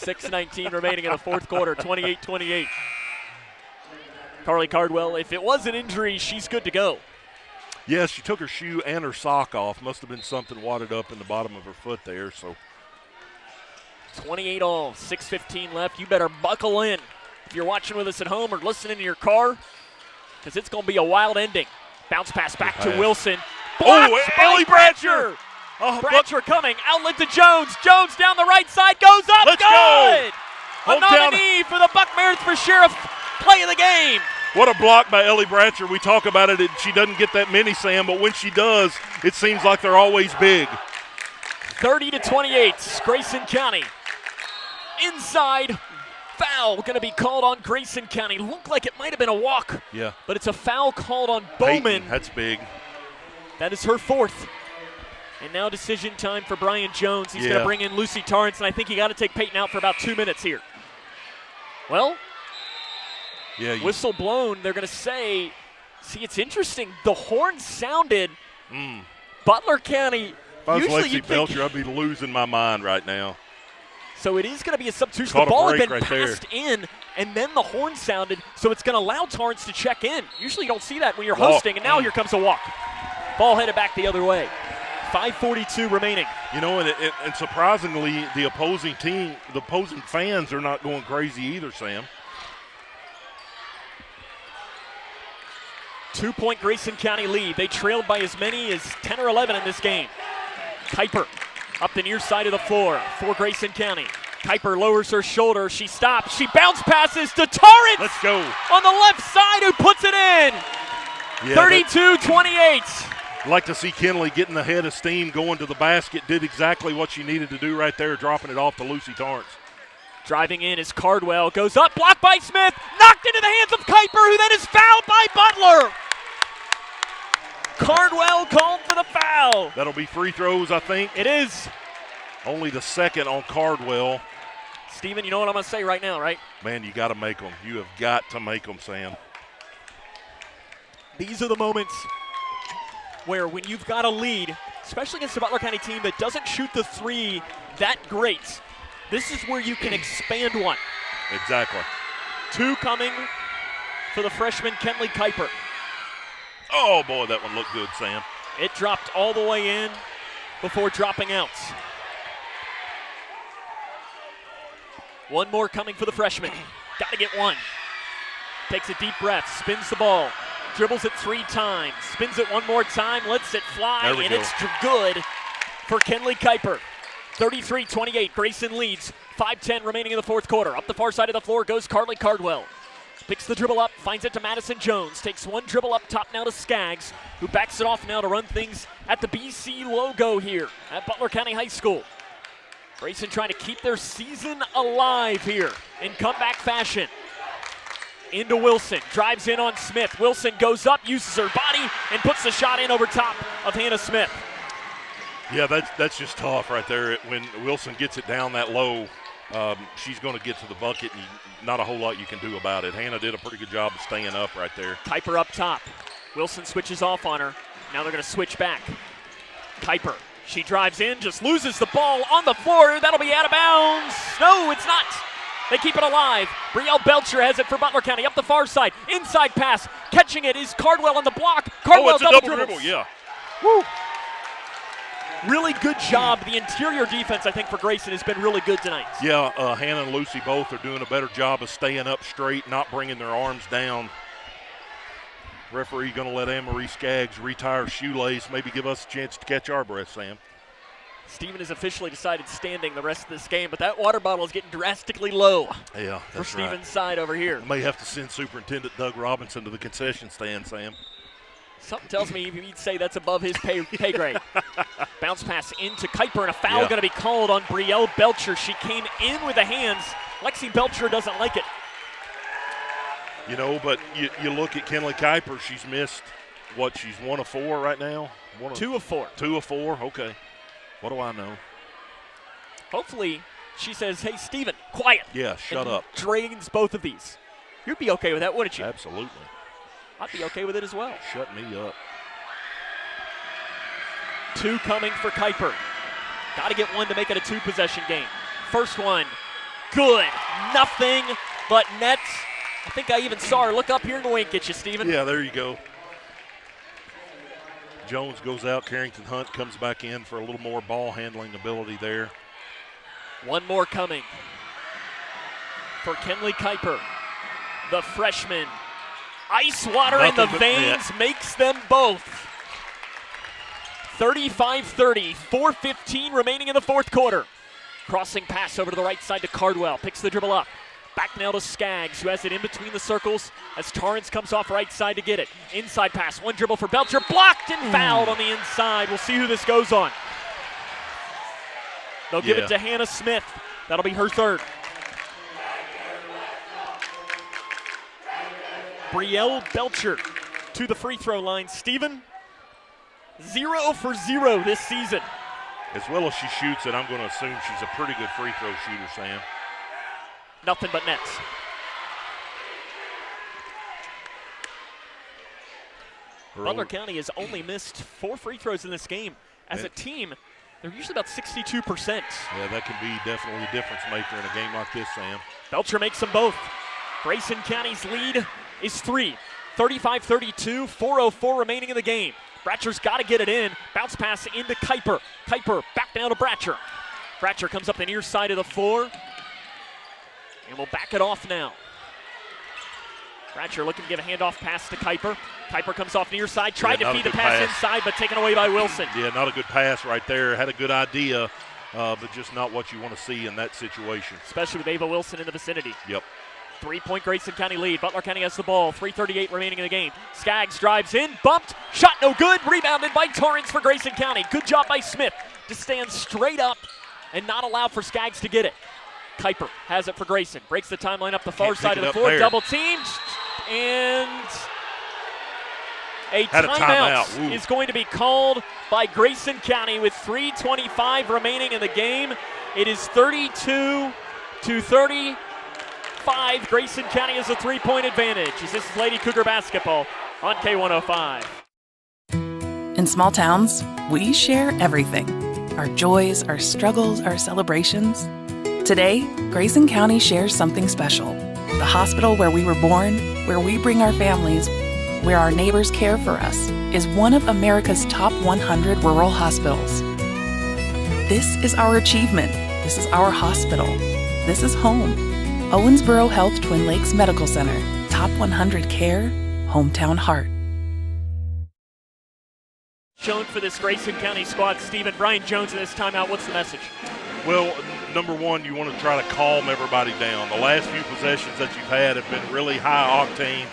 6:19 remaining in the fourth quarter, 28-28. Carly Cardwell, if it was an injury, she's good to go. Yes, she took her shoe and her sock off. Must have been something wadded up in the bottom of her foot there. So 28 all, 6:15 left. You better buckle in if you're watching with us at home or listening in your car, because it's going to be a wild ending. Bounce pass back to Wilson. Blocked by Ellie Bratcher. Bratcher coming, outlet to Jones. Jones down the right side, goes up, Let's good! Go. A nominee for the Buck Meredith for Sheriff play of the game. What a block by Ellie Bratcher. We talk about it, she doesn't get that many, Sam, but when she does, it seems like they're always big. 30-28, Grayson County. Inside, foul going to be called on Grayson County. Looked like it might have been a walk. Yeah. But it's a foul called on Bowman. Peyton, that's big. That is her fourth. And now decision time for Brian Jones. He's going to bring in Lucy Torrance, and I think you got to take Peyton out for about 2 minutes here. Well, whistle blown. They're going to say, see, it's interesting. The horn sounded. Butler County. If I was Lexi Belcher, I'd be losing my mind right now. So it is going to be a substitution. The ball had been passed in, and then the horn sounded, so it's going to allow Torrance to check in. Usually you don't see that when you're hosting, and now here comes a walk. Ball headed back the other way. 5:42 remaining. You know, and surprisingly, the opposing team, the opposing fans are not going crazy either, Sam. 2-point Grayson County lead. They trailed by as many as 10 or 11 in this game. Kuiper up the near side of the floor for Grayson County. Kuiper lowers her shoulder. She stops. She bounce passes to Torrance. Let's go. On the left side, who puts it in. Yeah, 32-28. I'd like to see Kinley getting the head of steam, going to the basket, did exactly what she needed to do right there, dropping it off to Lucy Torrance. Driving in is Cardwell, goes up, blocked by Smith, knocked into the hands of Kuiper, who then is fouled by Butler. Cardwell called for the foul. That'll be free throws, I think. It is. Only the second on Cardwell. Steven, you know what I'm going to say right now, right? Man, you got to make them. You have got to make them, Sam. These are the moments where when you've got a lead, especially against a Butler County team that doesn't shoot the three that great, this is where you can expand one. Exactly. 2 coming for the freshman Kenley Kuiper. Oh, boy, that one looked good, Sam. It dropped all the way in before dropping out. One more coming for the freshman. Got to get one. Takes a deep breath, spins the ball. Dribbles it 3 times, spins it one more time, lets it fly, and it's good for Kenley Kuiper. 33-28, Grayson leads, 5:10 remaining in the fourth quarter. Up the far side of the floor goes Carly Cardwell. Picks the dribble up, finds it to Madison Jones, takes one dribble up top now to Skaggs, who backs it off now to run things at the BC logo here at Butler County High School. Grayson trying to keep their season alive here in comeback fashion. Into Wilson, drives in on Smith. Wilson goes up, uses her body, and puts the shot in over top of Hannah Smith. Yeah, that's just tough right there. When Wilson gets it down that low, she's going to get to the bucket, and not a whole lot you can do about it. Hannah did a pretty good job of staying up right there. Kuiper up top. Wilson switches off on her. Now they're going to switch back. Kuiper, she drives in, just loses the ball on the floor. That'll be out of bounds. No, it's not. They keep it alive. Brielle Belcher has it for Butler County. Up the far side. Inside pass. Catching it is Cardwell on the block. Cardwell it's a double dribble, yeah. Woo. Really good job. The interior defense, I think, for Grayson has been really good tonight. Yeah, Hannah and Lucy both are doing a better job of staying up straight, not bringing their arms down. Referee going to let Anne-Marie Skaggs retire shoelace, maybe give us a chance to catch our breath, Sam. Steven has officially decided standing the rest of this game, but that water bottle is getting drastically low. Yeah, for Steven's side over here. I may have to send Superintendent Doug Robinson to the concession stand, Sam. Something tells me he'd say that's above his pay grade. Bounce pass into Kuiper, and a foul going to be called on Brielle Belcher. She came in with the hands. Lexi Belcher doesn't like it. You know, but you look at Kenley Kuiper, she's missed, she's 1 of 4 right now? 2 of 4. 2 of 4, okay. What do I know? Hopefully she says, hey, Steven, quiet. Yeah, shut up. Drains both of these. You'd be okay with that, wouldn't you? Absolutely. I'd be okay with it as well. Shut me up. 2 coming for Kuiper. Got to get one to make it a 2-possession game. First one, good. Nothing but net. I think I even saw her look up here and wink at you, Steven. Yeah, there you go. Jones goes out. Carrington Hunt comes back in for a little more ball handling ability there. One more coming for Kenley Kuiper, the freshman. Ice water in the veins makes them both. 35-30, 4:15 remaining in the fourth quarter. Crossing pass over to the right side to Cardwell. Picks the dribble up. Back now to Skaggs, who has it in between the circles as Torrance comes off right side to get it. Inside pass, one dribble for Belcher. Blocked and fouled on the inside. We'll see who this goes on. They'll give it to Hannah Smith. That'll be her third. Brielle Belcher to the free throw line. Steven, 0 for 0 this season. As well as she shoots it, I'm going to assume she's a pretty good free throw shooter, Sam. Nothing but nets. Butler County has only missed 4 free throws in this game. As a team, they're usually about 62%. Yeah, that can be definitely a difference maker in a game like this, Sam. Belcher makes them both. Grayson County's lead is 3. 35-32, 4:04 remaining in the game. Bratcher's got to get it in. Bounce pass into Kuiper. Kuiper back down to Bratcher. Bratcher comes up the near side of the floor. And we'll back it off now. Bratcher looking to give a handoff pass to Kuiper. Kuiper comes off near side, tried to feed the pass inside, but taken away by Wilson. Yeah, not a good pass right there. Had a good idea, but just not what you want to see in that situation. Especially with Ava Wilson in the vicinity. Yep. 3-point Grayson County lead. Butler County has the ball. 3:38 remaining in the game. Skaggs drives in, bumped, shot no good, rebounded by Torrance for Grayson County. Good job by Smith to stand straight up and not allow for Skaggs to get it. Kuiper has it for Grayson. Breaks the timeline up the far side of the floor. Double teamed. And a timeout is going to be called by Grayson County with 3:25 remaining in the game. It is 32-35. Grayson County has a 3-point advantage as this is Lady Cougar basketball on K105. In small towns, we share everything. Our joys, our struggles, our celebrations. Today, Grayson County shares something special. The hospital where we were born, where we bring our families, where our neighbors care for us, is one of America's top 100 rural hospitals. This is our achievement. This is our hospital. This is home. Owensboro Health Twin Lakes Medical Center. Top 100 care, hometown heart. Shown for this Grayson County squad, Stephen. Brian Jones in this timeout. What's the message? Well, number one, you want to try to calm everybody down. The last few possessions that you've had have been really high octane,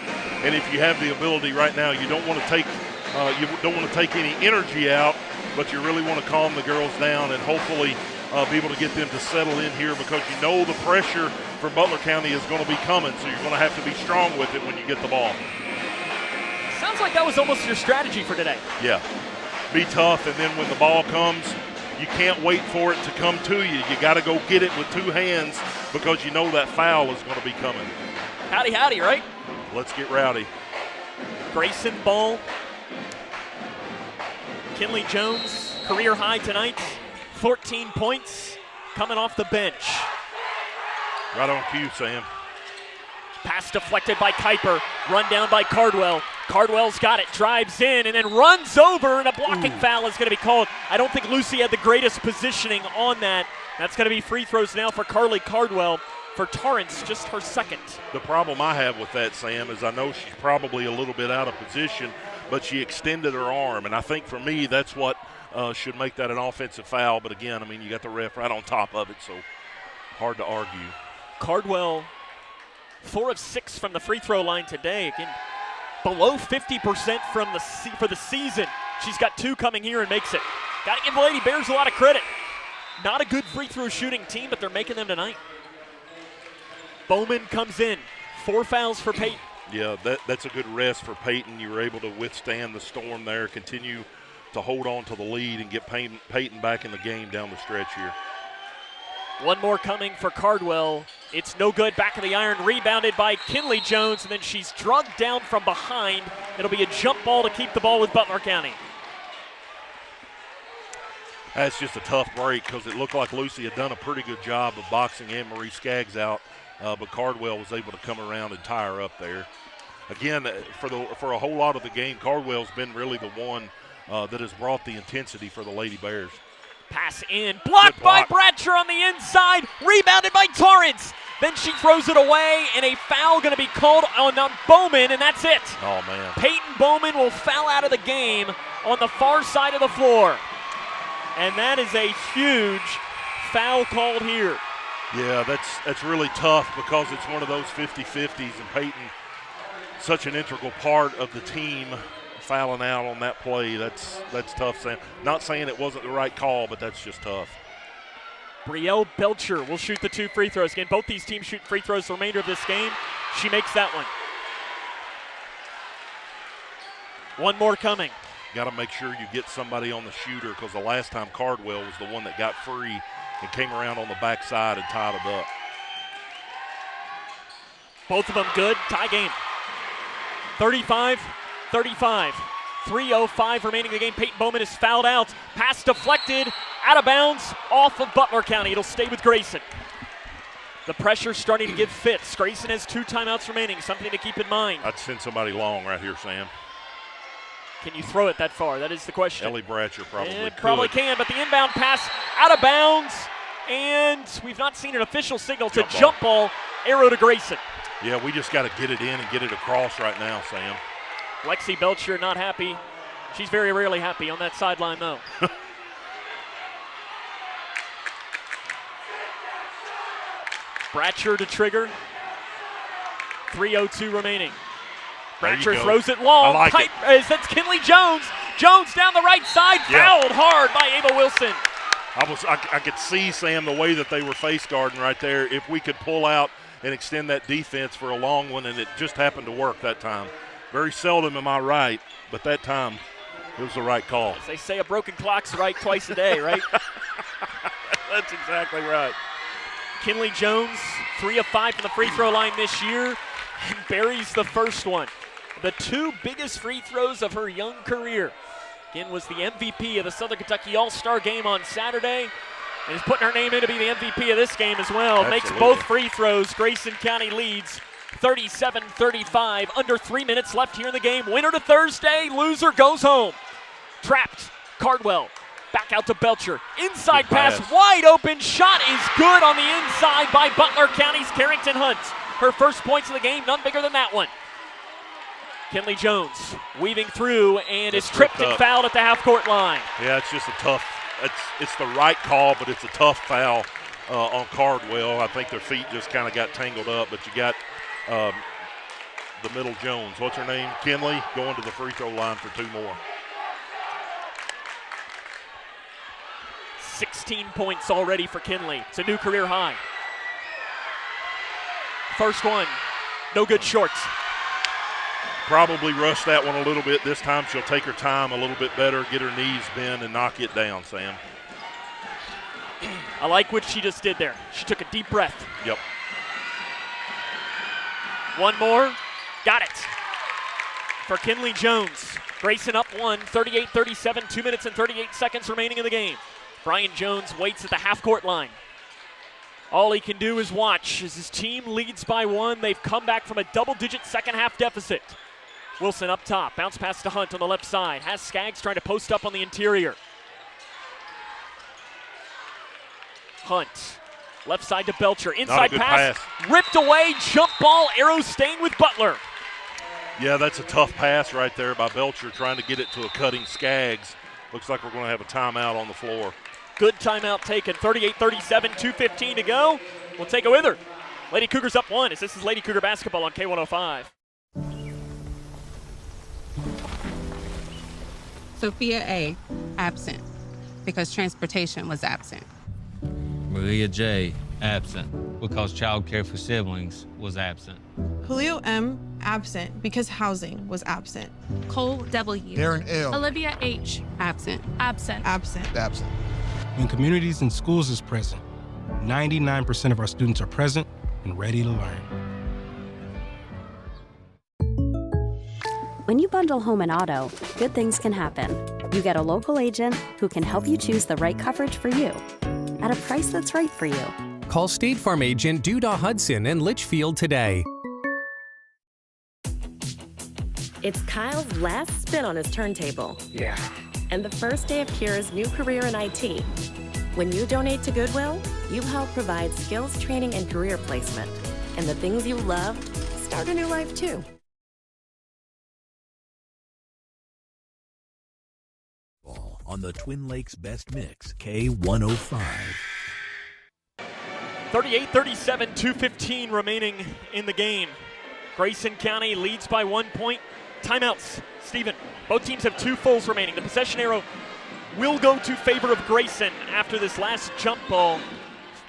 and if you have the ability right now, you don't want to take any energy out, but you really want to calm the girls down and hopefully be able to get them to settle in here, because you know the pressure for Butler County is going to be coming, so you're going to have to be strong with it when you get the ball. Sounds like that was almost your strategy for today. Yeah, be tough, and then when the ball comes, you can't wait for it to come to you. You got to go get it with two hands, because you know that foul is going to be coming. Howdy, howdy, right? Let's get rowdy. Grayson ball. Kinley Jones, career high tonight. 14 points coming off the bench. Right on cue, Sam. Pass deflected by Kuiper. Run down by Cardwell. Cardwell's got it, drives in, and then runs over, and a blocking foul is going to be called. I don't think Lucy had the greatest positioning on that. That's going to be free throws now for Carly Cardwell. For Torrance, just her second. The problem I have with that, Sam, is I know she's probably a little bit out of position, but she extended her arm, and I think for me that's what should make that an offensive foul. But again, I mean, you got the ref right on top of it, so hard to argue. Cardwell, 4 of 6 from the free throw line today. Again, below 50% for the season. She's got 2 coming here and makes it. Got to give the Lady Bears a lot of credit. Not a good free throw shooting team, but they're making them tonight. Bowman comes in. 4 fouls for Peyton. Yeah, that's a good rest for Peyton. You were able to withstand the storm there, continue to hold on to the lead and get Peyton back in the game down the stretch here. One more coming for Cardwell. It's no good. Back of the iron, rebounded by Kinley Jones, and then she's drugged down from behind. It'll be a jump ball to keep the ball with Butler County. That's just a tough break, because it looked like Lucy had done a pretty good job of boxing Anne-Marie Skaggs out, but Cardwell was able to come around and tie her up there. Again, for a whole lot of the game, Cardwell's been really the one that has brought the intensity for the Lady Bears. Pass in, blocked by Bratcher on the inside, rebounded by Torrance. Then she throws it away, and a foul going to be called on Bowman, and that's it. Oh, man. Peyton Bowman will foul out of the game on the far side of the floor. And that is a huge foul called here. Yeah, that's really tough, because it's one of those 50-50s, and Peyton, such an integral part of the team, fouling out on that play. That's tough, Sam. Not saying it wasn't the right call, but that's just tough. Brielle Belcher will shoot the 2 free throws. Again, both these teams shoot free throws the remainder of this game. She makes that one. One more coming. Got to make sure you get somebody on the shooter, because the last time Cardwell was the one that got free and came around on the backside and tied it up. Both of them good. Tie game. 35-35. 3:05 remaining in the game. Peyton Bowman is fouled out. Pass deflected, out of bounds, off of Butler County. It'll stay with Grayson. The pressure's starting to give fits. Grayson has 2 timeouts remaining, something to keep in mind. I'd send somebody long right here, Sam. Can you throw it that far? That is the question. Ellie Bratcher probably could. Probably can, but the inbound pass out of bounds, and we've not seen an official signal. It's a jump ball, arrow to Grayson. Yeah, we just got to get it in and get it across right now, Sam. Lexi Belcher not happy. She's very rarely happy on that sideline, though. Bratcher to trigger. 3:02 remaining. Bratcher throws it long. I like it. That's Kinley Jones. Jones down the right side, fouled hard by Ava Wilson. I could see, Sam, the way that they were face guarding right there. If we could pull out and extend that defense for a long one, and it just happened to work that time. Very seldom am I right, but that time it was the right call. As they say, a broken clock's right twice a day, right? That's exactly right. Kinley Jones, 3 of 5 from the free throw line this year, and buries the first one. The 2 biggest free throws of her young career. Again, was the MVP of the Southern Kentucky All-Star game on Saturday, and is putting her name in to be the MVP of this game as well. Absolutely. Makes both free throws. Grayson County leads 37-35. Under 3 minutes left here in the game. Winner to Thursday, loser goes home. Trapped, Cardwell. Back out to Belcher. Inside pass, wide open. Shot is good on the inside by Butler County's Carrington Hunt. Her first points of the game, none bigger than that one. Kinley Jones weaving through and is tripped and fouled at the half-court line. Yeah, it's just a tough, it's the right call, but it's a tough foul on Cardwell. I think their feet just kind of got tangled up, but you got the middle Jones. What's her name? Kinley going to the free throw line for 2 more. 16 points already for Kinley. It's a new career high. First one, no good shorts. Probably rushed that one a little bit. This time she'll take her time a little bit better, get her knees bent, and knock it down, Sam. I like what she just did there. She took a deep breath. Yep. One more. Got it. For Kinley Jones. Grayson up 1, 38-37, 2 minutes and 38 seconds remaining in the game. Brian Jones waits at the half-court line. All he can do is watch as his team leads by 1. They've come back from a double-digit second-half deficit. Wilson up top. Bounce pass to Hunt on the left side. Has Skaggs trying to post up on the interior. Hunt. Left side to Belcher. Inside pass. Ripped away. Jump ball. Arrow staying with Butler. Yeah, that's a tough pass right there by Belcher, trying to get it to a cutting Skaggs. Looks like we're going to have a timeout on the floor. Good timeout taken. 38-37, 2:15 to go. We'll take it with her. Lady Cougars up 1 as this is Lady Cougar basketball on K105. Sophia A., absent, because transportation was absent. Maria J., absent, because child care for siblings was absent. Julio M., absent, because housing was absent. Cole W. Darren L. Olivia H. Absent. Absent. Absent. Absent. When communities and schools is present, 99% of our students are present and ready to learn. When you bundle home and auto, good things can happen. You get a local agent who can help you choose the right coverage for you at a price that's right for you. Call State Farm agent Duda Hudson in Leitchfield today. It's Kyle's last spin on his turntable. Yeah. And the first day of Kira's new career in IT. When you donate to Goodwill, you help provide skills training and career placement. And the things you love start a new life too. On the Twin Lakes Best Mix, K105. 38-37, 2:15 remaining in the game. Grayson County leads by 1 point. Timeouts, Stephen. Both teams have 2 fulls remaining. The possession arrow will go to favor of Grayson after this last jump ball.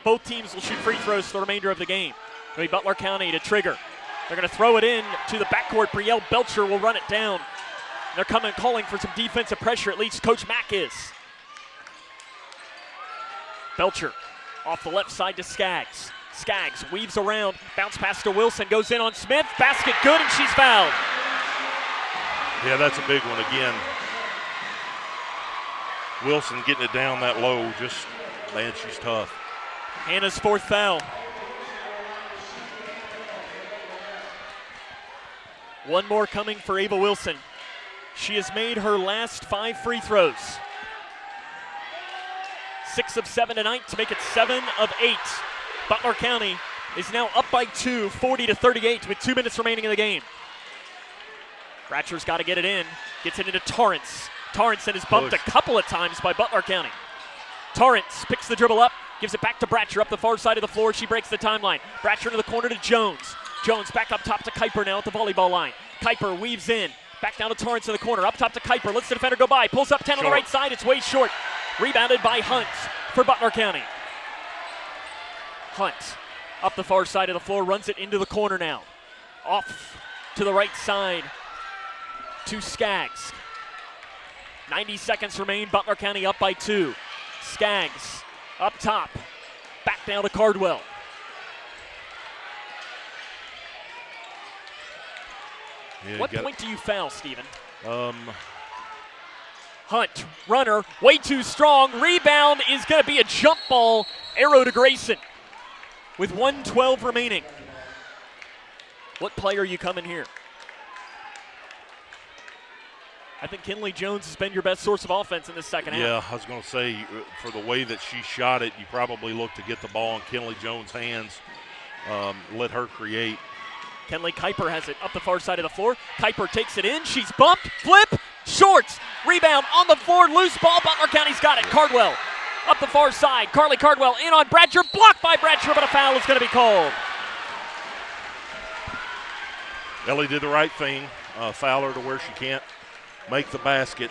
Both teams will shoot free throws for the remainder of the game. It'll be Butler County to trigger. They're going to throw it in to the backcourt. Brielle Belcher will run it down. They're calling for some defensive pressure, at least Coach Mack is. Belcher off the left side to Skaggs. Skaggs weaves around, bounce pass to Wilson, goes in on Smith, basket good, and she's fouled. Yeah, that's a big one again. Wilson getting it down that low, just, man, she's tough. Hannah's 4th foul. One more coming for Ava Wilson. She has made her last 5 free throws. 6 of 7 tonight to make it 7 of 8. Butler County is now up by 2, 40-38 with 2 minutes remaining in the game. Bratcher's got to get it in. Gets it into Torrance. Torrance then is bumped a couple of times by Butler County. Torrance picks the dribble up, gives it back to Bratcher up the far side of the floor. She breaks the timeline. Bratcher into the corner to Jones. Jones back up top to Kuiper now at the volleyball line. Kuiper weaves in. Back down to Torrance in the corner. Up top to Kuiper. Lets the defender go by. Pulls up 10 on the right side. It's way short. Rebounded by Hunt for Butler County. Hunt up the far side of the floor. Runs it into the corner now. Off to the right side to Skaggs. 90 seconds remain. Butler County up by 2. Skaggs up top. Back down to Cardwell. Yeah, what point do you foul, Steven? Hunt, runner, way too strong. Rebound is going to be a jump ball. Arrow to Grayson with 1:12 remaining. What play are you coming here? I think Kinley Jones has been your best source of offense in this second half. Yeah, I was going to say, for the way that she shot it, you probably look to get the ball in Kinley Jones' hands, let her create. Kenley Kuiper has it up the far side of the floor. Kuiper takes it in. She's bumped. Flip. Shorts. Rebound on the floor. Loose ball. Butler County's got it. Cardwell up the far side. Carly Cardwell in on Bratcher. Blocked by Bratcher, but a foul is going to be called. Ellie did the right thing. Foul her to where she can't make the basket.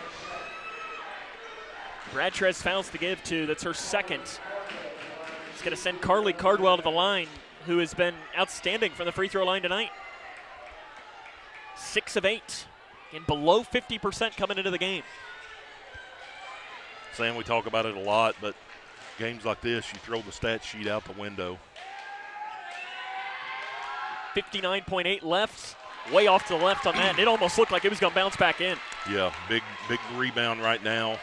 Bratcher has fouls to give to. That's her second. It's going to send Carly Cardwell to the line, who has been outstanding from the free throw line tonight. 6 of 8, and below 50% coming into the game. Sam, we talk about it a lot, but games like this, you throw the stat sheet out the window. 59.8 left, way off to the left on that, and it almost looked like it was going to bounce back in. Yeah, big rebound right now.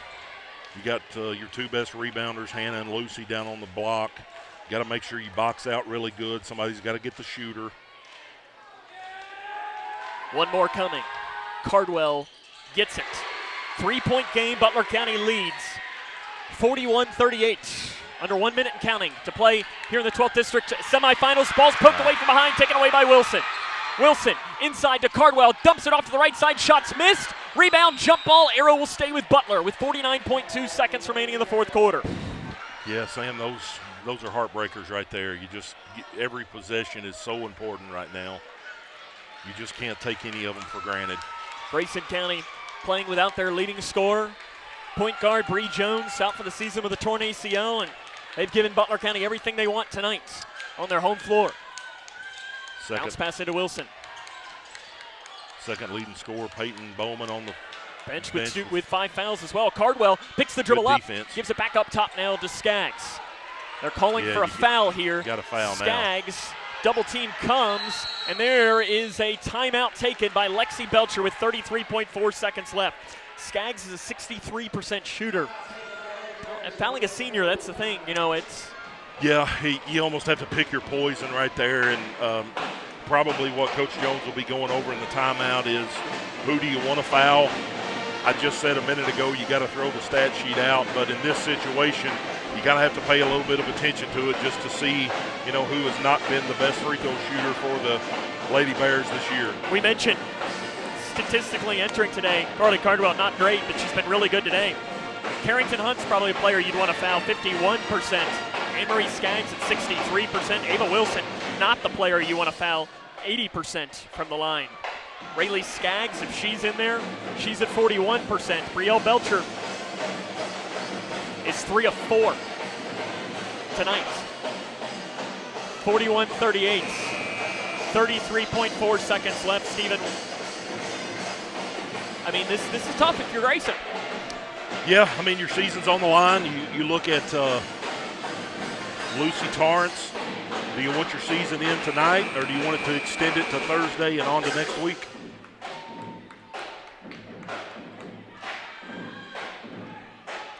You got your two best rebounders, Hannah and Lucy, down on the block. Got to make sure you box out really good. Somebody's got to get the shooter. One more coming. Cardwell gets it. 3-point game. Butler County leads 41-38. Under 1 minute and counting to play here in the 12th District semifinals. Ball's poked away from behind, taken away by Wilson. Wilson inside to Cardwell, dumps it off to the right side. Shots missed. Rebound, jump ball. Arrow will stay with Butler with 49.2 seconds remaining in the fourth quarter. Yeah, Sam, those are heartbreakers right there. Every possession is so important right now. You just can't take any of them for granted. Grayson County playing without their leading scorer. Point guard Bree Jones out for the season with a torn ACL, and they've given Butler County everything they want tonight on their home floor. Bounce pass into Wilson. Second leading scorer, Peyton Bowman on the bench with 5 fouls as well. Cardwell picks the dribble up, gives it back up top now to Skaggs. They're calling for a foul here. Got a foul now. Skaggs, double team comes, and there is a timeout taken by Lexi Belcher with 33.4 seconds left. Skaggs is a 63% shooter. And fouling a senior, that's the thing, it's. Yeah, you almost have to pick your poison right there, and probably what Coach Jones will be going over in the timeout is who do you want to foul? I just said a minute ago you got to throw the stat sheet out, but in this situation, you got to have to pay a little bit of attention to it just to see, who has not been the best free throw shooter for the Lady Bears this year. We mentioned statistically entering today, Carly Cardwell, not great, but she's been really good today. Carrington Hunt's probably a player you'd want to foul, 51%. Anne-Marie Skaggs at 63%. Ava Wilson, not the player you want to foul, 80% from the line. Rayleigh Skaggs, if she's in there, she's at 41%. Brielle Belcher is 3 of 4 tonight. 41-38. 33.4 seconds left, Steven. I mean, this is tough if you're Grayson. Yeah, I mean, your season's on the line. You look at Lucy Torrance. Do you want your season in tonight, or do you want it to extend it to Thursday and on to next week?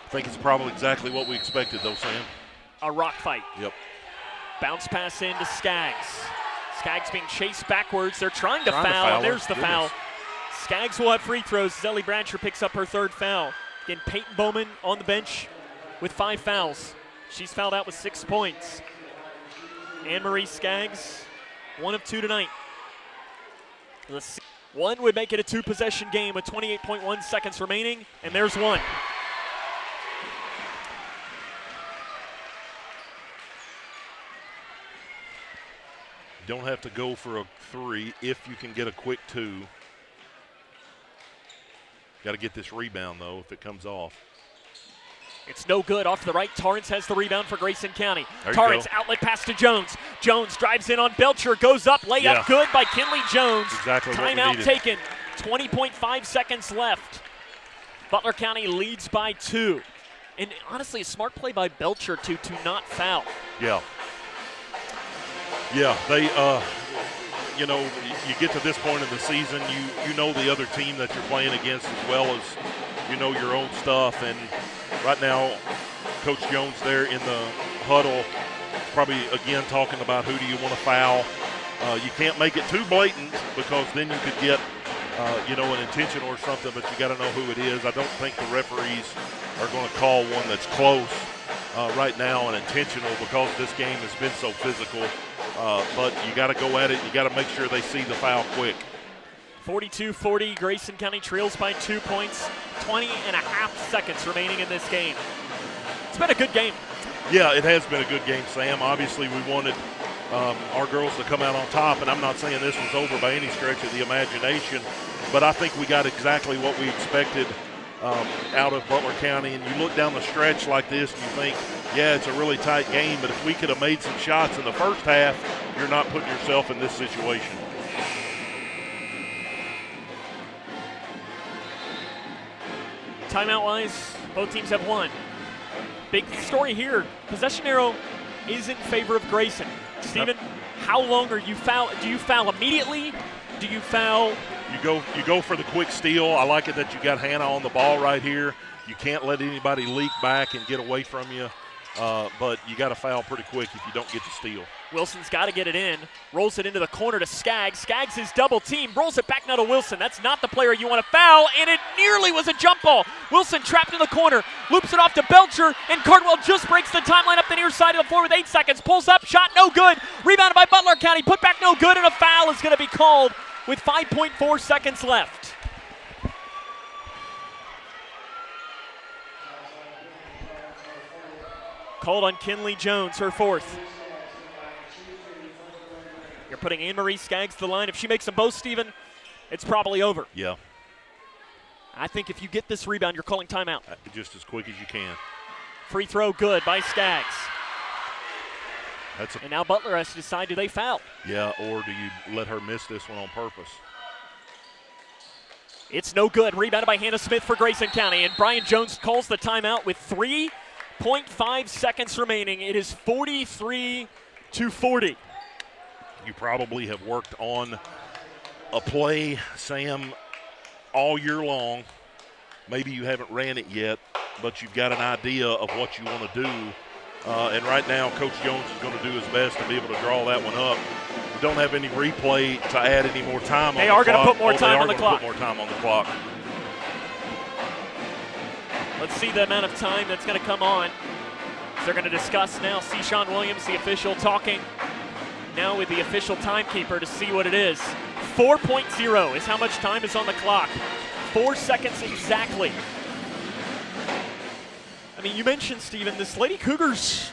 I think it's probably exactly what we expected, though, Sam. A rock fight. Yep. Bounce pass into Skaggs. Skaggs being chased backwards. They're trying to foul, and there's the foul. Skaggs will have free throws. Zelly Bratcher picks up her third foul. Again, Peyton Bowman on the bench with 5 fouls. She's fouled out with 6 points. Anne-Marie Skaggs, 1 of 2 tonight. One would make it a 2-possession game with 28.1 seconds remaining, and there's one. Don't have to go for a 3 if you can get a quick 2. Got to get this rebound, though, if it comes off. It's no good. Off to the right, Torrance has the rebound for Grayson County. Torrance, outlet pass to Jones. Jones drives in on Belcher, goes up, layup good by Kinley Jones. Exactly what we Timeout needed. taken, 20.5 seconds left. Butler County leads by 2. And honestly, a smart play by Belcher to not foul. Yeah. Yeah, they, you know, you get to this point in the season, you know the other team that you're playing against as well as you know your own stuff. And right now, Coach Jones there in the huddle, probably again talking about who do you want to foul. You can't make it too blatant because then you could get, you know, an intentional or something, but you got to know who it is. I don't think the referees are going to call one that's close right now and intentional because this game has been so physical. But you got to go at it. You got to make sure they see the foul quick. 42-40, Grayson County trails by 2 points. 20.5 seconds remaining in this game. It's been a good game. Yeah, it has been a good game, Sam. Obviously, we wanted our girls to come out on top, and I'm not saying this was over by any stretch of the imagination, but I think we got exactly what we expected out of Butler County. And you look down the stretch like this and you think, yeah, it's a really tight game, but if we could have made some shots in the first half, you're not putting yourself in this situation. Timeout-wise, both teams have one. Big story here, possession arrow is in favor of Grayson. Steven, how long are you foul? Do you foul immediately? Do you foul? You go for the quick steal. I like it that you got Hannah on the ball right here. You can't let anybody leak back and get away from you, but you got to foul pretty quick if you don't get the steal. Wilson's got to get it in. Rolls it into the corner to Skaggs. Skaggs is double team. Rolls it back now to Wilson. That's not the player you want to foul, and it nearly was a jump ball. Wilson trapped in the corner. Loops it off to Belcher, and Cardwell just breaks the timeline up the near side of the floor with 8 seconds. Pulls up, shot no good. Rebounded by Butler County. Put back no good, and a foul is going to be called with 5.4 seconds left. Called on Kinley Jones, her 4th. You're putting Anne-Marie Skaggs to the line. If she makes them both, Steven, it's probably over. Yeah. I think if you get this rebound, you're calling timeout. Just as quick as you can. Free throw good by Skaggs. And now Butler has to decide, do they foul? Yeah, or do you let her miss this one on purpose? It's no good. Rebounded by Hannah Smith for Grayson County, and Brian Jones calls the timeout with 3.5 seconds remaining. It is 43-40. You probably have worked on a play, Sam, all year long. Maybe you haven't ran it yet, but you've got an idea of what you want to do. And right now, Coach Jones is going to do his best to be able to draw that one up. We don't have any replay to add any more time on the clock. They are going to put more time on the clock. Put more time on the clock. Let's see the amount of time that's going to come on. They're going to discuss now. See Sean Williams, the official, talking now with the official timekeeper to see what it is. 4.0 is how much time is on the clock. 4 seconds exactly. I mean, you mentioned, Steven, this Lady Cougars,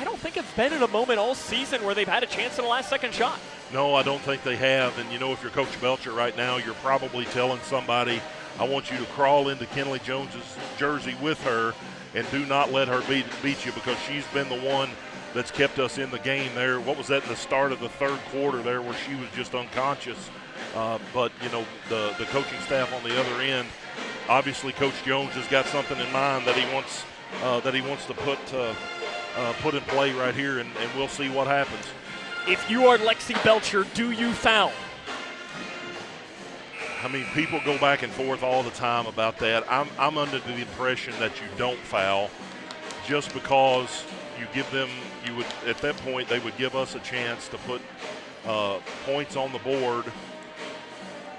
I don't think have been in a moment all season where they've had a chance at a last-second shot. No, I don't think they have. And, you know, if you're Coach Belcher right now, you're probably telling somebody, I want you to crawl into Kinley Jones's jersey with her and do not let her beat you, because she's been the one that's kept us in the game there. What was that in the start of the third quarter there where she was just unconscious? But, you know, the coaching staff on the other end, obviously Coach Jones has got something in mind that he wants to put in play right here, and we'll see what happens. If you are Lexi Belcher, do you foul? I mean, people go back and forth all the time about that. I'm under the impression that you don't foul, just because you give them, at that point they would give us a chance to put points on the board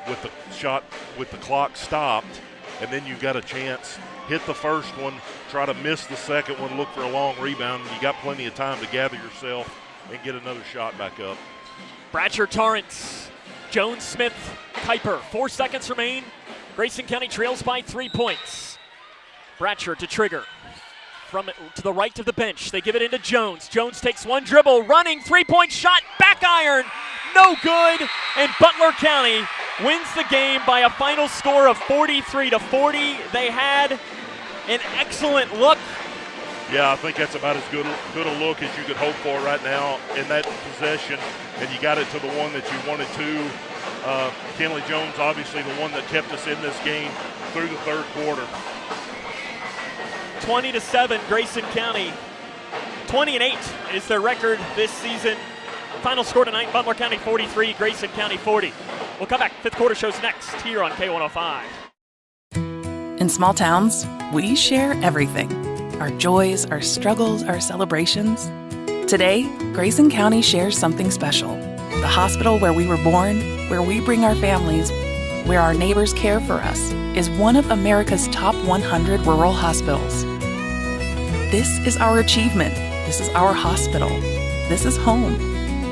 with the shot, with the clock stopped, and then you got a chance, hit the first one, try to miss the second one, look for a long rebound, and you got plenty of time to gather yourself and get another shot back up. Bratcher, Torrance, Jones, Smith, Kuiper. 4 seconds remain. Grayson County trails by 3 points. Bratcher to trigger. From to the right of the bench. They give it into Jones. Jones takes one dribble, running, three-point shot, back iron, no good. And Butler County wins the game by a final score of 43-40. They had an excellent look. Yeah, I think that's about as good a look as you could hope for right now in that possession, and you got it to the one that you wanted to. Kenley Jones, obviously the one that kept us in this game through the third quarter. 20-7, Grayson County. 20-8 is their record this season. Final score tonight, Butler County 43, Grayson County 40. We'll come back. Fifth quarter shows next here on K105. In small towns, we share everything. Our joys, our struggles, our celebrations. Today, Grayson County shares something special. The hospital where we were born, where we bring our families, where our neighbors care for us, is one of America's top 100 rural hospitals. This is our achievement. This is our hospital. This is home.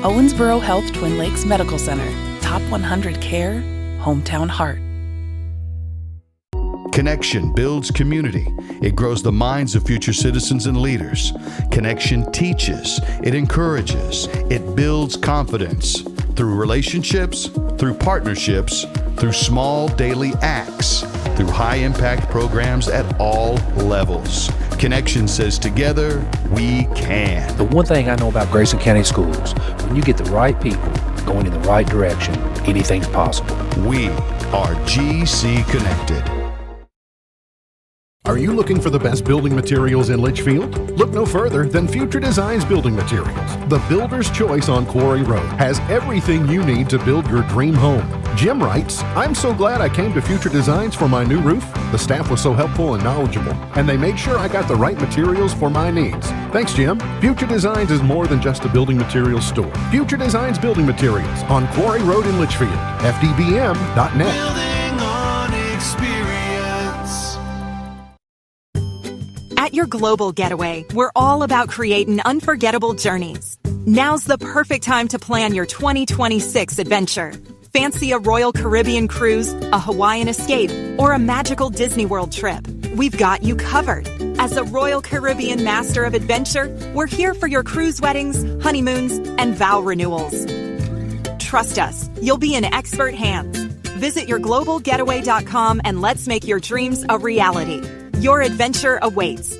Owensboro Health Twin Lakes Medical Center. Top 100 care, hometown heart. Connection builds community. It grows the minds of future citizens and leaders. Connection teaches. It encourages. It builds confidence. Through relationships, through partnerships, through small daily acts, through high-impact programs at all levels. Connection says together, we can. The one thing I know about Grayson County Schools, when you get the right people going in the right direction, anything's possible. We are GC Connected. Are you looking for the best building materials in Leitchfield? Look no further than Future Designs Building Materials. The builder's choice on Quarry Road has everything you need to build your dream home. Jim writes, I'm so glad I came to Future Designs for my new roof. The staff was so helpful and knowledgeable, and they made sure I got the right materials for my needs. Thanks, Jim. Future Designs is more than just a building materials store. Future Designs Building Materials on Quarry Road in Leitchfield. FDBM.net. Building on experience. At your global getaway, we're all about creating unforgettable journeys. Now's the perfect time to plan your 2026 adventure. Fancy a Royal Caribbean cruise, a Hawaiian escape, or a magical Disney World trip? We've got you covered. As a Royal Caribbean Master of Adventure, we're here for your cruise weddings, honeymoons, and vow renewals. Trust us, you'll be in expert hands. Visit yourglobalgetaway.com and let's make your dreams a reality. Your adventure awaits.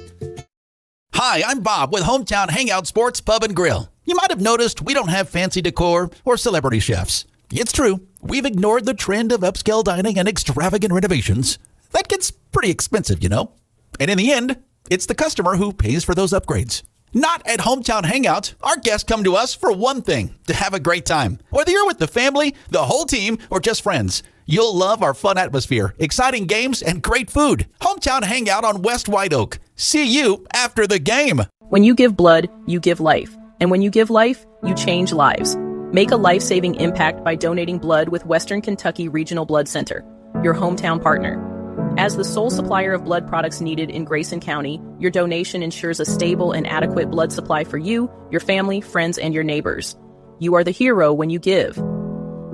Hi, I'm Bob with Hometown Hangout Sports Pub and Grill. You might have noticed we don't have fancy decor or celebrity chefs. It's true, we've ignored the trend of upscale dining and extravagant renovations. That gets pretty expensive, you know. And in the end, it's the customer who pays for those upgrades. Not at Hometown Hangout. Our guests come to us for one thing, to have a great time. Whether you're with the family, the whole team, or just friends, you'll love our fun atmosphere, exciting games, and great food. Hometown Hangout on West White Oak. See you after the game. When you give blood, you give life. And when you give life, you change lives. Make a life-saving impact by donating blood with Western Kentucky Regional Blood Center, your hometown partner. As the sole supplier of blood products needed in Grayson County, your donation ensures a stable and adequate blood supply for you, your family, friends, and your neighbors. You are the hero when you give.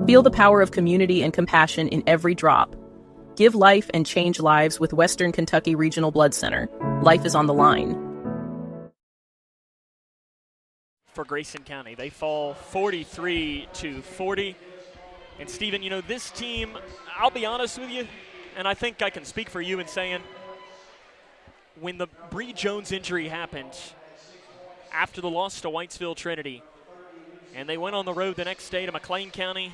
Feel the power of community and compassion in every drop. Give life and change lives with Western Kentucky Regional Blood Center. Life is on the line. For Grayson County, they fall 43-40. And Stephen, you know, this team, I'll be honest with you, and I think I can speak for you in saying when the Bree Jones injury happened after the loss to Whitesville Trinity, and they went on the road the next day to McLean County,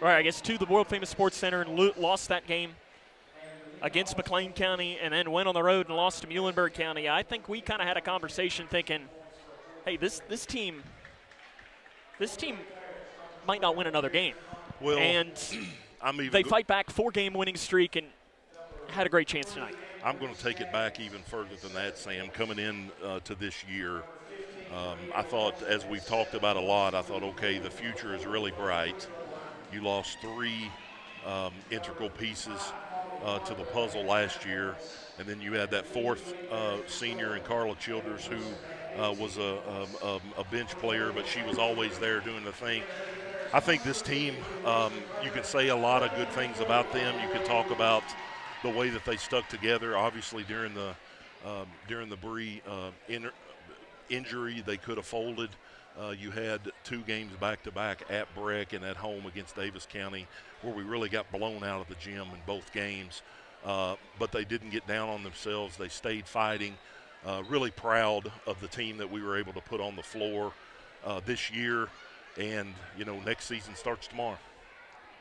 or I guess to the world-famous Sports Center, and lost that game against McLean County, and then went on the road and lost to Muhlenberg County. I think we kind of had a conversation thinking, hey, this team might not win another game. Well, and they fight back, 4-game winning streak, and had a great chance tonight. I'm going to take it back even further than that, Sam. Coming in to this year, I thought, as we've talked about a lot, I thought, okay, the future is really bright. You lost 3 integral pieces to the puzzle last year, and then you had that 4th senior in Carla Childers, who was a bench player, but she was always there doing the thing. I think this team, you can say a lot of good things about them. You can talk about the way that they stuck together. Obviously, during the Bree injury, they could have folded. You had 2 games back-to-back at Breck and at home against Davis County where we really got blown out of the gym in both games. But they didn't get down on themselves. They stayed fighting. Really proud of the team that we were able to put on the floor this year. And, next season starts tomorrow.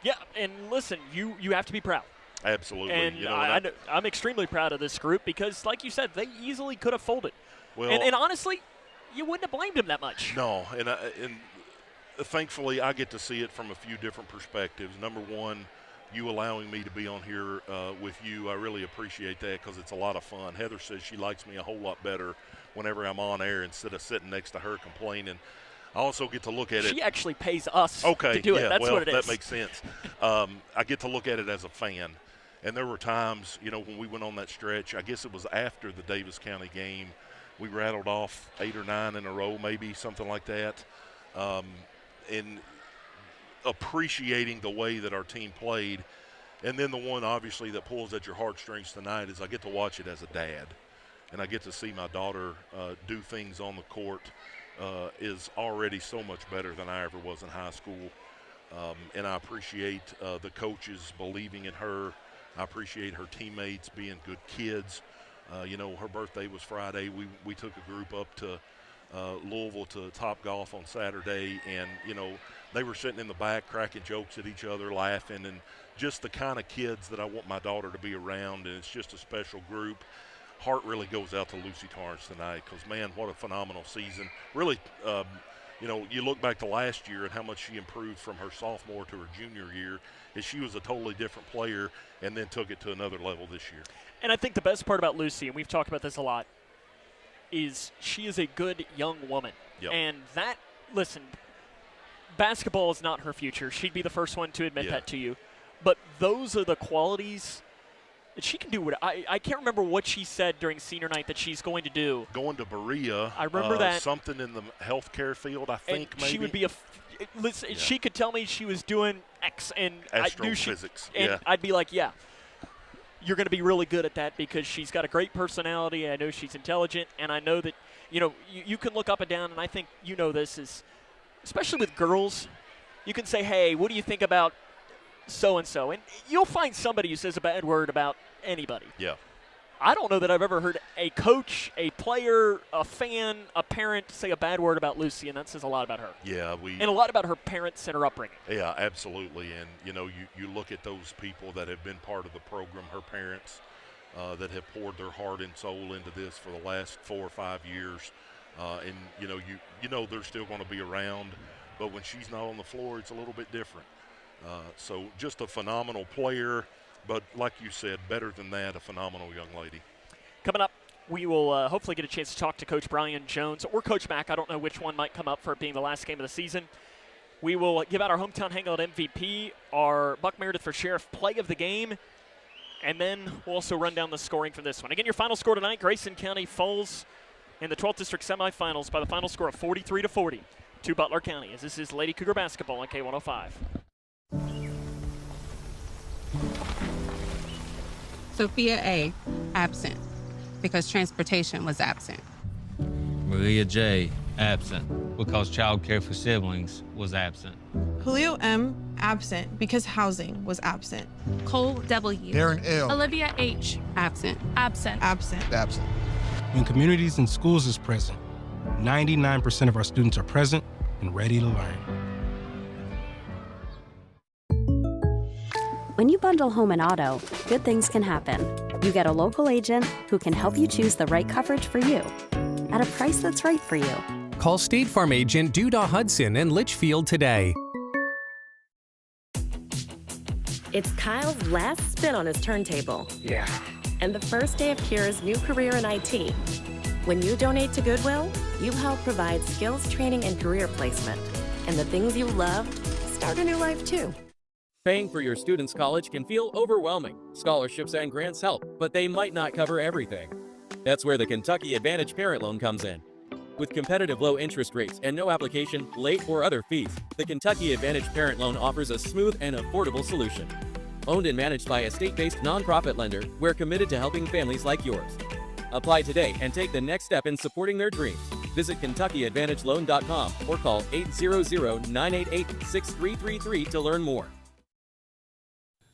Yeah, and listen, you have to be proud. Absolutely. And I'm extremely proud of this group because, like you said, they easily could have folded. Well, and honestly, you wouldn't have blamed them that much. No, and thankfully I get to see it from a few different perspectives. Number one, you allowing me to be on here with you, I really appreciate that because it's a lot of fun. Heather says she likes me a whole lot better whenever I'm on air instead of sitting next to her complaining. I also get to look at it. She actually pays us to do it. That's what it is. That makes sense. I get to look at it as a fan. And there were times, when we went on that stretch, I guess it was after the Davis County game, we rattled off 8 or 9 in a row, maybe something like that. And appreciating the way that our team played. And then the one, obviously, that pulls at your heartstrings tonight is I get to watch it as a dad. And I get to see my daughter do things on the court is already so much better than I ever was in high school. And I appreciate the coaches believing in her. I appreciate her teammates being good kids. Her birthday was Friday. We took a group up to Louisville to Top Golf on Saturday, and, they were sitting in the back cracking jokes at each other, laughing, and just the kind of kids that I want my daughter to be around, and it's just a special group. Heart really goes out to Lucy Torrance tonight because, man, what a phenomenal season. Really, you look back to last year and how much she improved from her sophomore to her junior year is she was a totally different player and then took it to another level this year. And I think the best part about Lucy, and we've talked about this a lot, is she is a good young woman. Yep. And that, listen, basketball is not her future. She'd be the first one to admit that to you. But those are the qualities that she can do. I can't remember what she said during senior night that she's going to do. Going to Berea. I remember that. Something in the healthcare field, I think, and maybe. She would be she could tell me she was doing X, and astrophysics. I'd be like, yeah, you're going to be really good at that because she's got a great personality. I know she's intelligent, and I know that, you can look up and down, and I think this is, especially with girls, you can say, hey, what do you think about so-and-so? And you'll find somebody who says a bad word about anybody. Yeah. I don't know that I've ever heard a coach, a player, a fan, a parent say a bad word about Lucy, and that says a lot about her. Yeah, and a lot about her parents and her upbringing. Yeah, absolutely. And, you look at those people that have been part of the program, her parents that have poured their heart and soul into this for the last 4 or 5 years. And, they're still going to be around. But when she's not on the floor, it's a little bit different. So just a phenomenal player. But like you said, better than that, a phenomenal young lady. Coming up, we will hopefully get a chance to talk to Coach Brian Jones or Coach Mack. I don't know which one might come up for it being the last game of the season. We will give out our hometown hangout MVP, our Buck Meredith for Sheriff play of the game, and then we'll also run down the scoring for this one. Again, your final score tonight, Grayson County falls in the 12th District semifinals by the final score of 43-40 to Butler County, as this is Lady Cougar basketball on K105. Sophia A., absent, because transportation was absent. Maria J., absent, because child care for siblings was absent. Julio M., absent, because housing was absent. Cole W. Darren L. Olivia H. Absent. Absent. Absent. Absent. When communities and schools is present, 99% of our students are present and ready to learn. When you bundle home and auto, good things can happen. You get a local agent who can help you choose the right coverage for you at a price that's right for you. Call State Farm agent Duda Hudson in Leitchfield today. It's Kyle's last spin on his turntable. Yeah. And the first day of Kira's new career in IT. When you donate to Goodwill, you help provide skills training and career placement. And the things you loved start a new life too. Paying for your student's college can feel overwhelming. Scholarships and grants help, but they might not cover everything. That's where the Kentucky Advantage Parent Loan comes in. With competitive low interest rates and no application, late, or other fees, the Kentucky Advantage Parent Loan offers a smooth and affordable solution. Owned and managed by a state-based nonprofit lender, we're committed to helping families like yours. Apply today and take the next step in supporting their dreams. Visit KentuckyAdvantageLoan.com or call 800-988-6333 to learn more.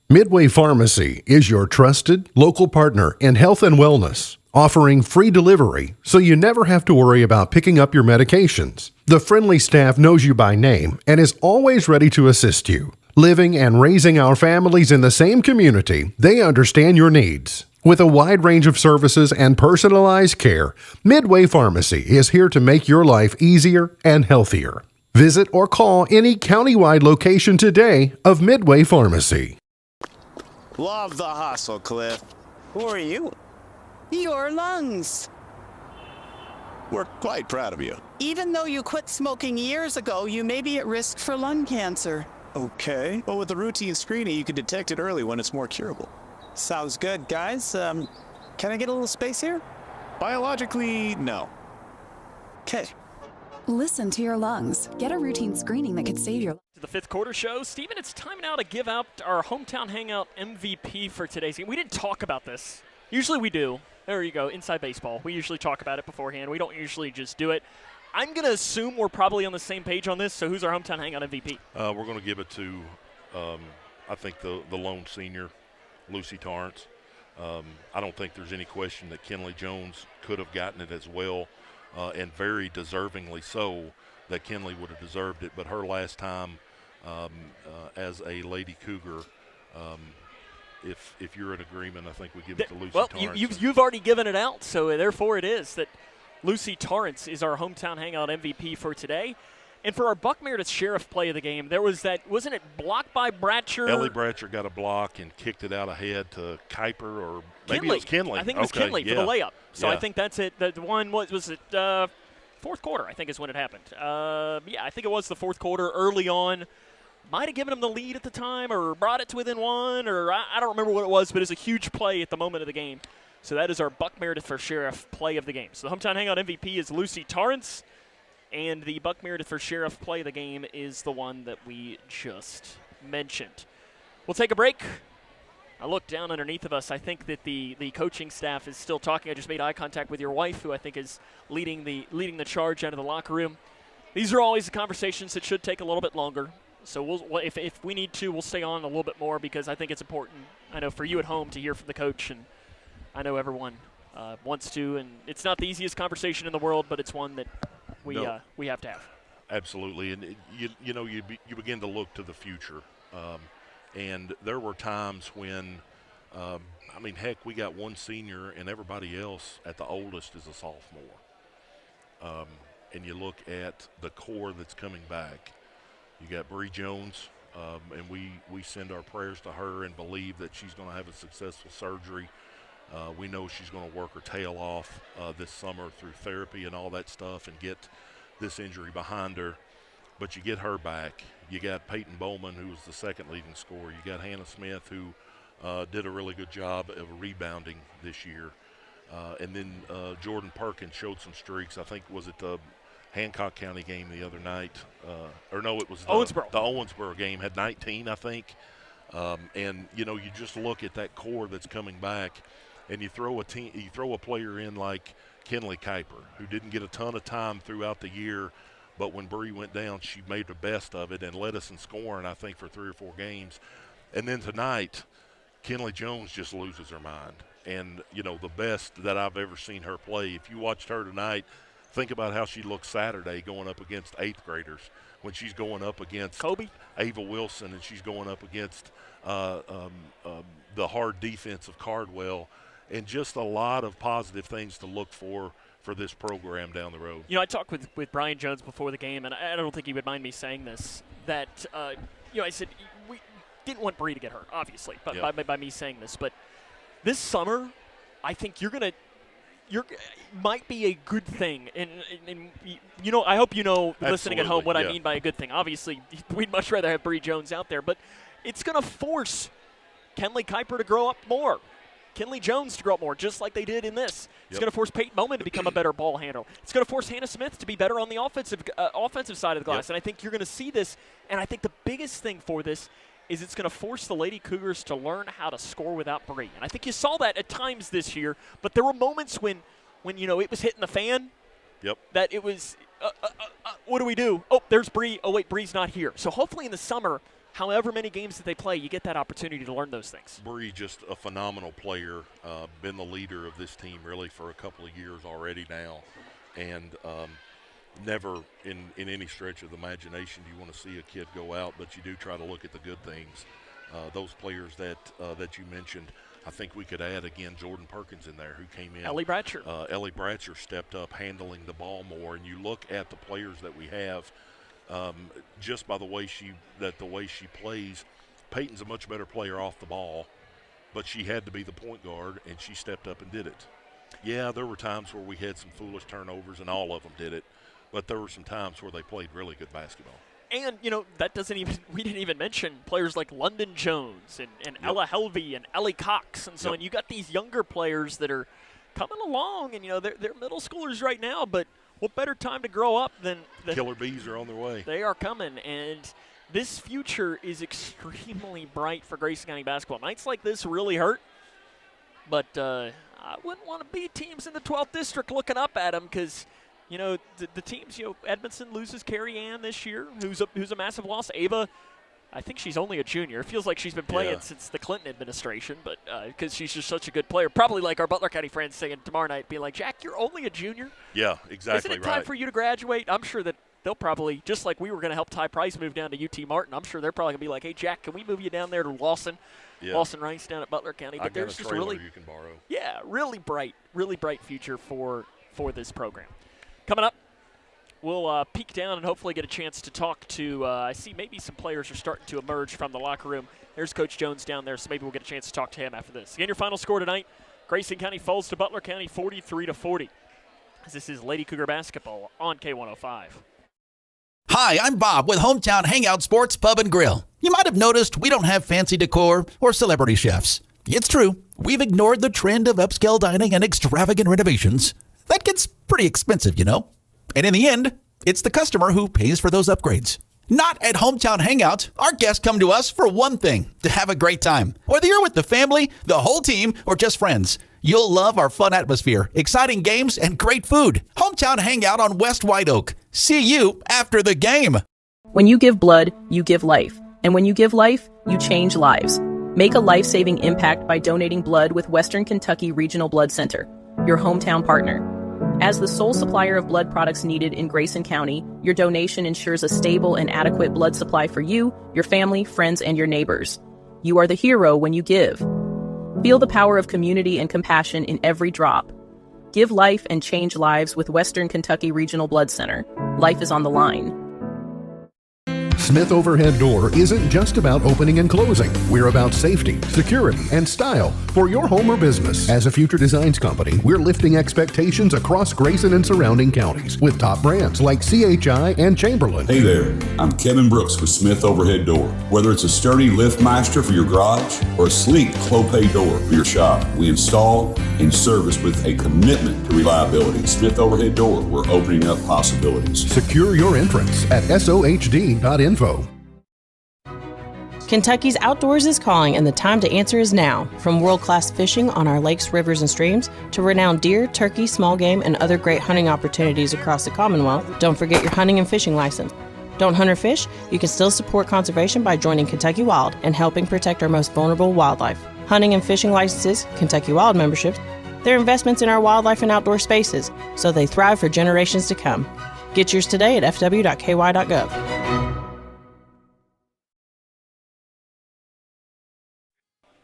Midway Pharmacy is your trusted local partner in health and wellness, offering free delivery so you never have to worry about picking up your medications. The friendly staff knows you by name and is always ready to assist you. Living and raising our families in the same community, they understand your needs. With a wide range of services and personalized care, Midway Pharmacy is here to make your life easier and healthier. Visit or call any countywide location today of Midway Pharmacy. Love the hustle, Cliff. Who are you? Your lungs. We're quite proud of you. Even though you quit smoking years ago, you may be at risk for lung cancer. Okay. Well, with the routine screening, you can detect it early when it's more curable. Sounds good, guys. Can I get a little space here? Biologically, no. Okay. Listen to your lungs. Get a routine screening that could save your life. To the fifth quarter show. Steven, it's time now to give out our Hometown Hangout MVP for today's game. We didn't talk about this. Usually we do. There you go, inside baseball. We usually talk about it beforehand. We don't usually just do it. I'm going to assume we're probably on the same page on this, so who's our Hometown Hangout MVP? We're going to give it to, I think, the lone senior, Lucy Torrance. I don't think there's any question that Kenley Jones could have gotten it as well, and very deservingly so, that Kenley would have deserved it. But her last time as a Lady Cougar, if you're in agreement, I think we give it to Lucy Torrance. Well, you've already given it out, so therefore it is that Lucy Torrance is our Hometown Hangout MVP for today. And for our Buck Meredith Sheriff play of the game, there was that, wasn't it blocked by Bratcher? Ellie Bratcher got a block and kicked it out ahead to Kuiper, or maybe Kinley. it was Kenley. I think it was Kenley for the layup. So I think that's it. The one was it fourth quarter, I think is when it happened. Yeah, I think it was the fourth quarter early on. Might have given him the lead at the time or brought it to within one, or I don't remember what it was, but it was a huge play at the moment of the game. So that is our Buck Meredith for Sheriff play of the game. So the Hometown Hangout MVP is Lucy Torrance, and the Buck Meredith for Sheriff play of the game is the one that we just mentioned. We'll take a break. I look down underneath of us. I think that the coaching staff is still talking. I just made eye contact with your wife, who I think is leading the charge out of the locker room. These are always the conversations that should take a little bit longer. So if we need to, we'll stay on a little bit more, because I think it's important, I know, for you at home to hear from the coach, and I know everyone wants to. And it's not the easiest conversation in the world, but it's one that we have to have. Absolutely, and you begin to look to the future, and there were times when, heck, we got one senior and everybody else at the oldest is a sophomore, and you look at the core that's coming back. You got Bree Jones, and we send our prayers to her and believe that she's going to have a successful surgery. We know she's going to work her tail off this summer through therapy and all that stuff and get this injury behind her. But you get her back. You got Peyton Bowman, who was the second leading scorer. You got Hannah Smith, who did a really good job of rebounding this year. And then Jordan Perkins showed some streaks. I think, was it the Hancock County game the other night? It was the Owensboro game. Had 19, I think. And, you just look at that core that's coming back, and you throw a player in like Kenley Kuiper, who didn't get a ton of time throughout the year, but when Bree went down, she made the best of it and led us in scoring, I think, for 3 or 4 games. And then tonight, Kenley Jones just loses her mind. And, the best that I've ever seen her play. If you watched her tonight, think about how she looked Saturday going up against 8th graders, when she's going up against Kobe, Ava Wilson, and she's going up against the hard defense of Cardwell, and just a lot of positive things to look for this program down the road. I talked with Brian Jones before the game, and I don't think he would mind me saying this, that, I said we didn't want Bree to get hurt, obviously, by me saying this. But this summer, I think might be a good thing. And I hope listening at home what I mean by a good thing. Obviously, we'd much rather have Bree Jones out there, but it's going to force Kenley Kuiper to grow up more. Kinley Jones to grow up more, just like they did in this. It's Yep. going to force Peyton Bowman to become a better ball handler. It's going to force Hannah Smith to be better on the offensive side of the glass. Yep. And I think you're going to see this. And I think the biggest thing for this is it's going to force the Lady Cougars to learn how to score without Bree. And I think you saw that at times this year. But there were moments when it was hitting the fan. Yep. That it was, what do we do? Oh, there's Bree. Oh, wait, Bree's not here. So hopefully in the summer, however many games that they play, you get that opportunity to learn those things. Bree, just a phenomenal player, been the leader of this team really for a couple of years already now. And never in any stretch of the imagination do you want to see a kid go out, but you do try to look at the good things. Those players that you mentioned, I think we could add again Jordan Perkins in there who came in. Ellie Bratcher. Ellie Bratcher stepped up handling the ball more, and you look at the players that we have just by the way she plays. Peyton's a much better player off the ball, but she had to be the point guard, and she stepped up and did it. Yeah, there were times where we had some foolish turnovers, and all of them did it. But there were some times where they played really good basketball. And, we didn't even mention players like London Jones and Ella Helvey and Ellie Cox. And so and you got these younger players that are coming along, and, they're middle schoolers right now, but what better time to grow up than Killer Bees are on their way. They are coming, and this future is extremely bright for Grayson County basketball. Nights like this really hurt, but I wouldn't want to be teams in the 12th district looking up at them because – the teams, Edmondson loses Carrie Ann this year, who's a massive loss. Ava, I think she's only a junior. It feels like she's been playing since the Clinton administration, but because she's just such a good player. Probably like our Butler County friends saying tomorrow night, being like, Jack, you're only a junior? Yeah, exactly. Isn't it time for you to graduate? I'm sure that they'll probably, just like we were going to help Ty Price move down to UT Martin, I'm sure they're probably going to be like, hey, Jack, can we move you down there to Lawson? Yeah. Lawson Rice down at Butler County. But there's just really you can borrow. Yeah, really bright future for this program. Coming up, we'll peek down and hopefully get a chance to talk to, I see maybe some players are starting to emerge from the locker room. There's Coach Jones down there, so maybe we'll get a chance to talk to him after this. Again, your final score tonight, Grayson County falls to Butler County 43-40. This is Lady Cougar basketball on K105. Hi, I'm Bob with Hometown Hangout Sports Pub and Grill. You might have noticed we don't have fancy decor or celebrity chefs. It's true, we've ignored the trend of upscale dining and extravagant renovations. That gets pretty expensive, And in the end, it's the customer who pays for those upgrades. Not at Hometown Hangout. Our guests come to us for one thing, to have a great time. Whether you're with the family, the whole team, or just friends, you'll love our fun atmosphere, exciting games, and great food. Hometown Hangout on West White Oak. See you after the game. When you give blood, you give life. And when you give life, you change lives. Make a life-saving impact by donating blood with Western Kentucky Regional Blood Center, your hometown partner. As the sole supplier of blood products needed in Grayson County, your donation ensures a stable and adequate blood supply for you, your family, friends, and your neighbors. You are the hero when you give. Feel the power of community and compassion in every drop. Give life and change lives with Western Kentucky Regional Blood Center. Life is on the line. Smith Overhead Door isn't just about opening and closing. We're about safety, security, and style for your home or business. As a future designs company, we're lifting expectations across Grayson and surrounding counties with top brands like CHI and Chamberlain. Hey there, I'm Kevin Brooks with Smith Overhead Door. Whether it's a sturdy LiftMeister for your garage or a sleek Clopay door for your shop, we install and service with a commitment to reliability. Smith Overhead Door, we're opening up possibilities. Secure your entrance at sohd.info. Kentucky's outdoors is calling, and the time to answer is now. From world-class fishing on our lakes, rivers, and streams to renowned deer, turkey, small game, and other great hunting opportunities across the Commonwealth, don't forget your hunting and fishing license. Don't hunt or fish? You can still support conservation by joining Kentucky Wild and helping protect our most vulnerable wildlife. Hunting and fishing licenses, Kentucky Wild memberships, they're investments in our wildlife and outdoor spaces, so they thrive for generations to come. Get yours today at fw.ky.gov.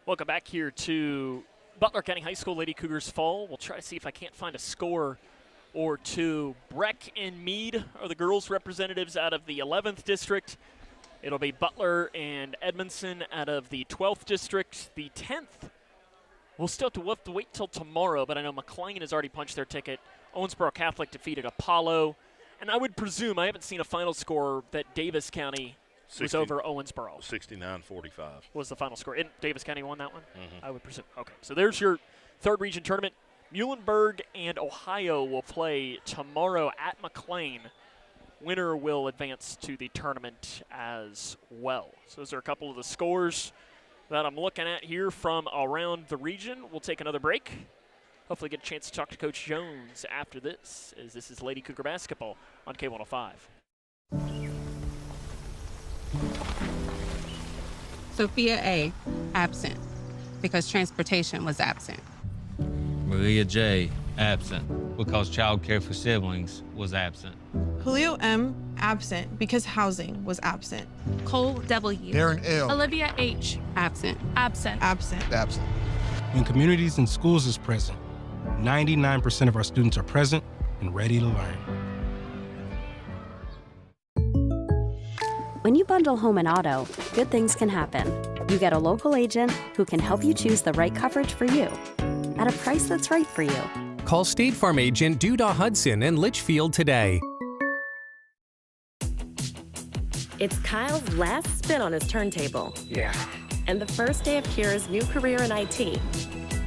Welcome back here to Butler County High School Lady Cougars fall. We'll try to see if I can't find a score or two. Breck and Meade are the girls' representatives out of the 11th district. It'll be Butler and Edmondson out of the 12th district. The 10th, we'll have to wait till tomorrow, but I know McLean has already punched their ticket. Owensboro Catholic defeated Apollo. And I would presume, I haven't seen a final score, that Davis County was over Owensboro. 69-45 was the final score. And Davis County won that one, I would presume. Okay, so there's your third region tournament. Muhlenberg and Ohio will play tomorrow at McLean. Winner will advance to the tournament as well. So those are a couple of the scores that I'm looking at here from around the region. We'll take another break. Hopefully get a chance to talk to Coach Jones after this, as this is Lady Cougar basketball on K105. Sophia A., absent, because transportation was absent. Maria J., absent, because child care for siblings was absent. Julio M., absent because housing was absent. Cole W. Darren L. Olivia H. Absent. Absent. Absent. Absent. When communities and schools is present, 99% of our students are present and ready to learn. When you bundle home and auto, good things can happen. You get a local agent who can help you choose the right coverage for you at a price that's right for you. Call State Farm agent Duda Hudson in Leitchfield today. It's Kyle's last spin on his turntable. Yeah. And the first day of Kira's new career in IT.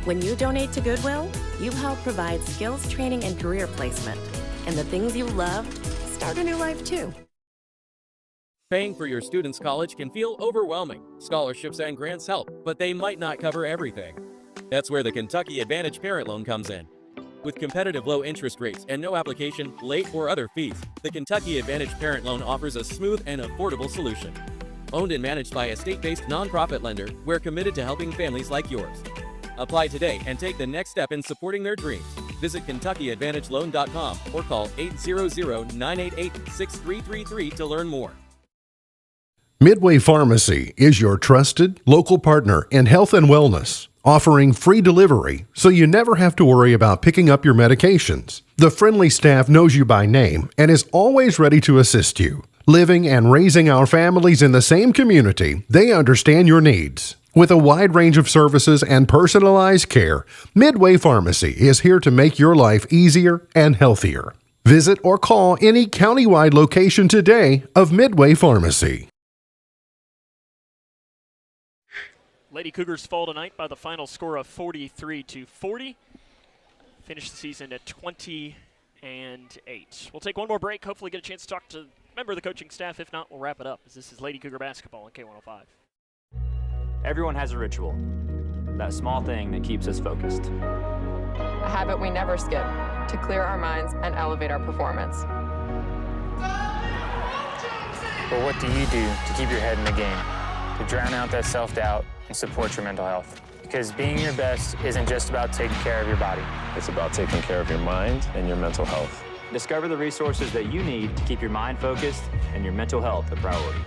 When you donate to Goodwill, you help provide skills training and career placement. And the things you loved start a new life too. Paying for your student's college can feel overwhelming. Scholarships and grants help, but they might not cover everything. That's where the Kentucky Advantage Parent Loan comes in. With competitive low interest rates and no application, late, or other fees, the Kentucky Advantage Parent Loan offers a smooth and affordable solution. Owned and managed by a state-based nonprofit lender, we're committed to helping families like yours. Apply today and take the next step in supporting their dreams. Visit KentuckyAdvantageLoan.com or call 800-988-6333 to learn more. Midway Pharmacy is your trusted local partner in health and wellness, offering free delivery so you never have to worry about picking up your medications. The friendly staff knows you by name and is always ready to assist you. Living and raising our families in the same community, they understand your needs. With a wide range of services and personalized care, Midway Pharmacy is here to make your life easier and healthier. Visit or call any countywide location today of Midway Pharmacy. Lady Cougars fall tonight by the final score of 43-40. Finish the season at 20-8. We'll take one more break. Hopefully get a chance to talk to a member of the coaching staff. If not, we'll wrap it up, as this is Lady Cougar basketball on K105. Everyone has a ritual, that small thing that keeps us focused. A habit we never skip to clear our minds and elevate our performance. But what do you do to keep your head in the game, to drown out that self-doubt and support your mental health? Because being your best isn't just about taking care of your body. It's about taking care of your mind and your mental health. Discover the resources that you need to keep your mind focused and your mental health a priority.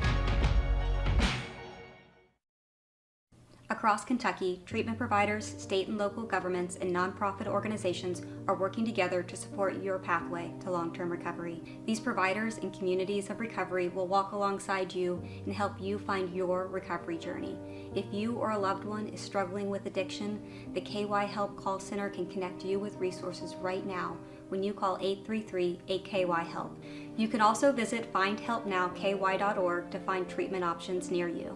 Across Kentucky, treatment providers, state and local governments, and nonprofit organizations are working together to support your pathway to long-term recovery. These providers and communities of recovery will walk alongside you and help you find your recovery journey. If you or a loved one is struggling with addiction, the KY Help Call Center can connect you with resources right now when you call 833-8KY-HELP. You can also visit findhelpnowky.org to find treatment options near you.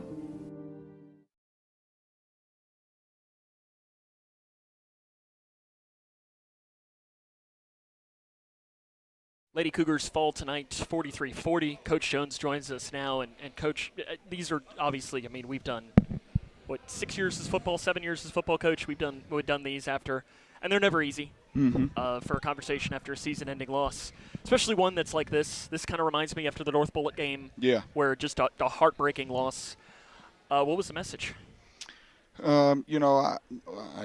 Lady Cougars fall tonight 43-40. Coach Jones joins us now. And Coach, these are obviously, I mean, we've done, 6 years as football, 7 years as football coach. We've done these after, and they're never easy for a conversation after a season-ending loss, especially one that's like this. This kind of reminds me after the North Bullitt game, where just a heartbreaking loss. What was the message? I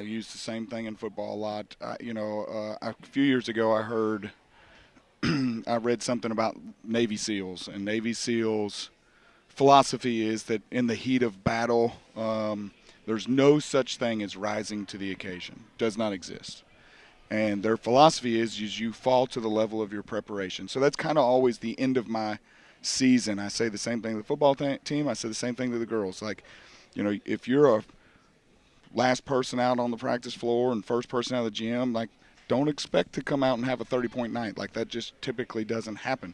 use the same thing in football a lot. A few years ago I heard I read something about Navy SEALs, and Navy SEALs' philosophy is that in the heat of battle, there's no such thing as rising to the occasion. It does not exist. And their philosophy is you fall to the level of your preparation. So that's kind of always the end of my season. I say the same thing to the football team. I say the same thing to the girls. Like, if you're a last person out on the practice floor and first person out of the gym, like, don't expect to come out and have a 30-point night. Like, that just typically doesn't happen.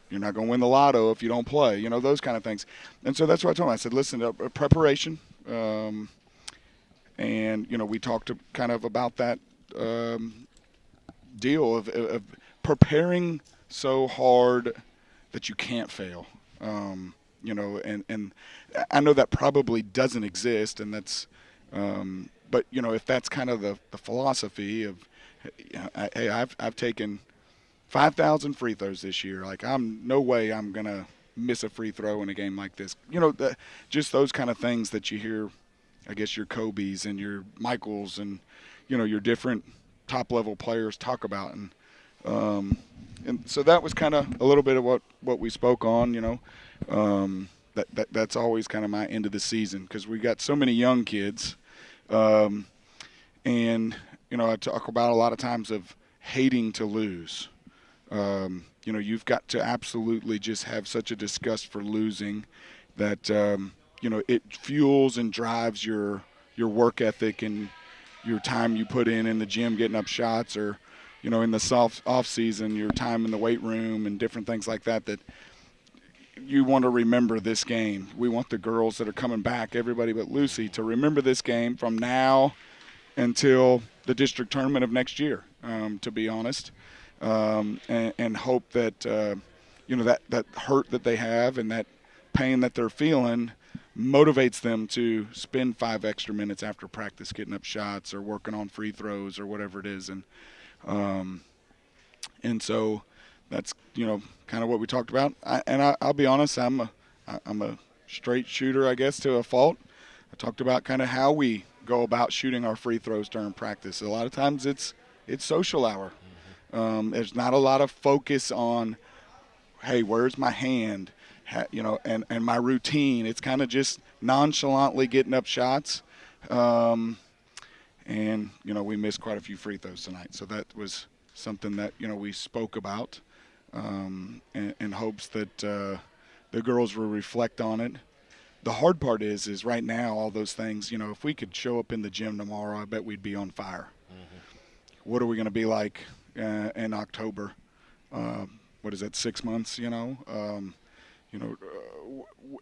You're not going to win the lotto if you don't play, those kind of things. And so that's what I told him. I said, listen, preparation. And, we talked kind of about that deal of preparing so hard that you can't fail. And I know that probably doesn't exist, and that's but if that's kind of the philosophy of, hey, I've taken 5,000 free throws this year. Like, no way I'm gonna miss a free throw in a game like this. Just those kind of things that you hear. I guess your Kobe's and your Michaels and your different top level players talk about, and so that was kind of a little bit of what we spoke on. That's always kind of my end of the season, because we got so many young kids, and I talk about a lot of times of hating to lose. You've got to absolutely just have such a disgust for losing that it fuels and drives your work ethic and your time you put in the gym getting up shots, or in the off season, your time in the weight room and different things like that you want to remember this game. We want the girls that are coming back, everybody but Lucy, to remember this game from now until the district tournament of next year, to be honest, and hope that that hurt that they have and that pain that they're feeling motivates them to spend 5 extra minutes after practice getting up shots or working on free throws or whatever it is. And so that's kind of what we talked about. I'll be honest, I'm a straight shooter, I guess, to a fault. I talked about kind of how we go about shooting our free throws during practice. A lot of times it's social hour. There's not a lot of focus on, hey, where's my hand? And my routine. It's kind of just nonchalantly getting up shots. And we missed quite a few free throws tonight. So that was something that, we spoke about, in hopes that the girls will reflect on it. The hard part is right now, all those things, if we could show up in the gym tomorrow, I bet we'd be on fire. What are we going to be like in October? What is that, 6 months,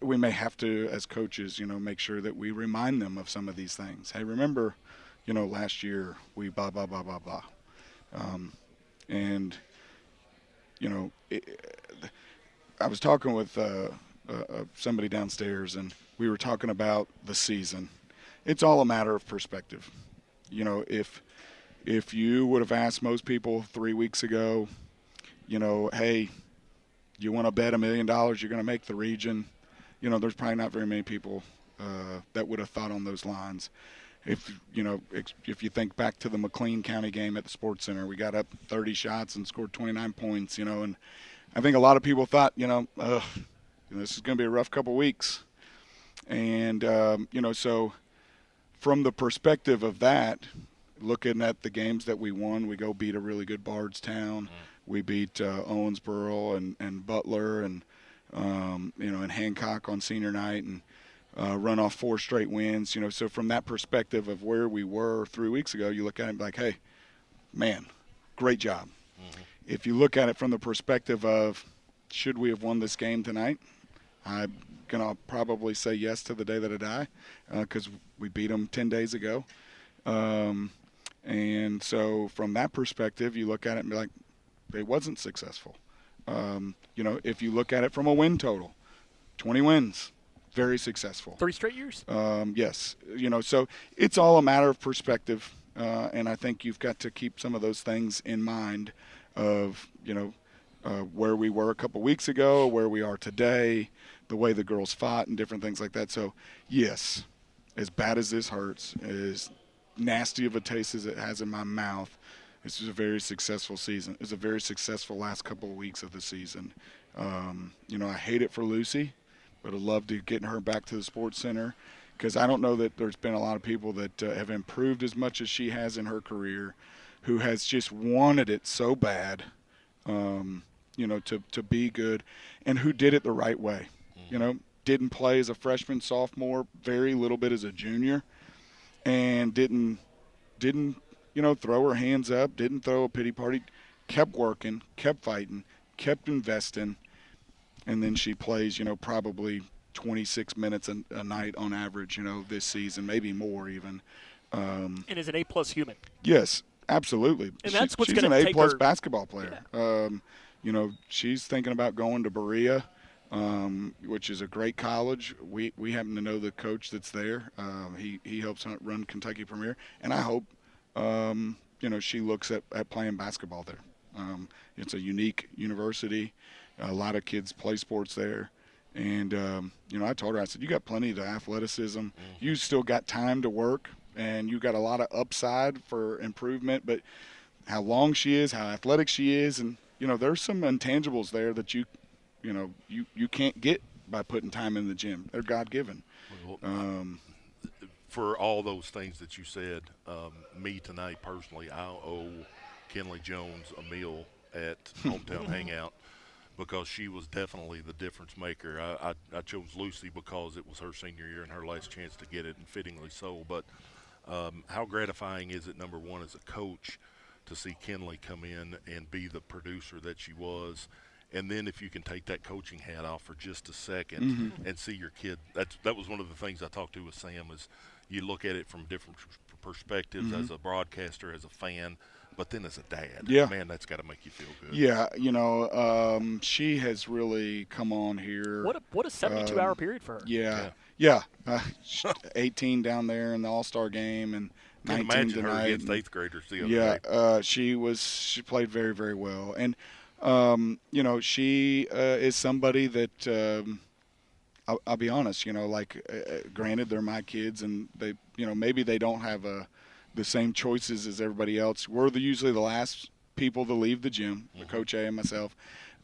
we may have to, as coaches, make sure that we remind them of some of these things. Hey, remember, last year we blah, blah, blah, blah, blah. I was talking with somebody downstairs, and we were talking about the season. It's all a matter of perspective. If you would have asked most people 3 weeks ago, hey, you want to bet $1 million you're going to make the region, there's probably not very many people that would have thought on those lines. If you think back to the McLean County game at the Sports Center, we got up 30 shots and scored 29 points, and I think a lot of people thought, this is going to be a rough couple weeks. And, so from the perspective of that, looking at the games that we won, we go beat a really good Bardstown. We beat Owensboro and Butler and Hancock on senior night, and run off 4 straight wins. So from that perspective of where we were 3 weeks ago, you look at it and be like, hey, man, great job. If you look at it from the perspective of, should we have won this game tonight? I'm going to probably say yes to the day that I die, because we beat them 10 days ago. And so from that perspective, you look at it and be like, it wasn't successful. If you look at it from a win total, 20 wins, very successful. 3 straight years? Yes. So it's all a matter of perspective. And I think you've got to keep some of those things in mind of, where we were a couple weeks ago, where we are today, the way the girls fought and different things like that. So, yes, as bad as this hurts, as nasty of a taste as it has in my mouth, this is a very successful season. It's a very successful last couple of weeks of the season. I hate it for Lucy, but I'd love to get her back to the Sports Center, because I don't know that there's been a lot of people that have improved as much as she has in her career, who has just wanted it so bad, to be good, and who did it the right way. Didn't play as a freshman, sophomore, very little bit as a junior, and didn't throw her hands up, didn't throw a pity party, kept working, kept fighting, kept investing, and then she plays, probably 26 minutes a night on average, this season, maybe more even. And is an A+ human. Yes, absolutely. And that's what's she's going an to take A+ her basketball player. Yeah. She's thinking about going to Berea, which is a great college. We happen to know the coach that's there. He helps run Kentucky Premier, and I hope she looks at playing basketball there. It's a unique university. A lot of kids play sports there. And, I told her, I said, you got plenty of athleticism. You still got time to work, and you got a lot of upside for improvement. But how long she is, how athletic she is, and, there's some intangibles there that you can't get by putting time in the gym. They're God-given. For all those things that you said, me tonight personally, I owe Kinley Jones a meal at Hometown Hangout, because she was definitely the difference maker. I chose Lucy because it was her senior year and her last chance to get it, and fittingly so. But how gratifying is it, number one, as a coach, to see Kinley come in and be the producer that she was? And then if you can take that coaching hat off for just a second and see your kid, that was one of the things I talked to with Sam, is you look at it from different perspectives, as a broadcaster, as a fan, but then as a dad. Yeah. Man, that's got to make you feel good. Yeah, she has really come on here. What a 72-hour period for her. Yeah. 18 down there in the All-Star game, and 19 imagine tonight. her against eighth graders the other day. She played very, very well. And, she is somebody that I'll be honest, granted, they're my kids, and they, maybe they don't have the same choices as everybody else. We're usually the last people to leave the gym, Coach A and myself.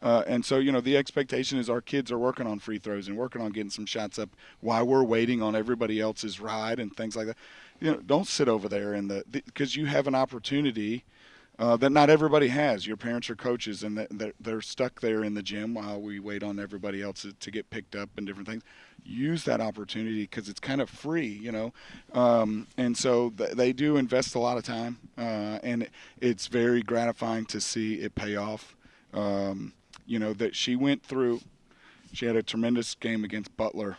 And so, the expectation is our kids are working on free throws and working on getting some shots up while we're waiting on everybody else's ride and things like that. Don't sit over there because you have an opportunity that not everybody has. Your parents are coaches, and they're stuck there in the gym while we wait on everybody else to get picked up and different things. Use that opportunity because it's kind of free, and so they do invest a lot of time, and it's very gratifying to see it pay off. That she went through. She had a tremendous game against Butler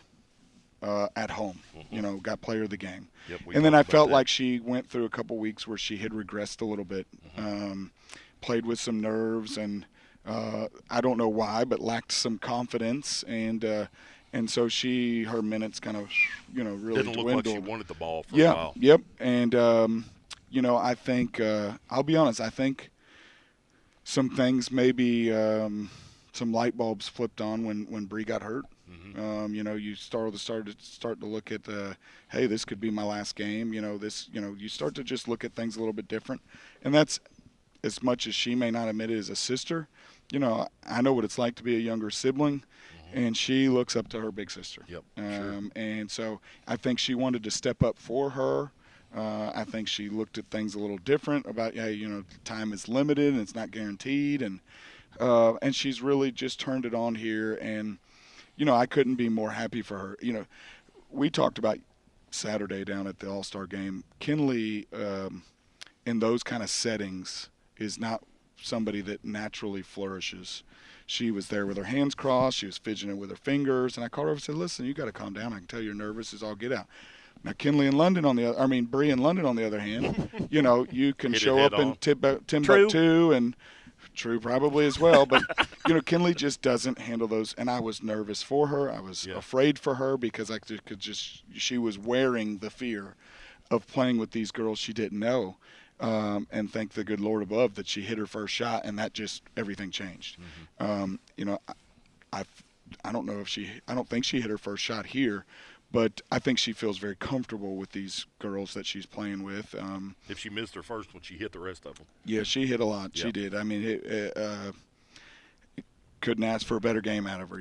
at home. Got player of the game. Yep, and then I felt like she went through a couple weeks where she had regressed a little bit, played with some nerves, and I don't know why, but lacked some confidence, and so her minutes kind of, really didn't look dwindled. like she wanted the ball for a while. Yep. And I think I'll be honest. I think some things maybe some light bulbs flipped on when Bree got hurt. You start to look at hey, this could be my last game. You start to just look at things a little bit different, and that's as much as she may not admit it as a sister. I know what it's like to be a younger sibling, and she looks up to her big sister. Yep. Sure. And so I think she wanted to step up for her. I think she looked at things a little different about, time is limited and it's not guaranteed, and she's really just turned it on here, and I couldn't be more happy for her. We talked about Saturday down at the All-Star game. Kinley, in those kind of settings, is not somebody that naturally flourishes. She was there with her hands crossed. She was fidgeting with her fingers, and I called her over and said, "Listen, you got to calm down. I can tell you're nervous as all get out." Now, Bree in London on the other hand, you can show up in Timbuktu, and true probably as well. But, Kinley just doesn't handle those. And I was nervous for her. I was afraid for her because she was wearing the fear of playing with these girls she didn't know. And thank the good Lord above that she hit her first shot, and that just everything changed. I don't know I don't think she hit her first shot here, but I think she feels very comfortable with these girls that she's playing with. If she missed her first one, she hit the rest of them. Yeah, she hit a lot. Yep. She did. I mean, couldn't ask for a better game out of her.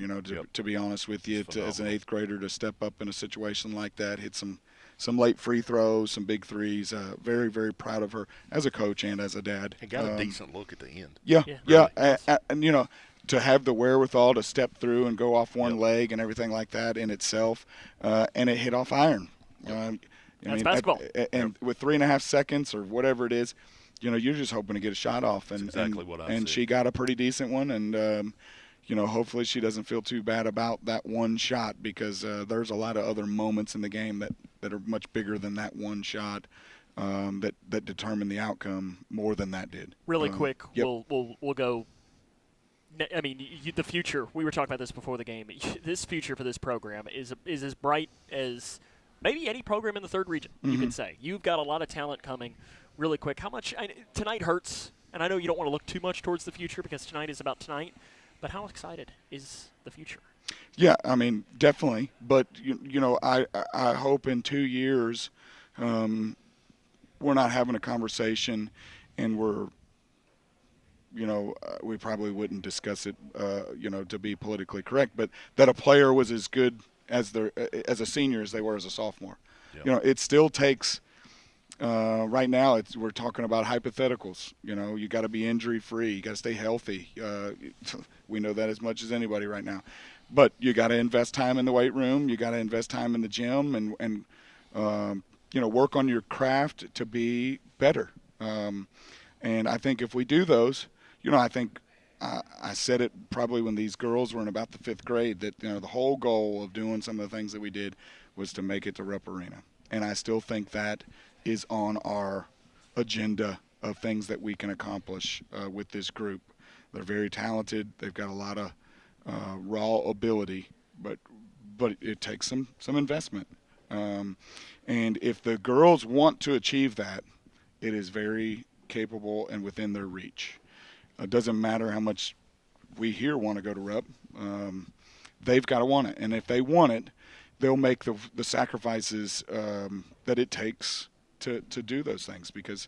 To be honest with you, as an eighth grader, to step up in a situation like that, hit some late free throws, some big threes. Very, very proud of her as a coach and as a dad. And got a decent look at the end. Yeah. And to have the wherewithal to step through and go off one leg and everything like that in itself, and it hit off iron. That's basketball. And with 3.5 seconds or whatever it is, you're just hoping to get a shot off. And exactly what I and said. she got a pretty decent one, and hopefully she doesn't feel too bad about that one shot, because there's a lot of other moments in the game that are much bigger than that one shot that determined the outcome more than that did. Really quick, yep. we'll go. I mean, the future. We were talking about this before the game. This future for this program is as bright as maybe any program in the third region. You can say you've got a lot of talent coming. Really quick, how much tonight hurts? And I know you don't want to look too much towards the future because tonight is about tonight. But how excited is the future? Yeah, I mean, definitely. But I hope in 2 years we're not having a conversation and we're. We probably wouldn't discuss it, to be politically correct, but that a player was as good as a senior as they were as a sophomore. Yep. It still takes. Right now, we're talking about hypotheticals. You got to be injury free. You got to stay healthy. We know that as much as anybody right now. But you got to invest time in the weight room. You got to invest time in the gym, and work on your craft to be better. And I think if we do those, I think I said it probably when these girls were in about the 5th grade that the whole goal of doing some of the things that we did was to make it to Rupp Arena, and I still think that is on our agenda of things that we can accomplish with this group. They're very talented. They've got a lot of raw ability, but it takes some investment. And if the girls want to achieve that, it is very capable and within their reach. It doesn't matter how much we here want to go to Rupp. They've got to want it. And if they want it, they'll make the sacrifices that it takes to do those things, because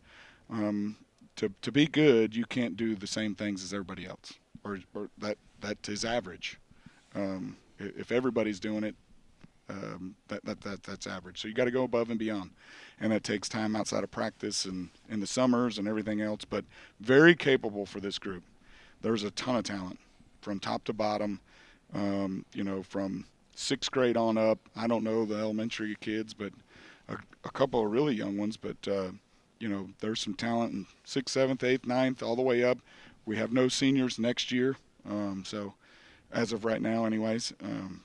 to be good, you can't do the same things as everybody else, or that is average. If everybody's doing it, that's average. So you got to go above and beyond, and that takes time outside of practice and in the summers and everything else. But very capable for this group. There's a ton of talent from top to bottom. From 6th grade on up. I don't know the elementary kids, but a couple of really young ones, but there's some talent in 6th, 7th, 8th, 9th, all the way up. We have no seniors next year, so as of right now anyways.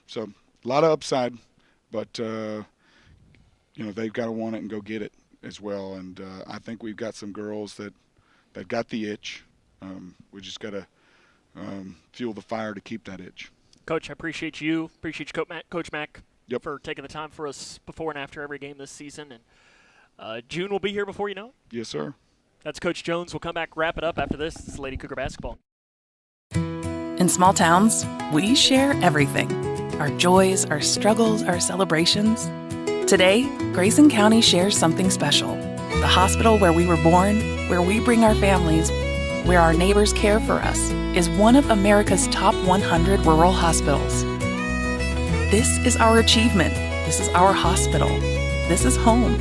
So a lot of upside, but they've got to want it and go get it as well. And I think we've got some girls that got the itch. We just got to fuel the fire to keep that itch. Coach, I appreciate you. Appreciate you, Coach Mack. Yep. For taking the time for us before and after every game this season. And June will be here before you know it. Yes, sir. That's Coach Jones. We'll come back, wrap it up after this. This is Lady Cougar basketball. In small towns, we share everything. Our joys, our struggles, our celebrations. Today, Grayson County shares something special. The hospital where we were born, where we bring our families, where our neighbors care for us, is one of America's top 100 rural hospitals. This is our achievement. This is our hospital. This is home.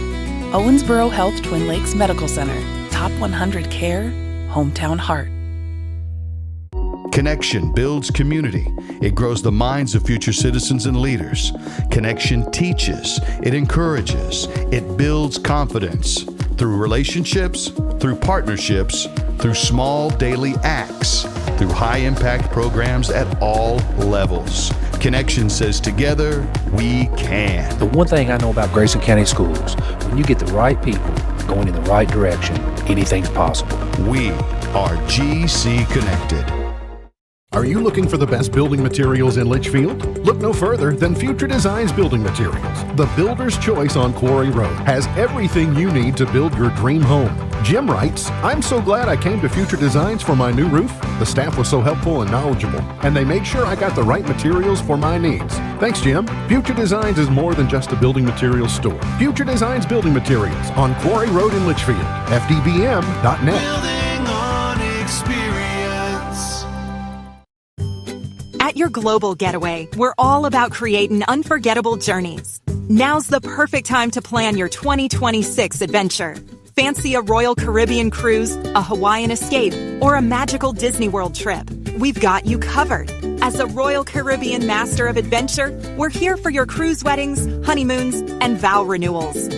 Owensboro Health Twin Lakes Medical Center. Top 100 care, hometown heart. Connection builds community. It grows the minds of future citizens and leaders. Connection teaches. It encourages. It builds confidence. Through relationships, through partnerships, through small daily acts, through high-impact programs at all levels. Connection says together, we can. The one thing I know about Grayson County Schools, when you get the right people going in the right direction, anything's possible. We are GC Connected. Are you looking for the best building materials in Leitchfield? Look no further than Future Designs Building Materials. The builder's choice on Quarry Road has everything you need to build your dream home. Jim writes, I'm so glad I came to Future Designs for my new roof. The staff was so helpful and knowledgeable, and they made sure I got the right materials for my needs. Thanks, Jim. Future Designs is more than just a building materials store. Future Designs Building Materials on Quarry Road in Leitchfield. FDBM.net. Building on experience. At your global getaway, we're all about creating unforgettable journeys. Now's the perfect time to plan your 2026 adventure. Fancy a Royal Caribbean cruise, a Hawaiian escape, or a magical Disney World trip? We've got you covered. As a Royal Caribbean Master of Adventure, we're here for your cruise weddings, honeymoons, and vow renewals.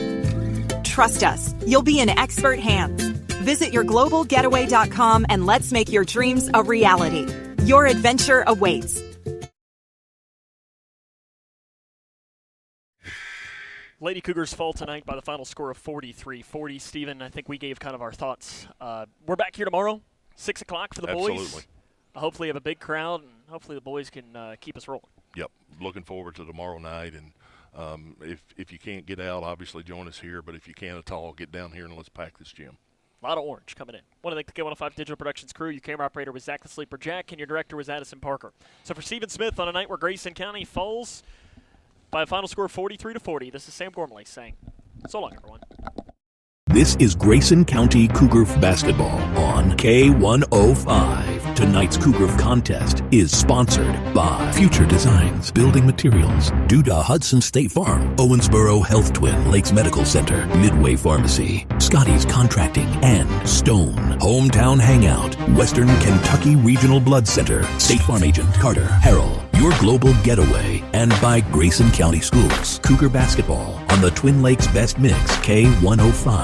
Trust us, you'll be in expert hands. Visit yourglobalgetaway.com and let's make your dreams a reality. Your adventure awaits. Lady Cougars fall tonight by the final score of 43-40. Stephen, I think we gave kind of our thoughts. We're back here tomorrow, 6 o'clock for the boys. Absolutely. Hopefully have a big crowd, and hopefully the boys can keep us rolling. Yep. Looking forward to tomorrow night. And if you can't get out, obviously join us here. But if you can at all, get down here and let's pack this gym. A lot of orange coming in. Want to thank the K105 Digital Productions crew. Your camera operator was Zach the Sleeper Jack, and your director was Addison Parker. So for Stephen Smith on a night where Grayson County falls by a final score of 43-40, this is Sam Gormley saying, so long, everyone. This is Grayson County Cougar basketball on K105. Tonight's Cougar contest is sponsored by Future Designs Building Materials, Duda Hudson State Farm, Owensboro Health Twin Lakes Medical Center, Midway Pharmacy, Scotty's Contracting, and Stone. Hometown Hangout, Western Kentucky Regional Blood Center, State Farm Agent Carter Harrell. Your global getaway, and by Grayson County Schools. Cougar basketball on the Twin Lakes Best Mix K105.